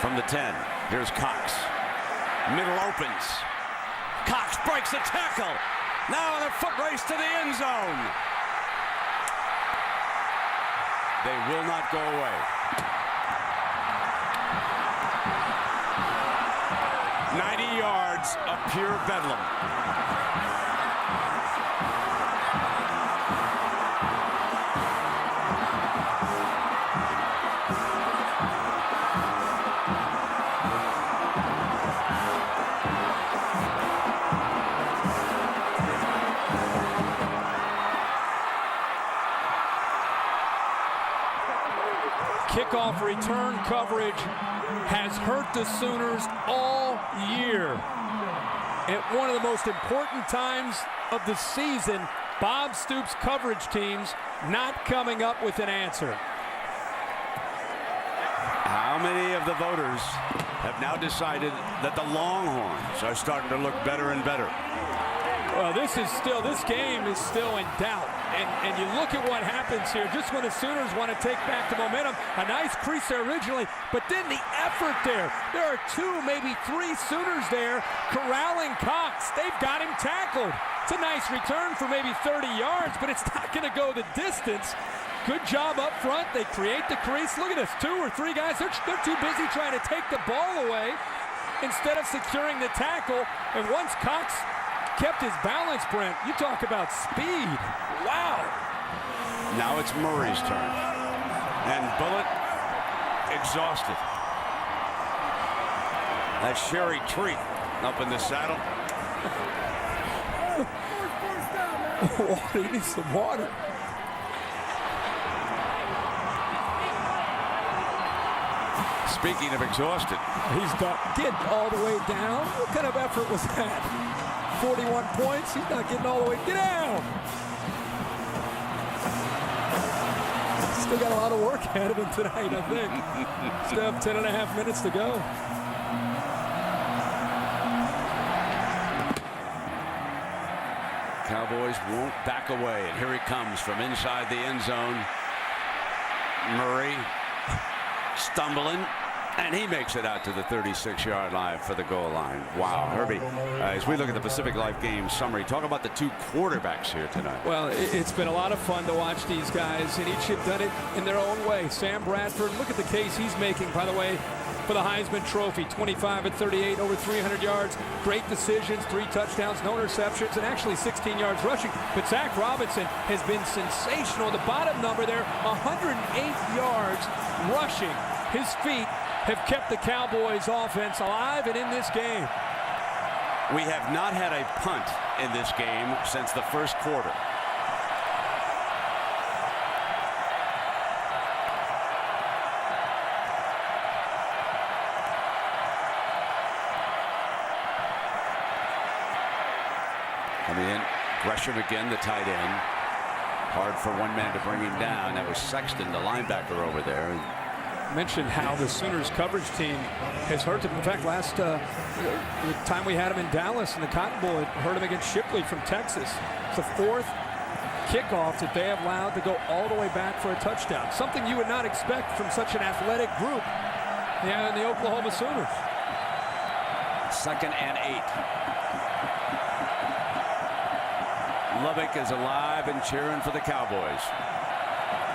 From the 10, here's Cox. Middle opens. Cox breaks the tackle. Now in a foot race to the end zone. They will not go away. 90 yards of pure bedlam. kickoff return coverage has hurt the Sooners all year. At one of the most important times of the season, Bob Stoops' coverage teams not coming up with an answer. How many of the voters have now decided that the Longhorns are starting to look better and better? Well, this game is still in doubt. And you look at what happens here, just when the Sooners want to take back the momentum, a nice crease there originally, but then the effort there. There are 2, maybe 3 Sooners there corralling Cox. They've got him tackled. It's a nice return for maybe 30 yards, but it's not going to go the distance. Good job up front. They create the crease. Look at this, 2 or 3 guys. They're too busy trying to take the ball away instead of securing the tackle. And once Cox kept his balance, Brent, you talk about speed. Wow. Now it's Murray's turn. And Bullitt exhausted. That's Sherry Treat up in the saddle. Water, he needs some water. Speaking of exhausted. He's getting all the way down. What kind of effort was that? 41 points. He's not getting all the way. Get down. Still got a lot of work ahead of him tonight, I think. Still have 10.5 minutes to go. Cowboys won't back away, and here he comes from inside the end zone. Murray stumbling, and he makes it out to the 36-yard line for the goal line. Wow, Herbie, as we look at the Pacific Life game summary, talk about the 2 quarterbacks here tonight. Well, it's been a lot of fun to watch these guys, and each have done it in their own way. Sam Bradford, look at the case he's making, by the way, for the Heisman Trophy. 25 at 38, over 300 yards. Great decisions, 3 touchdowns, no interceptions, and actually 16 yards rushing. But Zach Robinson has been sensational. The bottom number there, 108 yards rushing. His feet have kept the Cowboys offense alive and in this game. We have not had a punt in this game since the first quarter. Coming in, Gresham again, the tight end. Hard for one man to bring him down. That was Sexton, the linebacker over there. Mentioned how the Sooners coverage team has hurt them. In fact, last the time we had him in Dallas in the Cotton Bowl, it hurt him against Shipley from Texas. It's the 4th kickoff that they have allowed to go all the way back for a touchdown. Something you would not expect from such an athletic group in the Oklahoma Sooners. 2nd and 8. Lubbock is alive and cheering for the Cowboys.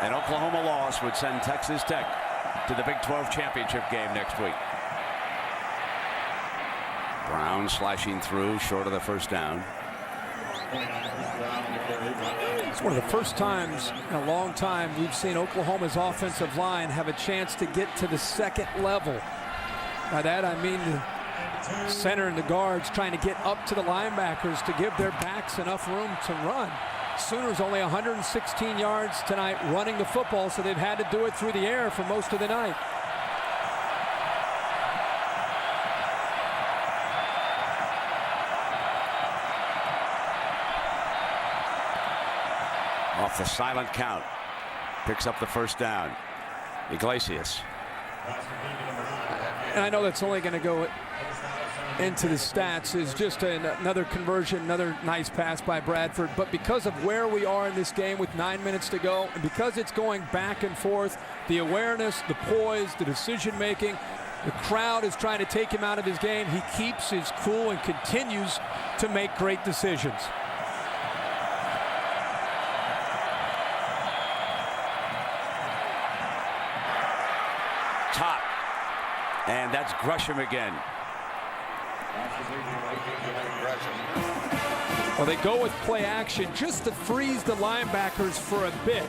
An Oklahoma loss would send Texas Tech to the Big 12 championship game next week. Brown slashing through, short of the first down. It's one of the first times in a long time we've seen Oklahoma's offensive line have a chance to get to the 2nd level. By that I mean the center and the guards trying to get up to the linebackers to give their backs enough room to run. Sooners only 116 yards tonight running the football, so they've had to do it through the air for most of the night. Off the silent count, picks up the first down. Iglesias. And I know that's only going to go into the stats is just another conversion, another nice pass by Bradford. But because of where we are in this game with 9 minutes to go, and because it's going back and forth, the awareness, the poise, the decision-making, the crowd is trying to take him out of his game. He keeps his cool and continues to make great decisions. Top. And that's Gresham again. Well, they go with play action just to freeze the linebackers for a bit.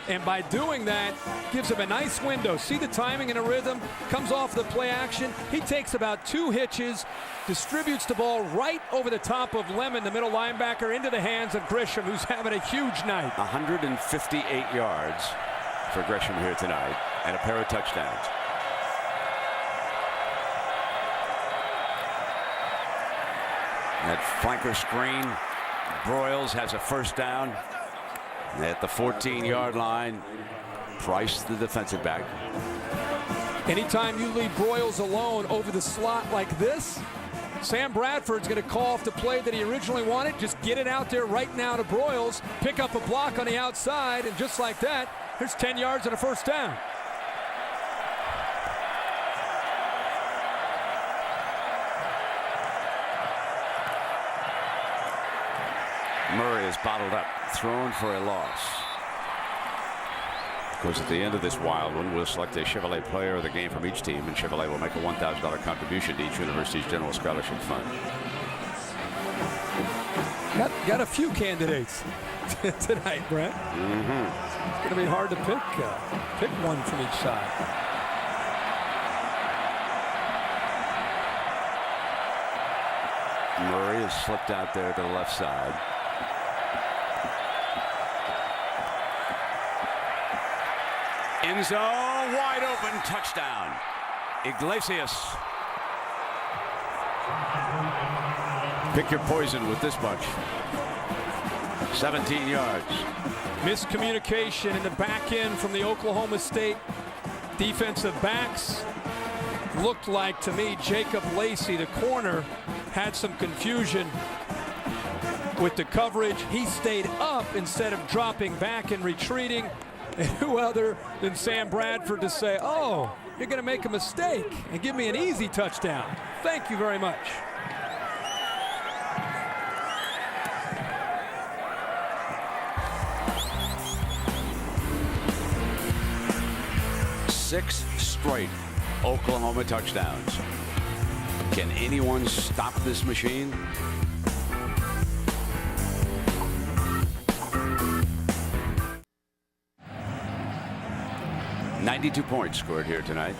And by doing that, gives him a nice window. See the timing and a rhythm? Comes off the play action. He takes about 2 hitches, distributes the ball right over the top of Lemon, the middle linebacker, into the hands of Gresham, who's having a huge night. 158 yards for Gresham here tonight. and a pair of touchdowns. That flanker screen, Broyles has a first down at the 14-yard line. Price, the defensive back. Anytime you leave Broyles alone over the slot like this, Sam Bradford's going to call off the play that he originally wanted. Just get it out there right now to Broyles, pick up a block on the outside, and just like that, here's 10 yards and a first down. Murray is bottled up, thrown for a loss. Of course, at the end of this wild one, we'll select a Chevrolet player of the game from each team, and Chevrolet will make a $1,000 contribution to each university's general scholarship fund. Got a few candidates tonight, Brent. It's going to be hard to pick one from each side. Murray has slipped out there to the left side. End zone, wide open, touchdown. Iglesias. Pick your poison with this bunch. 17 yards. Miscommunication in the back end from the Oklahoma State defensive backs. Looked like to me Jacob Lacey, the corner, had some confusion with the coverage. He stayed up instead of dropping back and retreating. And who other than Sam Bradford to say, oh, you're going to make a mistake and give me an easy touchdown. Thank you very much. Six straight Oklahoma touchdowns. Can anyone stop this machine? .92 points scored here tonight.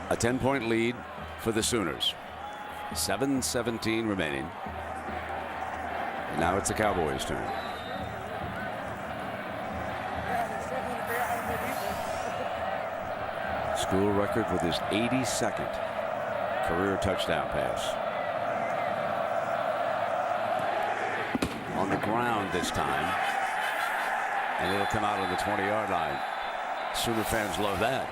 A 10-point lead for the Sooners. 7:17 remaining. And now it's the Cowboys' turn. School record with his 82nd career touchdown pass. On the ground this time. And it'll come out on the 20-yard line. Sooner fans love that.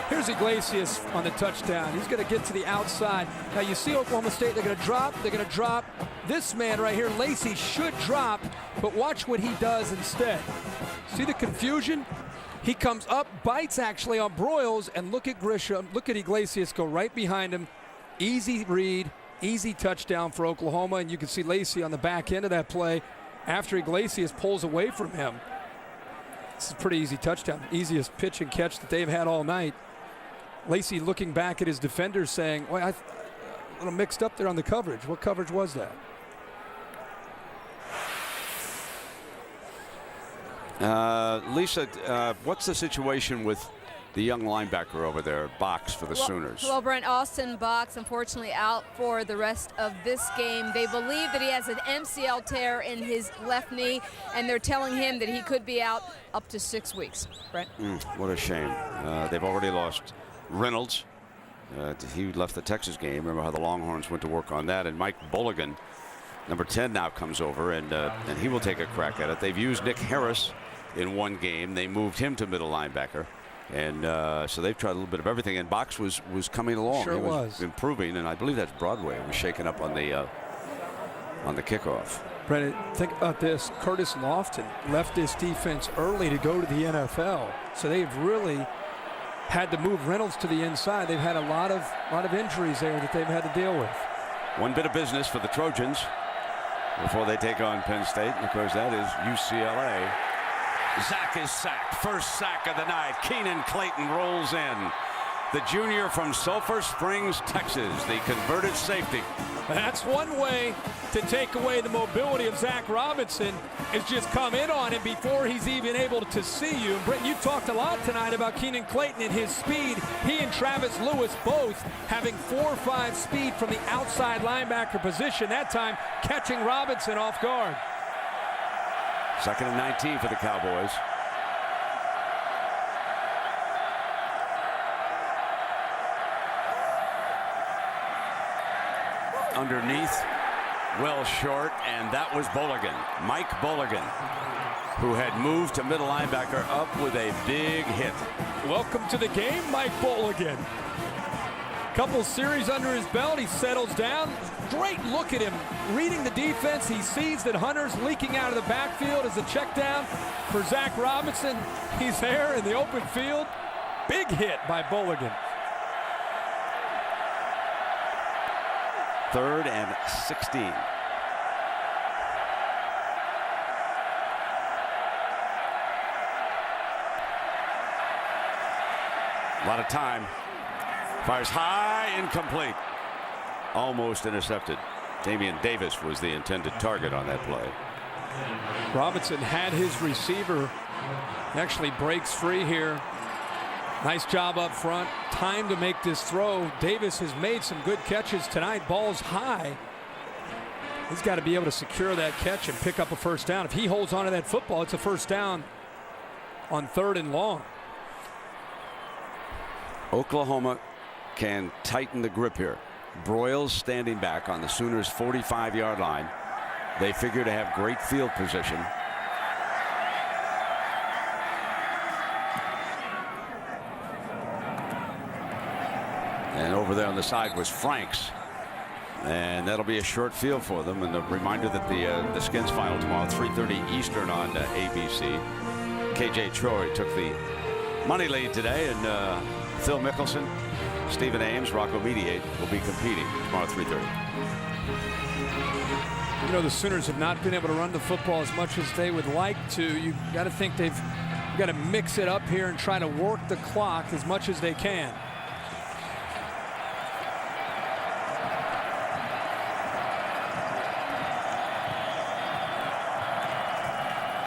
Here's Iglesias on the touchdown. He's going to get to the outside. Now you see Oklahoma State, they're going to drop. They're going to drop. This man right here, Lacey, should drop, but watch what he does instead. See the confusion? He comes up, bites actually on Broyles, and look at Grisham. Look at Iglesias go right behind him. Easy read, easy touchdown for Oklahoma, and you can see Lacey on the back end of that play after Iglesias pulls away from him. This is a pretty easy touchdown. Easiest pitch and catch that they've had all night. Lacey looking back at his defenders saying, well, a little mixed up there on the coverage. What coverage was that? Lisa, what's the situation with the young linebacker over there, Box, for the Sooners? Well, Brent, Austin Box, unfortunately out for the rest of this game. They believe that he has an MCL tear in his left knee, and they're telling him that he could be out up to 6 weeks. Brent? What a shame. They've already lost Reynolds. He left the Texas game. Remember how the Longhorns went to work on that. And Mike Bulligan, number 10, now comes over, and he will take a crack at it. They've used Nick Harris in one game. They moved him to middle linebacker. And so they've tried a little bit of everything. And Box was coming along. Sure he was improving, and I believe that's Broadway. It was shaken up on the kickoff. Brennan, think about this. Curtis Lofton left this defense early to go to the NFL. So they've really had to move Reynolds to the inside. They've had a lot of injuries there that they've had to deal with. One bit of business for the Trojans before they take on Penn State. And of course, that is UCLA. Zach is sacked. First sack of the night. Keenan Clayton rolls in. The junior from Sulphur Springs, Texas, the converted safety. That's one way to take away the mobility of Zach Robinson, is just come in on him before he's even able to see you. And Britton, you talked a lot tonight about Keenan Clayton and his speed. He and Travis Lewis both having 4.5 speed from the outside linebacker position, that time catching Robinson off guard. 2nd and 19 for the Cowboys. underneath, well short, and that was Bolligan. Mike Bolligan, who had moved to middle linebacker, up with a big hit. Welcome to the game, Mike Bolligan. Couple series under his belt, he settles down. Great look at him reading the defense. He sees that Hunter's leaking out of the backfield as a check down for Zach Robinson. He's there in the open field. Big hit by Bolligan. 3rd and 16. A lot of time. Fires high, incomplete. Almost intercepted. Damian Davis was the intended target on that play. Robinson had his receiver. Actually breaks free here. Nice job up front. Time to make this throw. Davis has made some good catches tonight. Ball's high. He's got to be able to secure that catch and pick up a first down. If he holds on to that football, it's a first down on 3rd and long. Oklahoma can tighten the grip here. Broyles standing back on the Sooners' 45-yard line. They figure to have great field position. And over there on the side was Franks. And that'll be a short field for them. And a reminder that the Skins final tomorrow, 3:30 Eastern on ABC. KJ Troy took the money lead today, and Phil Mickelson, Stephen Ames, Rocco Mediate will be competing tomorrow 3:30. You know, the Sooners have not been able to run the football as much as they would like to. You've got to think they've got to mix it up here and try to work the clock as much as they can.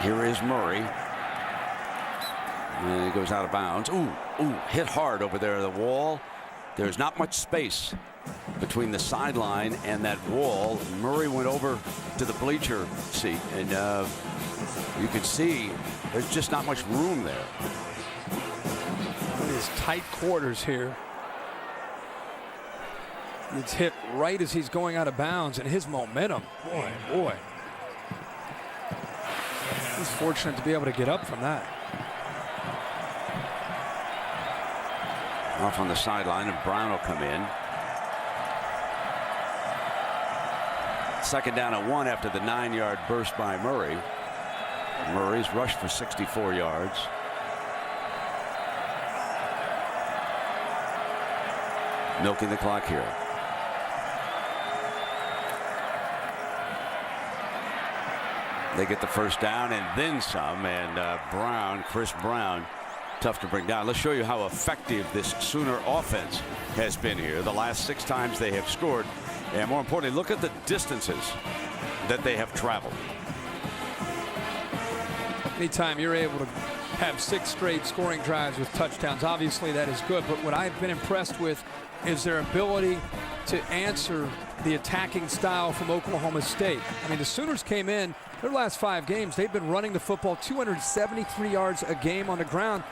Here is Murray. And he goes out of bounds. Ooh, hit hard over there at the wall. There's not much space between the sideline and that wall. Murray went over to the bleacher seat, and you can see there's just not much room there. It is tight quarters here. It's hit right as he's going out of bounds, and his momentum, boy. He's fortunate to be able to get up from that. Off on the sideline, and Brown will come in. 2nd down and 1 after the 9-yard burst by Murray. Murray's rushed for 64 yards. Milking the clock here. They get the first down and then some, and Chris Brown, tough to bring down. Let's show you how effective this Sooner offense has been here. The last 6 times they have scored, and more importantly, look at the distances that they have traveled. Anytime you're able to have 6 straight scoring drives with touchdowns, obviously that is good, but what I've been impressed with is their ability to answer the attacking style from Oklahoma State. I mean, the Sooners came in their last 5 games. They've been running the football 273 yards a game on the ground.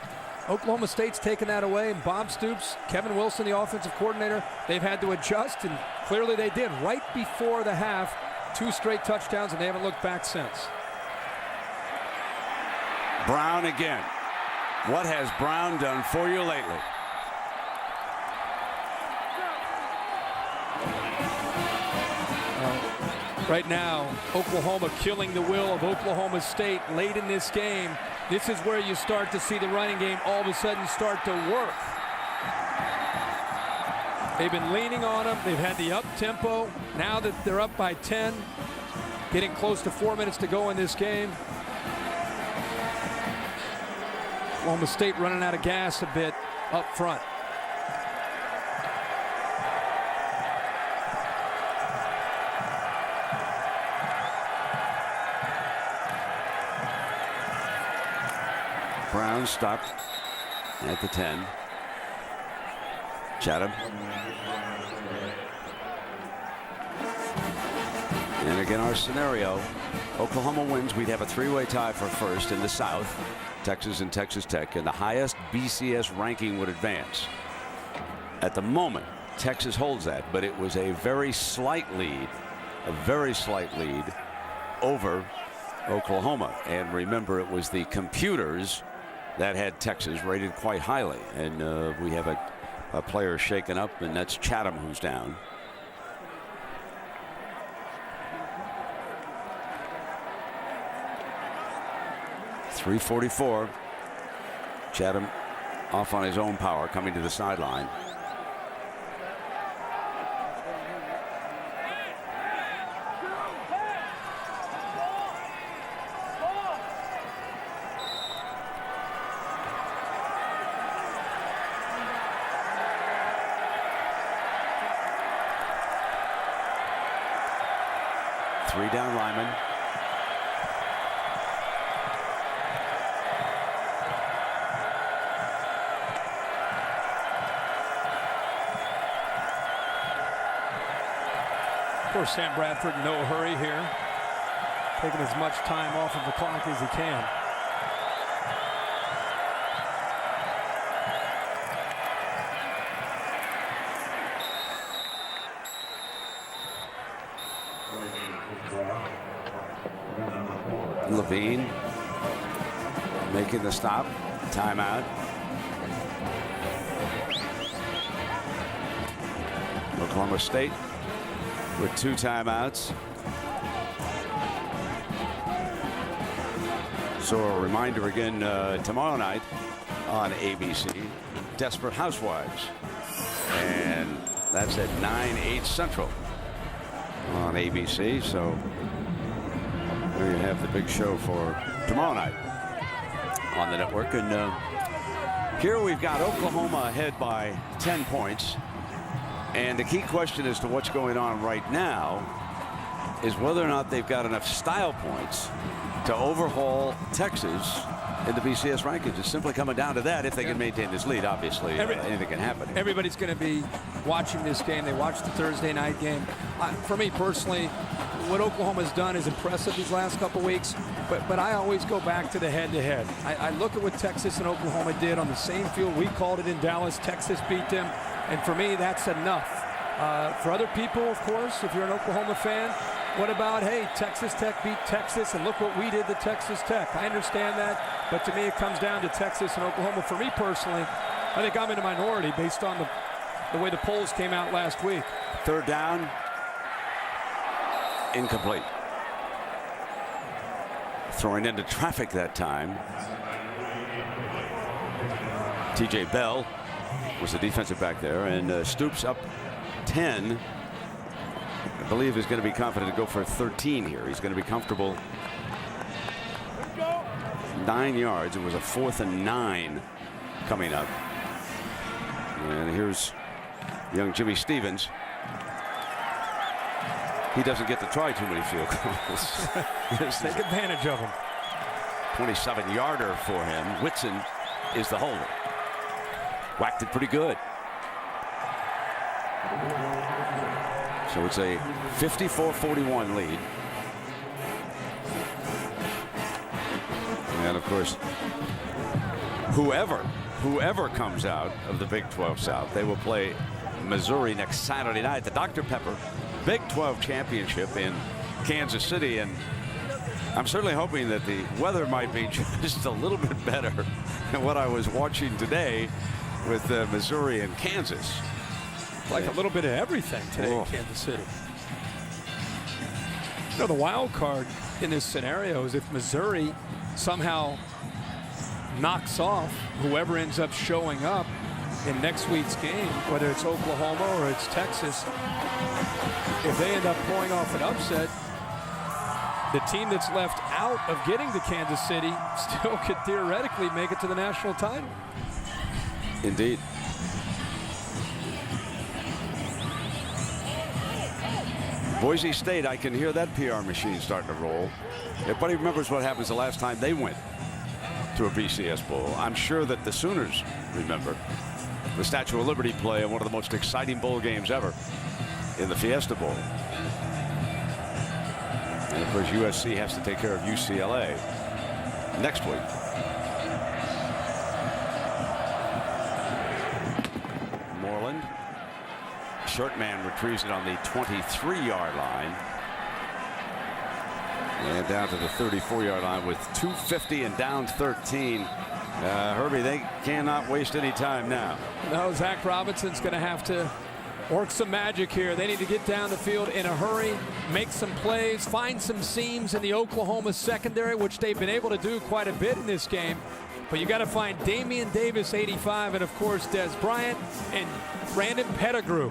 Oklahoma State's taken that away, and Bob Stoops, Kevin Wilson, the offensive coordinator, they've had to adjust, and clearly they did. Right before the half, 2 straight touchdowns, and they haven't looked back since. Brown again. What has Brown done for you lately? Right now, Oklahoma killing the will of Oklahoma State late in this game. This is where you start to see the running game all of a sudden start to work. They've been leaning on them. They've had the up tempo. Now that they're up by 10, getting close to 4 minutes to go in this game. Oklahoma State running out of gas a bit up front. Brown stopped at the 10. Chatham. And again, our scenario, Oklahoma wins, we'd have a 3-way tie for first in the South, Texas and Texas Tech, and the highest BCS ranking would advance. At the moment, Texas holds that, but it was a very slight lead over Oklahoma. And remember, it was the computers that had Texas rated quite highly. And we have a player shaken up, and that's Chatham who's down. .344. Chatham off on his own power, coming to the sideline. Three down linemen. Of course, Sam Bradford in no hurry here, taking as much time off of the clock as he can. Levine making the stop. Timeout. Oklahoma State with 2 timeouts. So a reminder again, tomorrow night on ABC, Desperate Housewives. And that's at 9/8 Central on ABC. So there you have the big show for tomorrow night on the network. And here we've got Oklahoma ahead by 10 points. And the key question as to what's going on right now is whether or not they've got enough style points to overhaul Texas in the BCS rankings. It's simply coming down to that. If they can maintain this lead, obviously anything can happen. Everybody's going to be watching this game. They watched the Thursday night game. For me personally, what Oklahoma's done is impressive these last couple weeks, but I always go back to the head-to-head. I look at what Texas and Oklahoma did on the same field. We called it in Dallas. Texas beat them, and for me, that's enough. For other people, of course, if you're an Oklahoma fan, what about, hey, Texas Tech beat Texas, and look what we did to Texas Tech. I understand that, but to me, it comes down to Texas and Oklahoma. For me personally, I think I'm in a minority based on the way the polls came out last week. Third down. Incomplete. Throwing into traffic that time. T.J. Bell was the defensive back there, and Stoops up 10. I believe is going to be confident to go for 13 here. He's going to be comfortable. 9 yards. It was a 4th and 9 coming up. And here's young Jimmy Stevens. He doesn't get to try too many field goals. Take advantage of him. 27-yarder for him. Whitson is the holder. Whacked it pretty good. So it's a 54-41 lead. And of course, whoever comes out of the Big 12 South, they will play Missouri next Saturday night, the Dr. Pepper Big 12 championship in Kansas City. And I'm certainly hoping that the weather might be just a little bit better than what I was watching today with Missouri and Kansas. Like a little bit of everything today in Kansas City. You know, the wild card in this scenario is if Missouri somehow knocks off whoever ends up showing up in next week's game, whether it's Oklahoma or it's Texas. If they end up pulling off an upset, the team that's left out of getting to Kansas City still could theoretically make it to the national title. Indeed. Boise State, I can hear that PR machine starting to roll. Everybody remembers what happens the last time they went to a BCS Bowl. I'm sure that the Sooners remember the Statue of Liberty play in one of the most exciting bowl games ever in the Fiesta Bowl. And of course, USC has to take care of UCLA next week. Moreland short man retrieves it on the 23-yard line. And down to the 34-yard line with 2:50 and down 13. Herbie, they cannot waste any time now. No, Zach Robinson's going to have to work some magic here. They need to get down the field in a hurry, make some plays, find some seams in the Oklahoma secondary, which they've been able to do quite a bit in this game. But you got to find Damian Davis, 85, and of course Des Bryant and Brandon Pettigrew.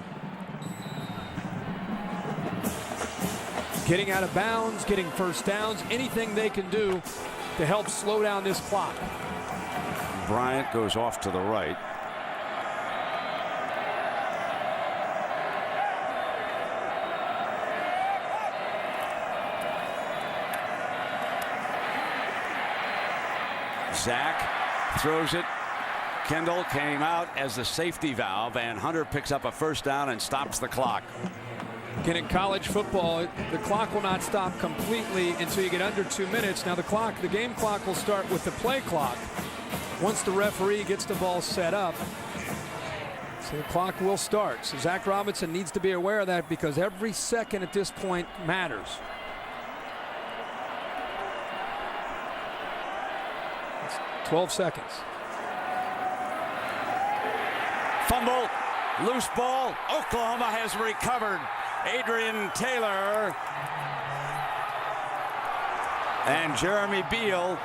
Getting out of bounds, getting first downs, anything they can do to help slow down this clock. Bryant goes off to the right. Zach throws it. Kendall came out as the safety valve, and Hunter picks up a first down and stops the clock. Again, in college football, the clock will not stop completely until you get under 2 minutes. Now the game clock will start with the play clock once the referee gets the ball set up. So the clock will start. So Zach Robinson needs to be aware of that because every second at this point matters. It's 12 seconds. Fumble, loose ball. Oklahoma has recovered. Adrian Taylor and Jeremy Beal.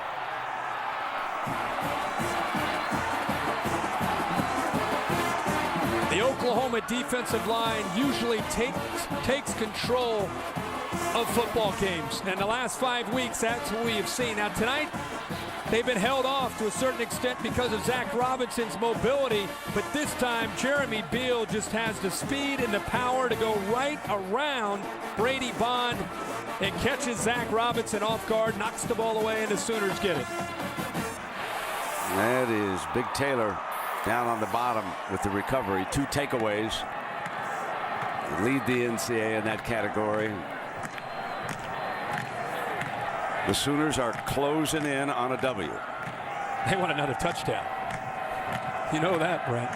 The Oklahoma defensive line usually takes control of football games. And the last 5 weeks, that's what we have seen. Now tonight, they've been held off to a certain extent because of Zach Robinson's mobility, but this time Jeremy Beal just has the speed and the power to go right around Brady Bond and catches Zach Robinson off guard, knocks the ball away, and the Sooners get it. That is Big Taylor down on the bottom with the recovery. 2 takeaways. Lead the NCAA in that category. The Sooners are closing in on a W. They want another touchdown. You know that, Brent.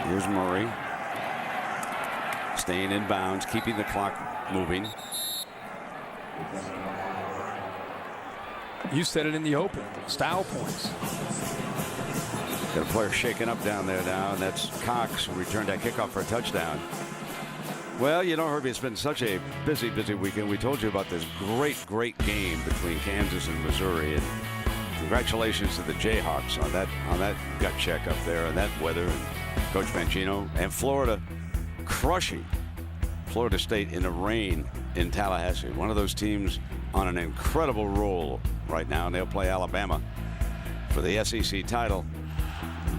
Here's Murray. Staying in bounds, keeping the clock moving. You said it in the open. Style points. Got a player shaking up down there now, and that's Cox, who returned that kickoff for a touchdown. Well, you know, Herbie, it's been such a busy weekend. We told you about this great game between Kansas and Missouri, and congratulations to the Jayhawks on that gut check up there, and that weather, and Coach Mancino, and Florida crushing Florida State in the rain in Tallahassee. One of those teams on an incredible roll right now, and they'll play Alabama for the SEC title.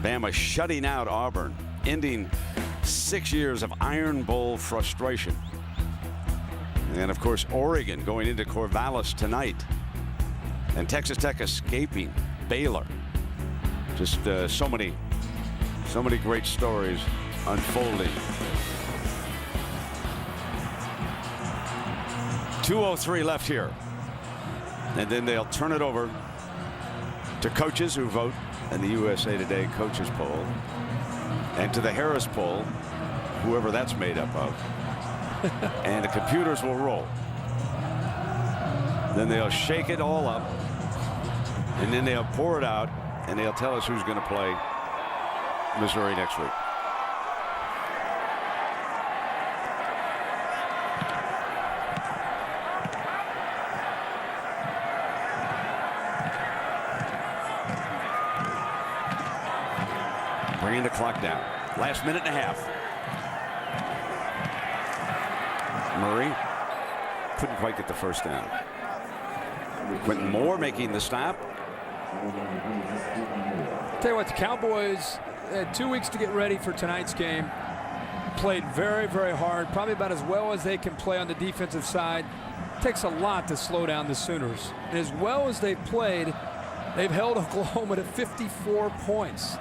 Bama shutting out Auburn, ending 6 years of Iron Bowl frustration. And of course, Oregon going into Corvallis tonight, and Texas Tech escaping Baylor. Just so many great stories unfolding. 2:03 left here, and then they'll turn it over to coaches who vote in the USA Today coaches poll, and to the Harris poll, whoever that's made up of. And the computers will roll. Then they'll shake it all up, and then they'll pour it out, and they'll tell us who's going to play Missouri next week. Bringing the clock down. Last minute and a half. Murray couldn't quite get the first down. Quentin Moore making the stop. Tell you what, the Cowboys had 2 weeks to get ready for tonight's game. Played very hard, probably about as well as they can play on the defensive side. Takes a lot to slow down the Sooners. And as well as they've played, they've held Oklahoma to 54 points.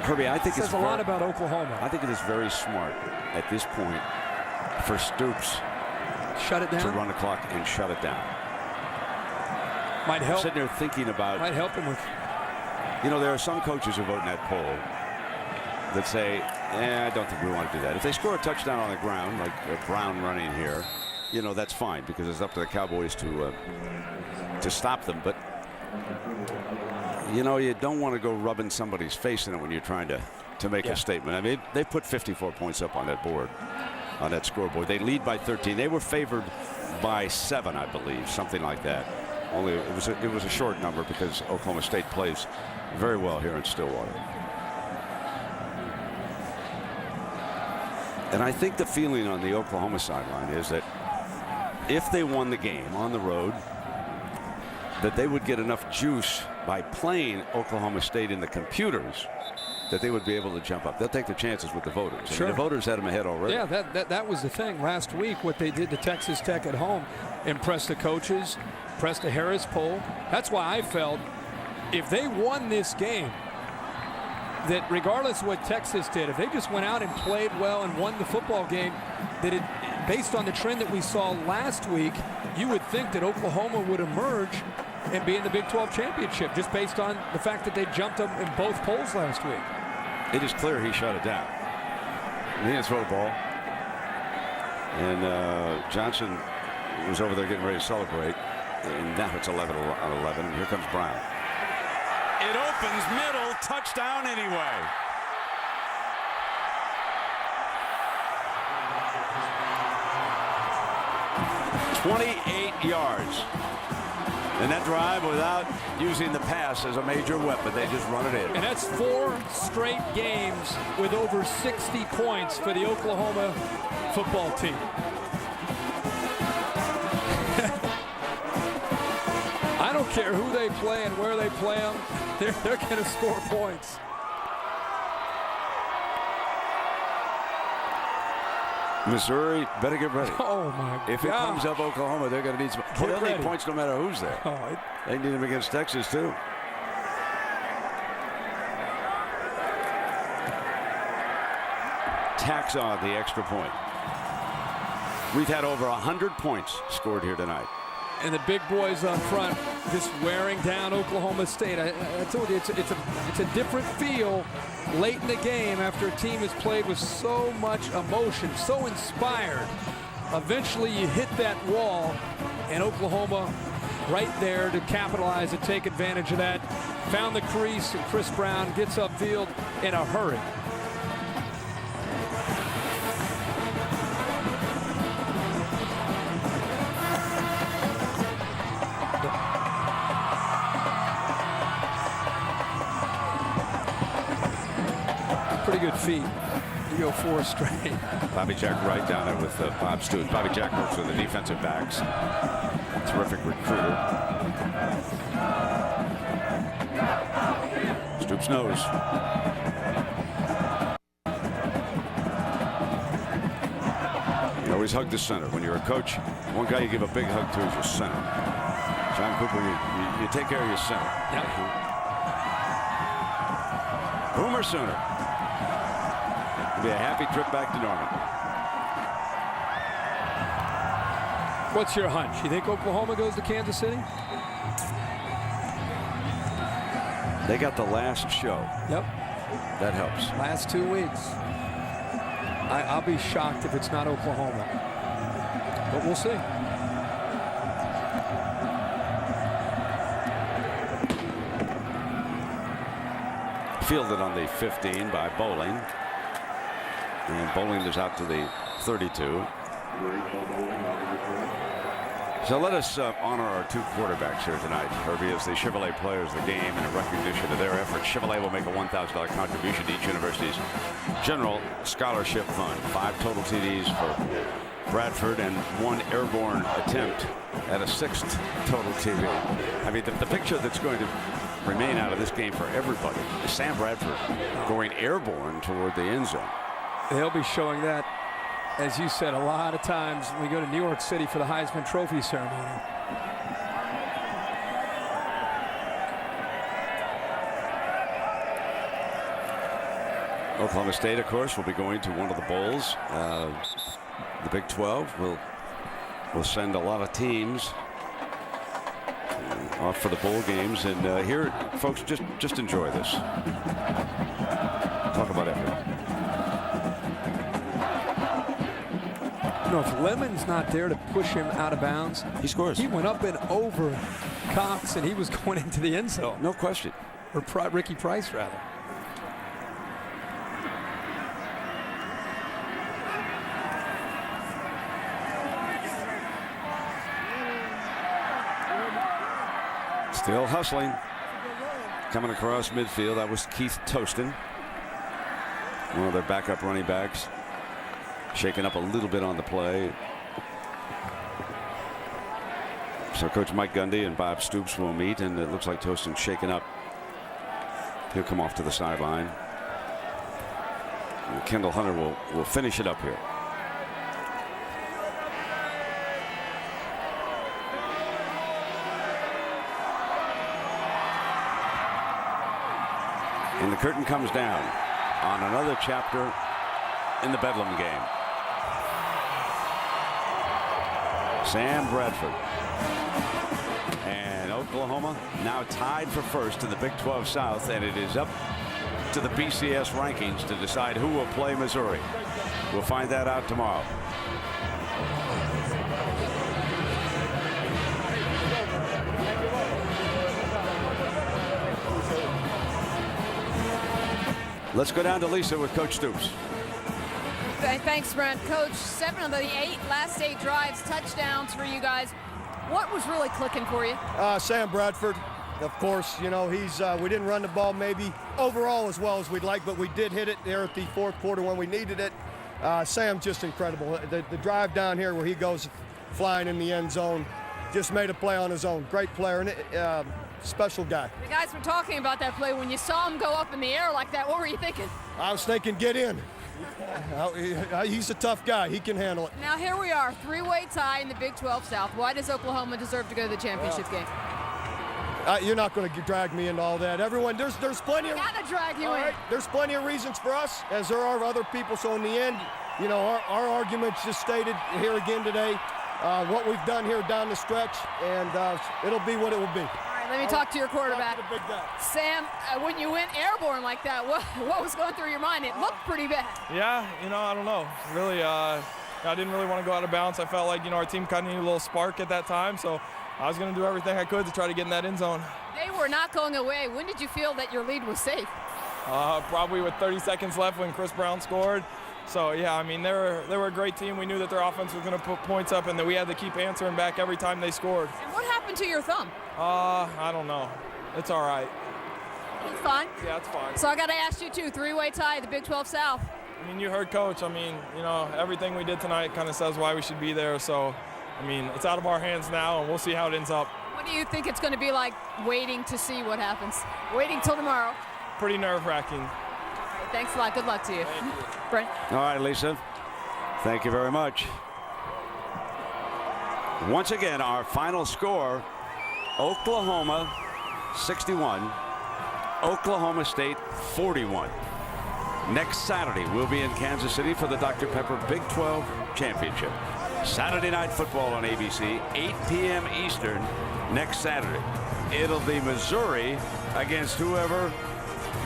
Herbie, I think says a lot about Oklahoma. I think it is very smart at this point for Stoops shut it down, to run the clock and shut it down. Might help. I'm sitting there thinking about. Might help him with. You know, there are some coaches who vote in that poll that say, I don't think we want to do that. If they score a touchdown on the ground, like Brown running here, you know, that's fine because it's up to the Cowboys to stop them. But you know, you don't want to go rubbing somebody's face in it when you're trying to make a statement. I mean, they put 54 points up on that board, on that scoreboard. They lead by 13. They were favored by 7, I believe, something like that. Only it was a short number because Oklahoma State plays very well here in Stillwater. And I think the feeling on the Oklahoma sideline is that if they won the game on the road, that they would get enough juice by playing Oklahoma State in the computers that they would be able to jump up. They'll take their chances with the voters. Sure. I mean, the voters had them ahead already. Yeah, that was the thing. Last week, what they did to Texas Tech at home impressed the coaches, impressed the Harris poll. That's why I felt if they won this game, that regardless of what Texas did, if they just went out and played well and won the football game, that it, based on the trend that we saw last week, you would think that Oklahoma would emerge and be in the Big 12 championship just based on the fact that they jumped them in both polls last week. It is clear he shut it down. He didn't throw the ball. And Johnson was over there getting ready to celebrate. And now it's 11 on 11. And here comes Brown. It opens middle, touchdown anyway. "28 yards. And that drive without using the pass as a major weapon. They just run it in. And that's 4 straight games with over 60 points for the Oklahoma football team. I don't care who they play and where they play them. They're going to score points. Missouri better get ready. Oh, my God. If it comes up Oklahoma, they're going to need some. They'll need points no matter who's there. They need them against Texas, too. Tacks on the extra point. We've had over 100 points scored here tonight. And the big boys up front just wearing down Oklahoma State. I told you, it's a different feel late in the game after a team has played with so much emotion, so inspired. Eventually you hit that wall, and Oklahoma right there to capitalize and take advantage of that. Found the crease, and Chris Brown gets upfield in a hurry. Pretty good feet. You go 4 straight. Bobby Jack right down there with Bob Stoops. Bobby Jack works with the defensive backs. Terrific recruiter. Stoops knows. You always hug the center. When you're a coach, one guy you give a big hug to is your center. John Cooper, you take care of your center. Yep. Boomer Sooner. It'll be a happy trip back to Norman. What's your hunch? You think Oklahoma goes to Kansas City? They got the last show. Yep. That helps. Last 2 weeks. I'll be shocked if it's not Oklahoma. But we'll see. Fielded on the 15 by Bowling. And Bowling is out to the 32. So let us honor our 2 quarterbacks here tonight, Herbie, as the Chevrolet Players of the Game, and in recognition of their efforts. Chevrolet will make a $1,000 contribution to each university's general scholarship fund. 5 total TDs for Bradford and 1 airborne attempt at a 6th total TD. I mean, the picture that's going to remain out of this game for everybody is Sam Bradford going airborne toward the end zone. They'll be showing that, as you said, a lot of times when we go to New York City for the Heisman Trophy ceremony. Oklahoma State, of course, will be going to one of the bowls. The Big 12 will send a lot of teams off for the bowl games. And here, folks, just enjoy this. Talk about effort. You know, if Lemon's not there to push him out of bounds, he scores. He went up and over Cox, and he was going into the end zone. No question. Or Ricky Price, rather. Still hustling. Coming across midfield, that was Keith Toston, one of their backup running backs. Shaken up a little bit on the play. So Coach Mike Gundy and Bob Stoops will meet, and it looks like Toston's shaken up. He'll come off to the sideline. And Kendall Hunter will finish it up here. And the curtain comes down on another chapter in the Bedlam game. Sam Bradford. And Oklahoma now tied for first in the Big 12 South, and it is up to the BCS rankings to decide who will play Missouri. We'll find that out tomorrow. Let's go down to Lisa with Coach Stoops. Thanks, Brent. Coach, 7 of the last 8 drives, touchdowns for you guys. What was really clicking for you? Sam Bradford, of course. You know, we didn't run the ball maybe overall as well as we'd like, but we did hit it there at the fourth quarter when we needed it. Sam's just incredible. The drive down here where he goes flying in the end zone, just made a play on his own. Great player, and special guy. The guys were talking about that play. When you saw him go up in the air like that, what were you thinking? I was thinking, get in. He's a tough guy. He can handle it. Now here we are, 3-way tie in the Big 12 South. Why does Oklahoma deserve to go to the championship game? You're not going to drag me into all that. Everyone, there's plenty of. Gotta drag you in. Right, there's plenty of reasons for us, as there are other people. So in the end, you know, our arguments just stated here again today, what we've done here down the stretch, and it'll be what it will be. Let me talk to your quarterback. Sam, when you went airborne like that, what was going through your mind? It looked pretty bad. Yeah, you know, I don't know. Really, I didn't really want to go out of bounds. I felt like, you know, our team kind of needed a little spark at that time, so I was going to do everything I could to try to get in that end zone. They were not going away. When did you feel that your lead was safe? Probably with 30 seconds left when Chris Brown scored. So, yeah, I mean, they were a great team. We knew that their offense was going to put points up and that we had to keep answering back every time they scored. And what happened to your thumb? I don't know. It's all right. It's fine? Yeah, it's fine. So I got to ask you, too, 3-way tie, the Big 12 South. I mean, you heard Coach. I mean, you know, everything we did tonight kind of says why we should be there. So, I mean, it's out of our hands now, and we'll see how it ends up. What do you think it's going to be like waiting to see what happens? Waiting till tomorrow? Pretty nerve-wracking. Thanks a lot. Good luck to you. Brent? All right, Lisa. Thank you very much. Once again, our final score, Oklahoma 61, Oklahoma State 41. Next Saturday, we'll be in Kansas City for the Dr. Pepper Big 12 Championship. Saturday Night Football on ABC, 8 p.m. Eastern next Saturday. It'll be Missouri against whoever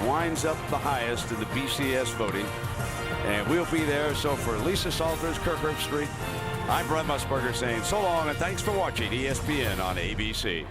winds up the highest in the BCS voting. And we'll be there. So for Lisa Salters, Kirk Herbstreit, I'm Brent Musburger saying so long and thanks for watching ESPN on ABC.